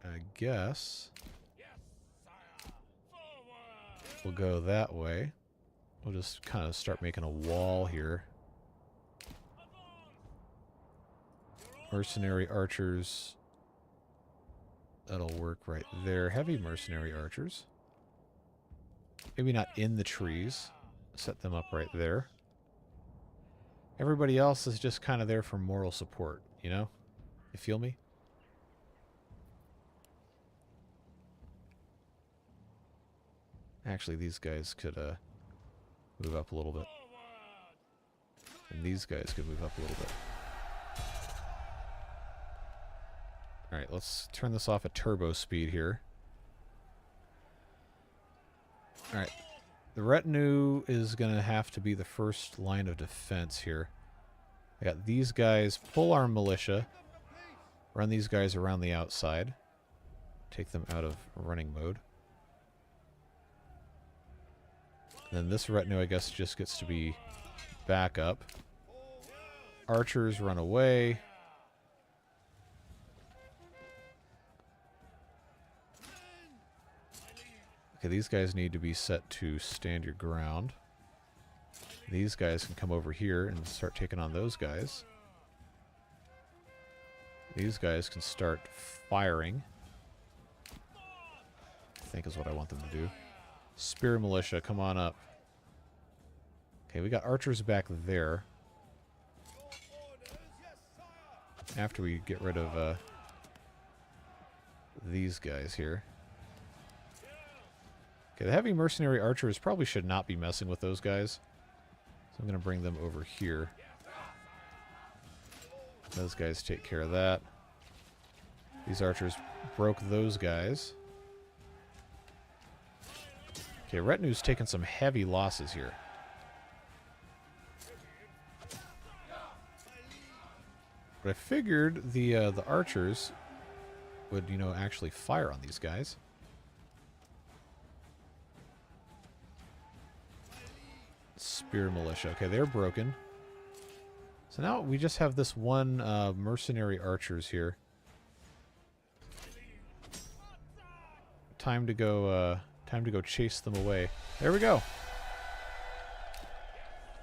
S1: I guess we'll go that way. We'll just kind of start making a wall here. Mercenary archers. That'll work right there. Heavy mercenary archers. Maybe not in the trees. Set them up right there. Everybody else is just kind of there for moral support, you know? You feel me? Actually, these guys could move up a little bit. And these guys could move up a little bit. Alright, let's turn this off at turbo speed here. Alright. The retinue is going to have to be the first line of defense here. I got these guys, pull our militia. Run these guys around the outside. Take them out of running mode. Then this retinue, I guess, just gets to be backup. Archers run away. Okay, these guys need to be set to stand your ground. These guys can come over here and start taking on those guys. These guys can start firing. I think is what I want them to do. Spear militia, come on up. Okay, we got archers back there. After we get rid of these guys here. Okay, the heavy mercenary archers probably should not be messing with those guys. So I'm going to bring them over here. Those guys take care of that. These archers broke those guys. Okay, retinue's taking some heavy losses here. But I figured the archers would, you know, actually fire on these guys. Spear militia. Okay, they're broken. So now we just have this one mercenary archers here. Time to go chase them away. There we go.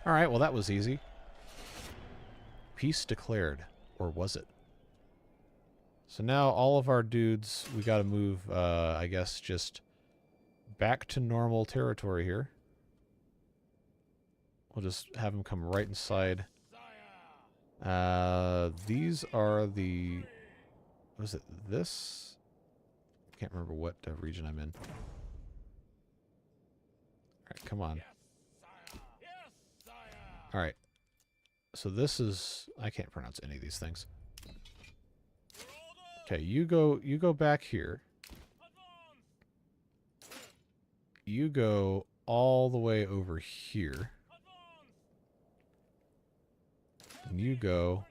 S1: Alright, well that was easy. Peace declared. Or was it? So now all of our dudes, we gotta move, I guess, just back to normal territory here. We'll just have them come right inside. These are the... Was it this? Can't remember what region I'm in. Alright, come on. Alright. So this is... I can't pronounce any of these things. Okay, you go back here. You go all the way over here. And you go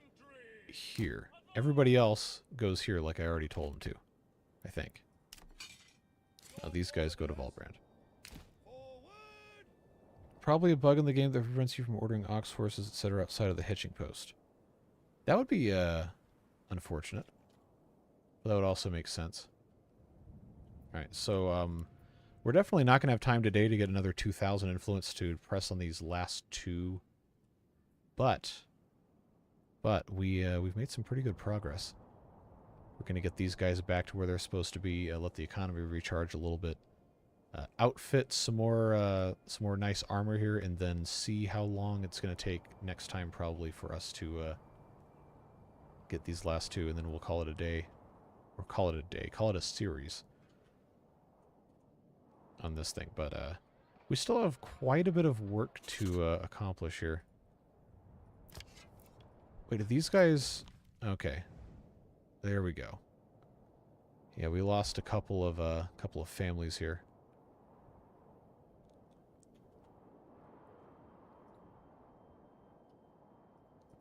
S1: here. Everybody else goes here like I already told them to. I think. Now these guys go to Valbrand. Probably a bug in the game that prevents you from ordering ox horses, etc. outside of the hitching post. That would be unfortunate. But that would also make sense. Alright, so we're definitely not going to have time today to get another 2,000 influence to press on these last two. But we've made some pretty good progress. We're going to get these guys back to where they're supposed to be, let the economy recharge a little bit. Outfit some more nice armor here, and then see how long it's going to take next time probably for us to get these last two, and then we'll call it a day. Or call it a day. Call it a series on this thing. But we still have quite a bit of work to accomplish here. Wait, are these guys... Okay. There we go. Yeah, we lost a couple of families here.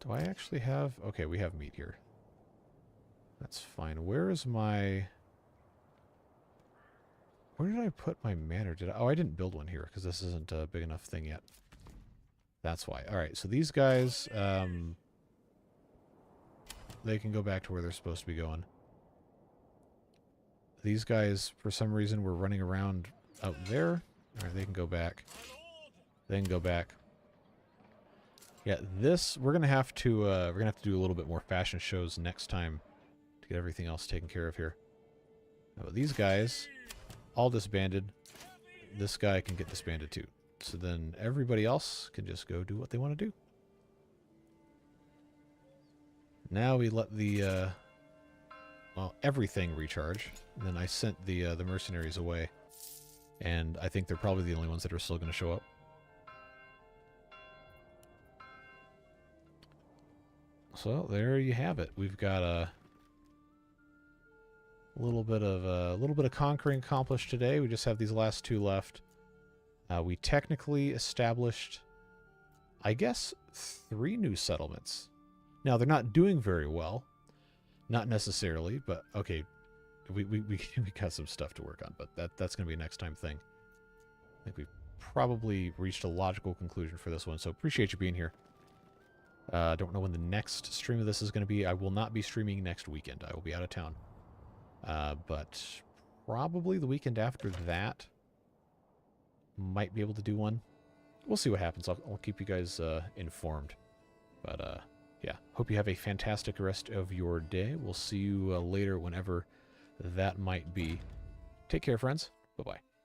S1: Do I actually have... Okay, we have meat here. That's fine. Where is my... Where did I put my manor? Did I... Oh, I didn't build one here because this isn't a big enough thing yet. That's why. Alright, so these guys, they can go back to where they're supposed to be going. These guys, for some reason, were running around out there. Alright, they can go back. They can go back. Yeah, this, we're gonna have to do a little bit more fashion shows next time to get everything else taken care of here. Now, these guys, all disbanded. This guy can get disbanded too. So then everybody else can just go do what they want to do. Now we let the, well, everything recharge. And then I sent the mercenaries away. And I think they're probably the only ones that are still going to show up. So there you have it. We've got a little bit of conquering accomplished today. We just have these last two left. We technically established, I guess, 3 new settlements. Now they're not doing very well, not necessarily, but okay, we got some stuff to work on. But that's going to be a next time thing. I think we've probably reached a logical conclusion for this one. So appreciate you being here. Don't know when the next stream of this is going to be. I will not be streaming next weekend. I will be out of town. But probably the weekend after that, might be able to do one. We'll see what happens. I'll keep you guys informed. But yeah, hope you have a fantastic rest of your day. We'll see you later whenever that might be. Take care, friends. Bye-bye.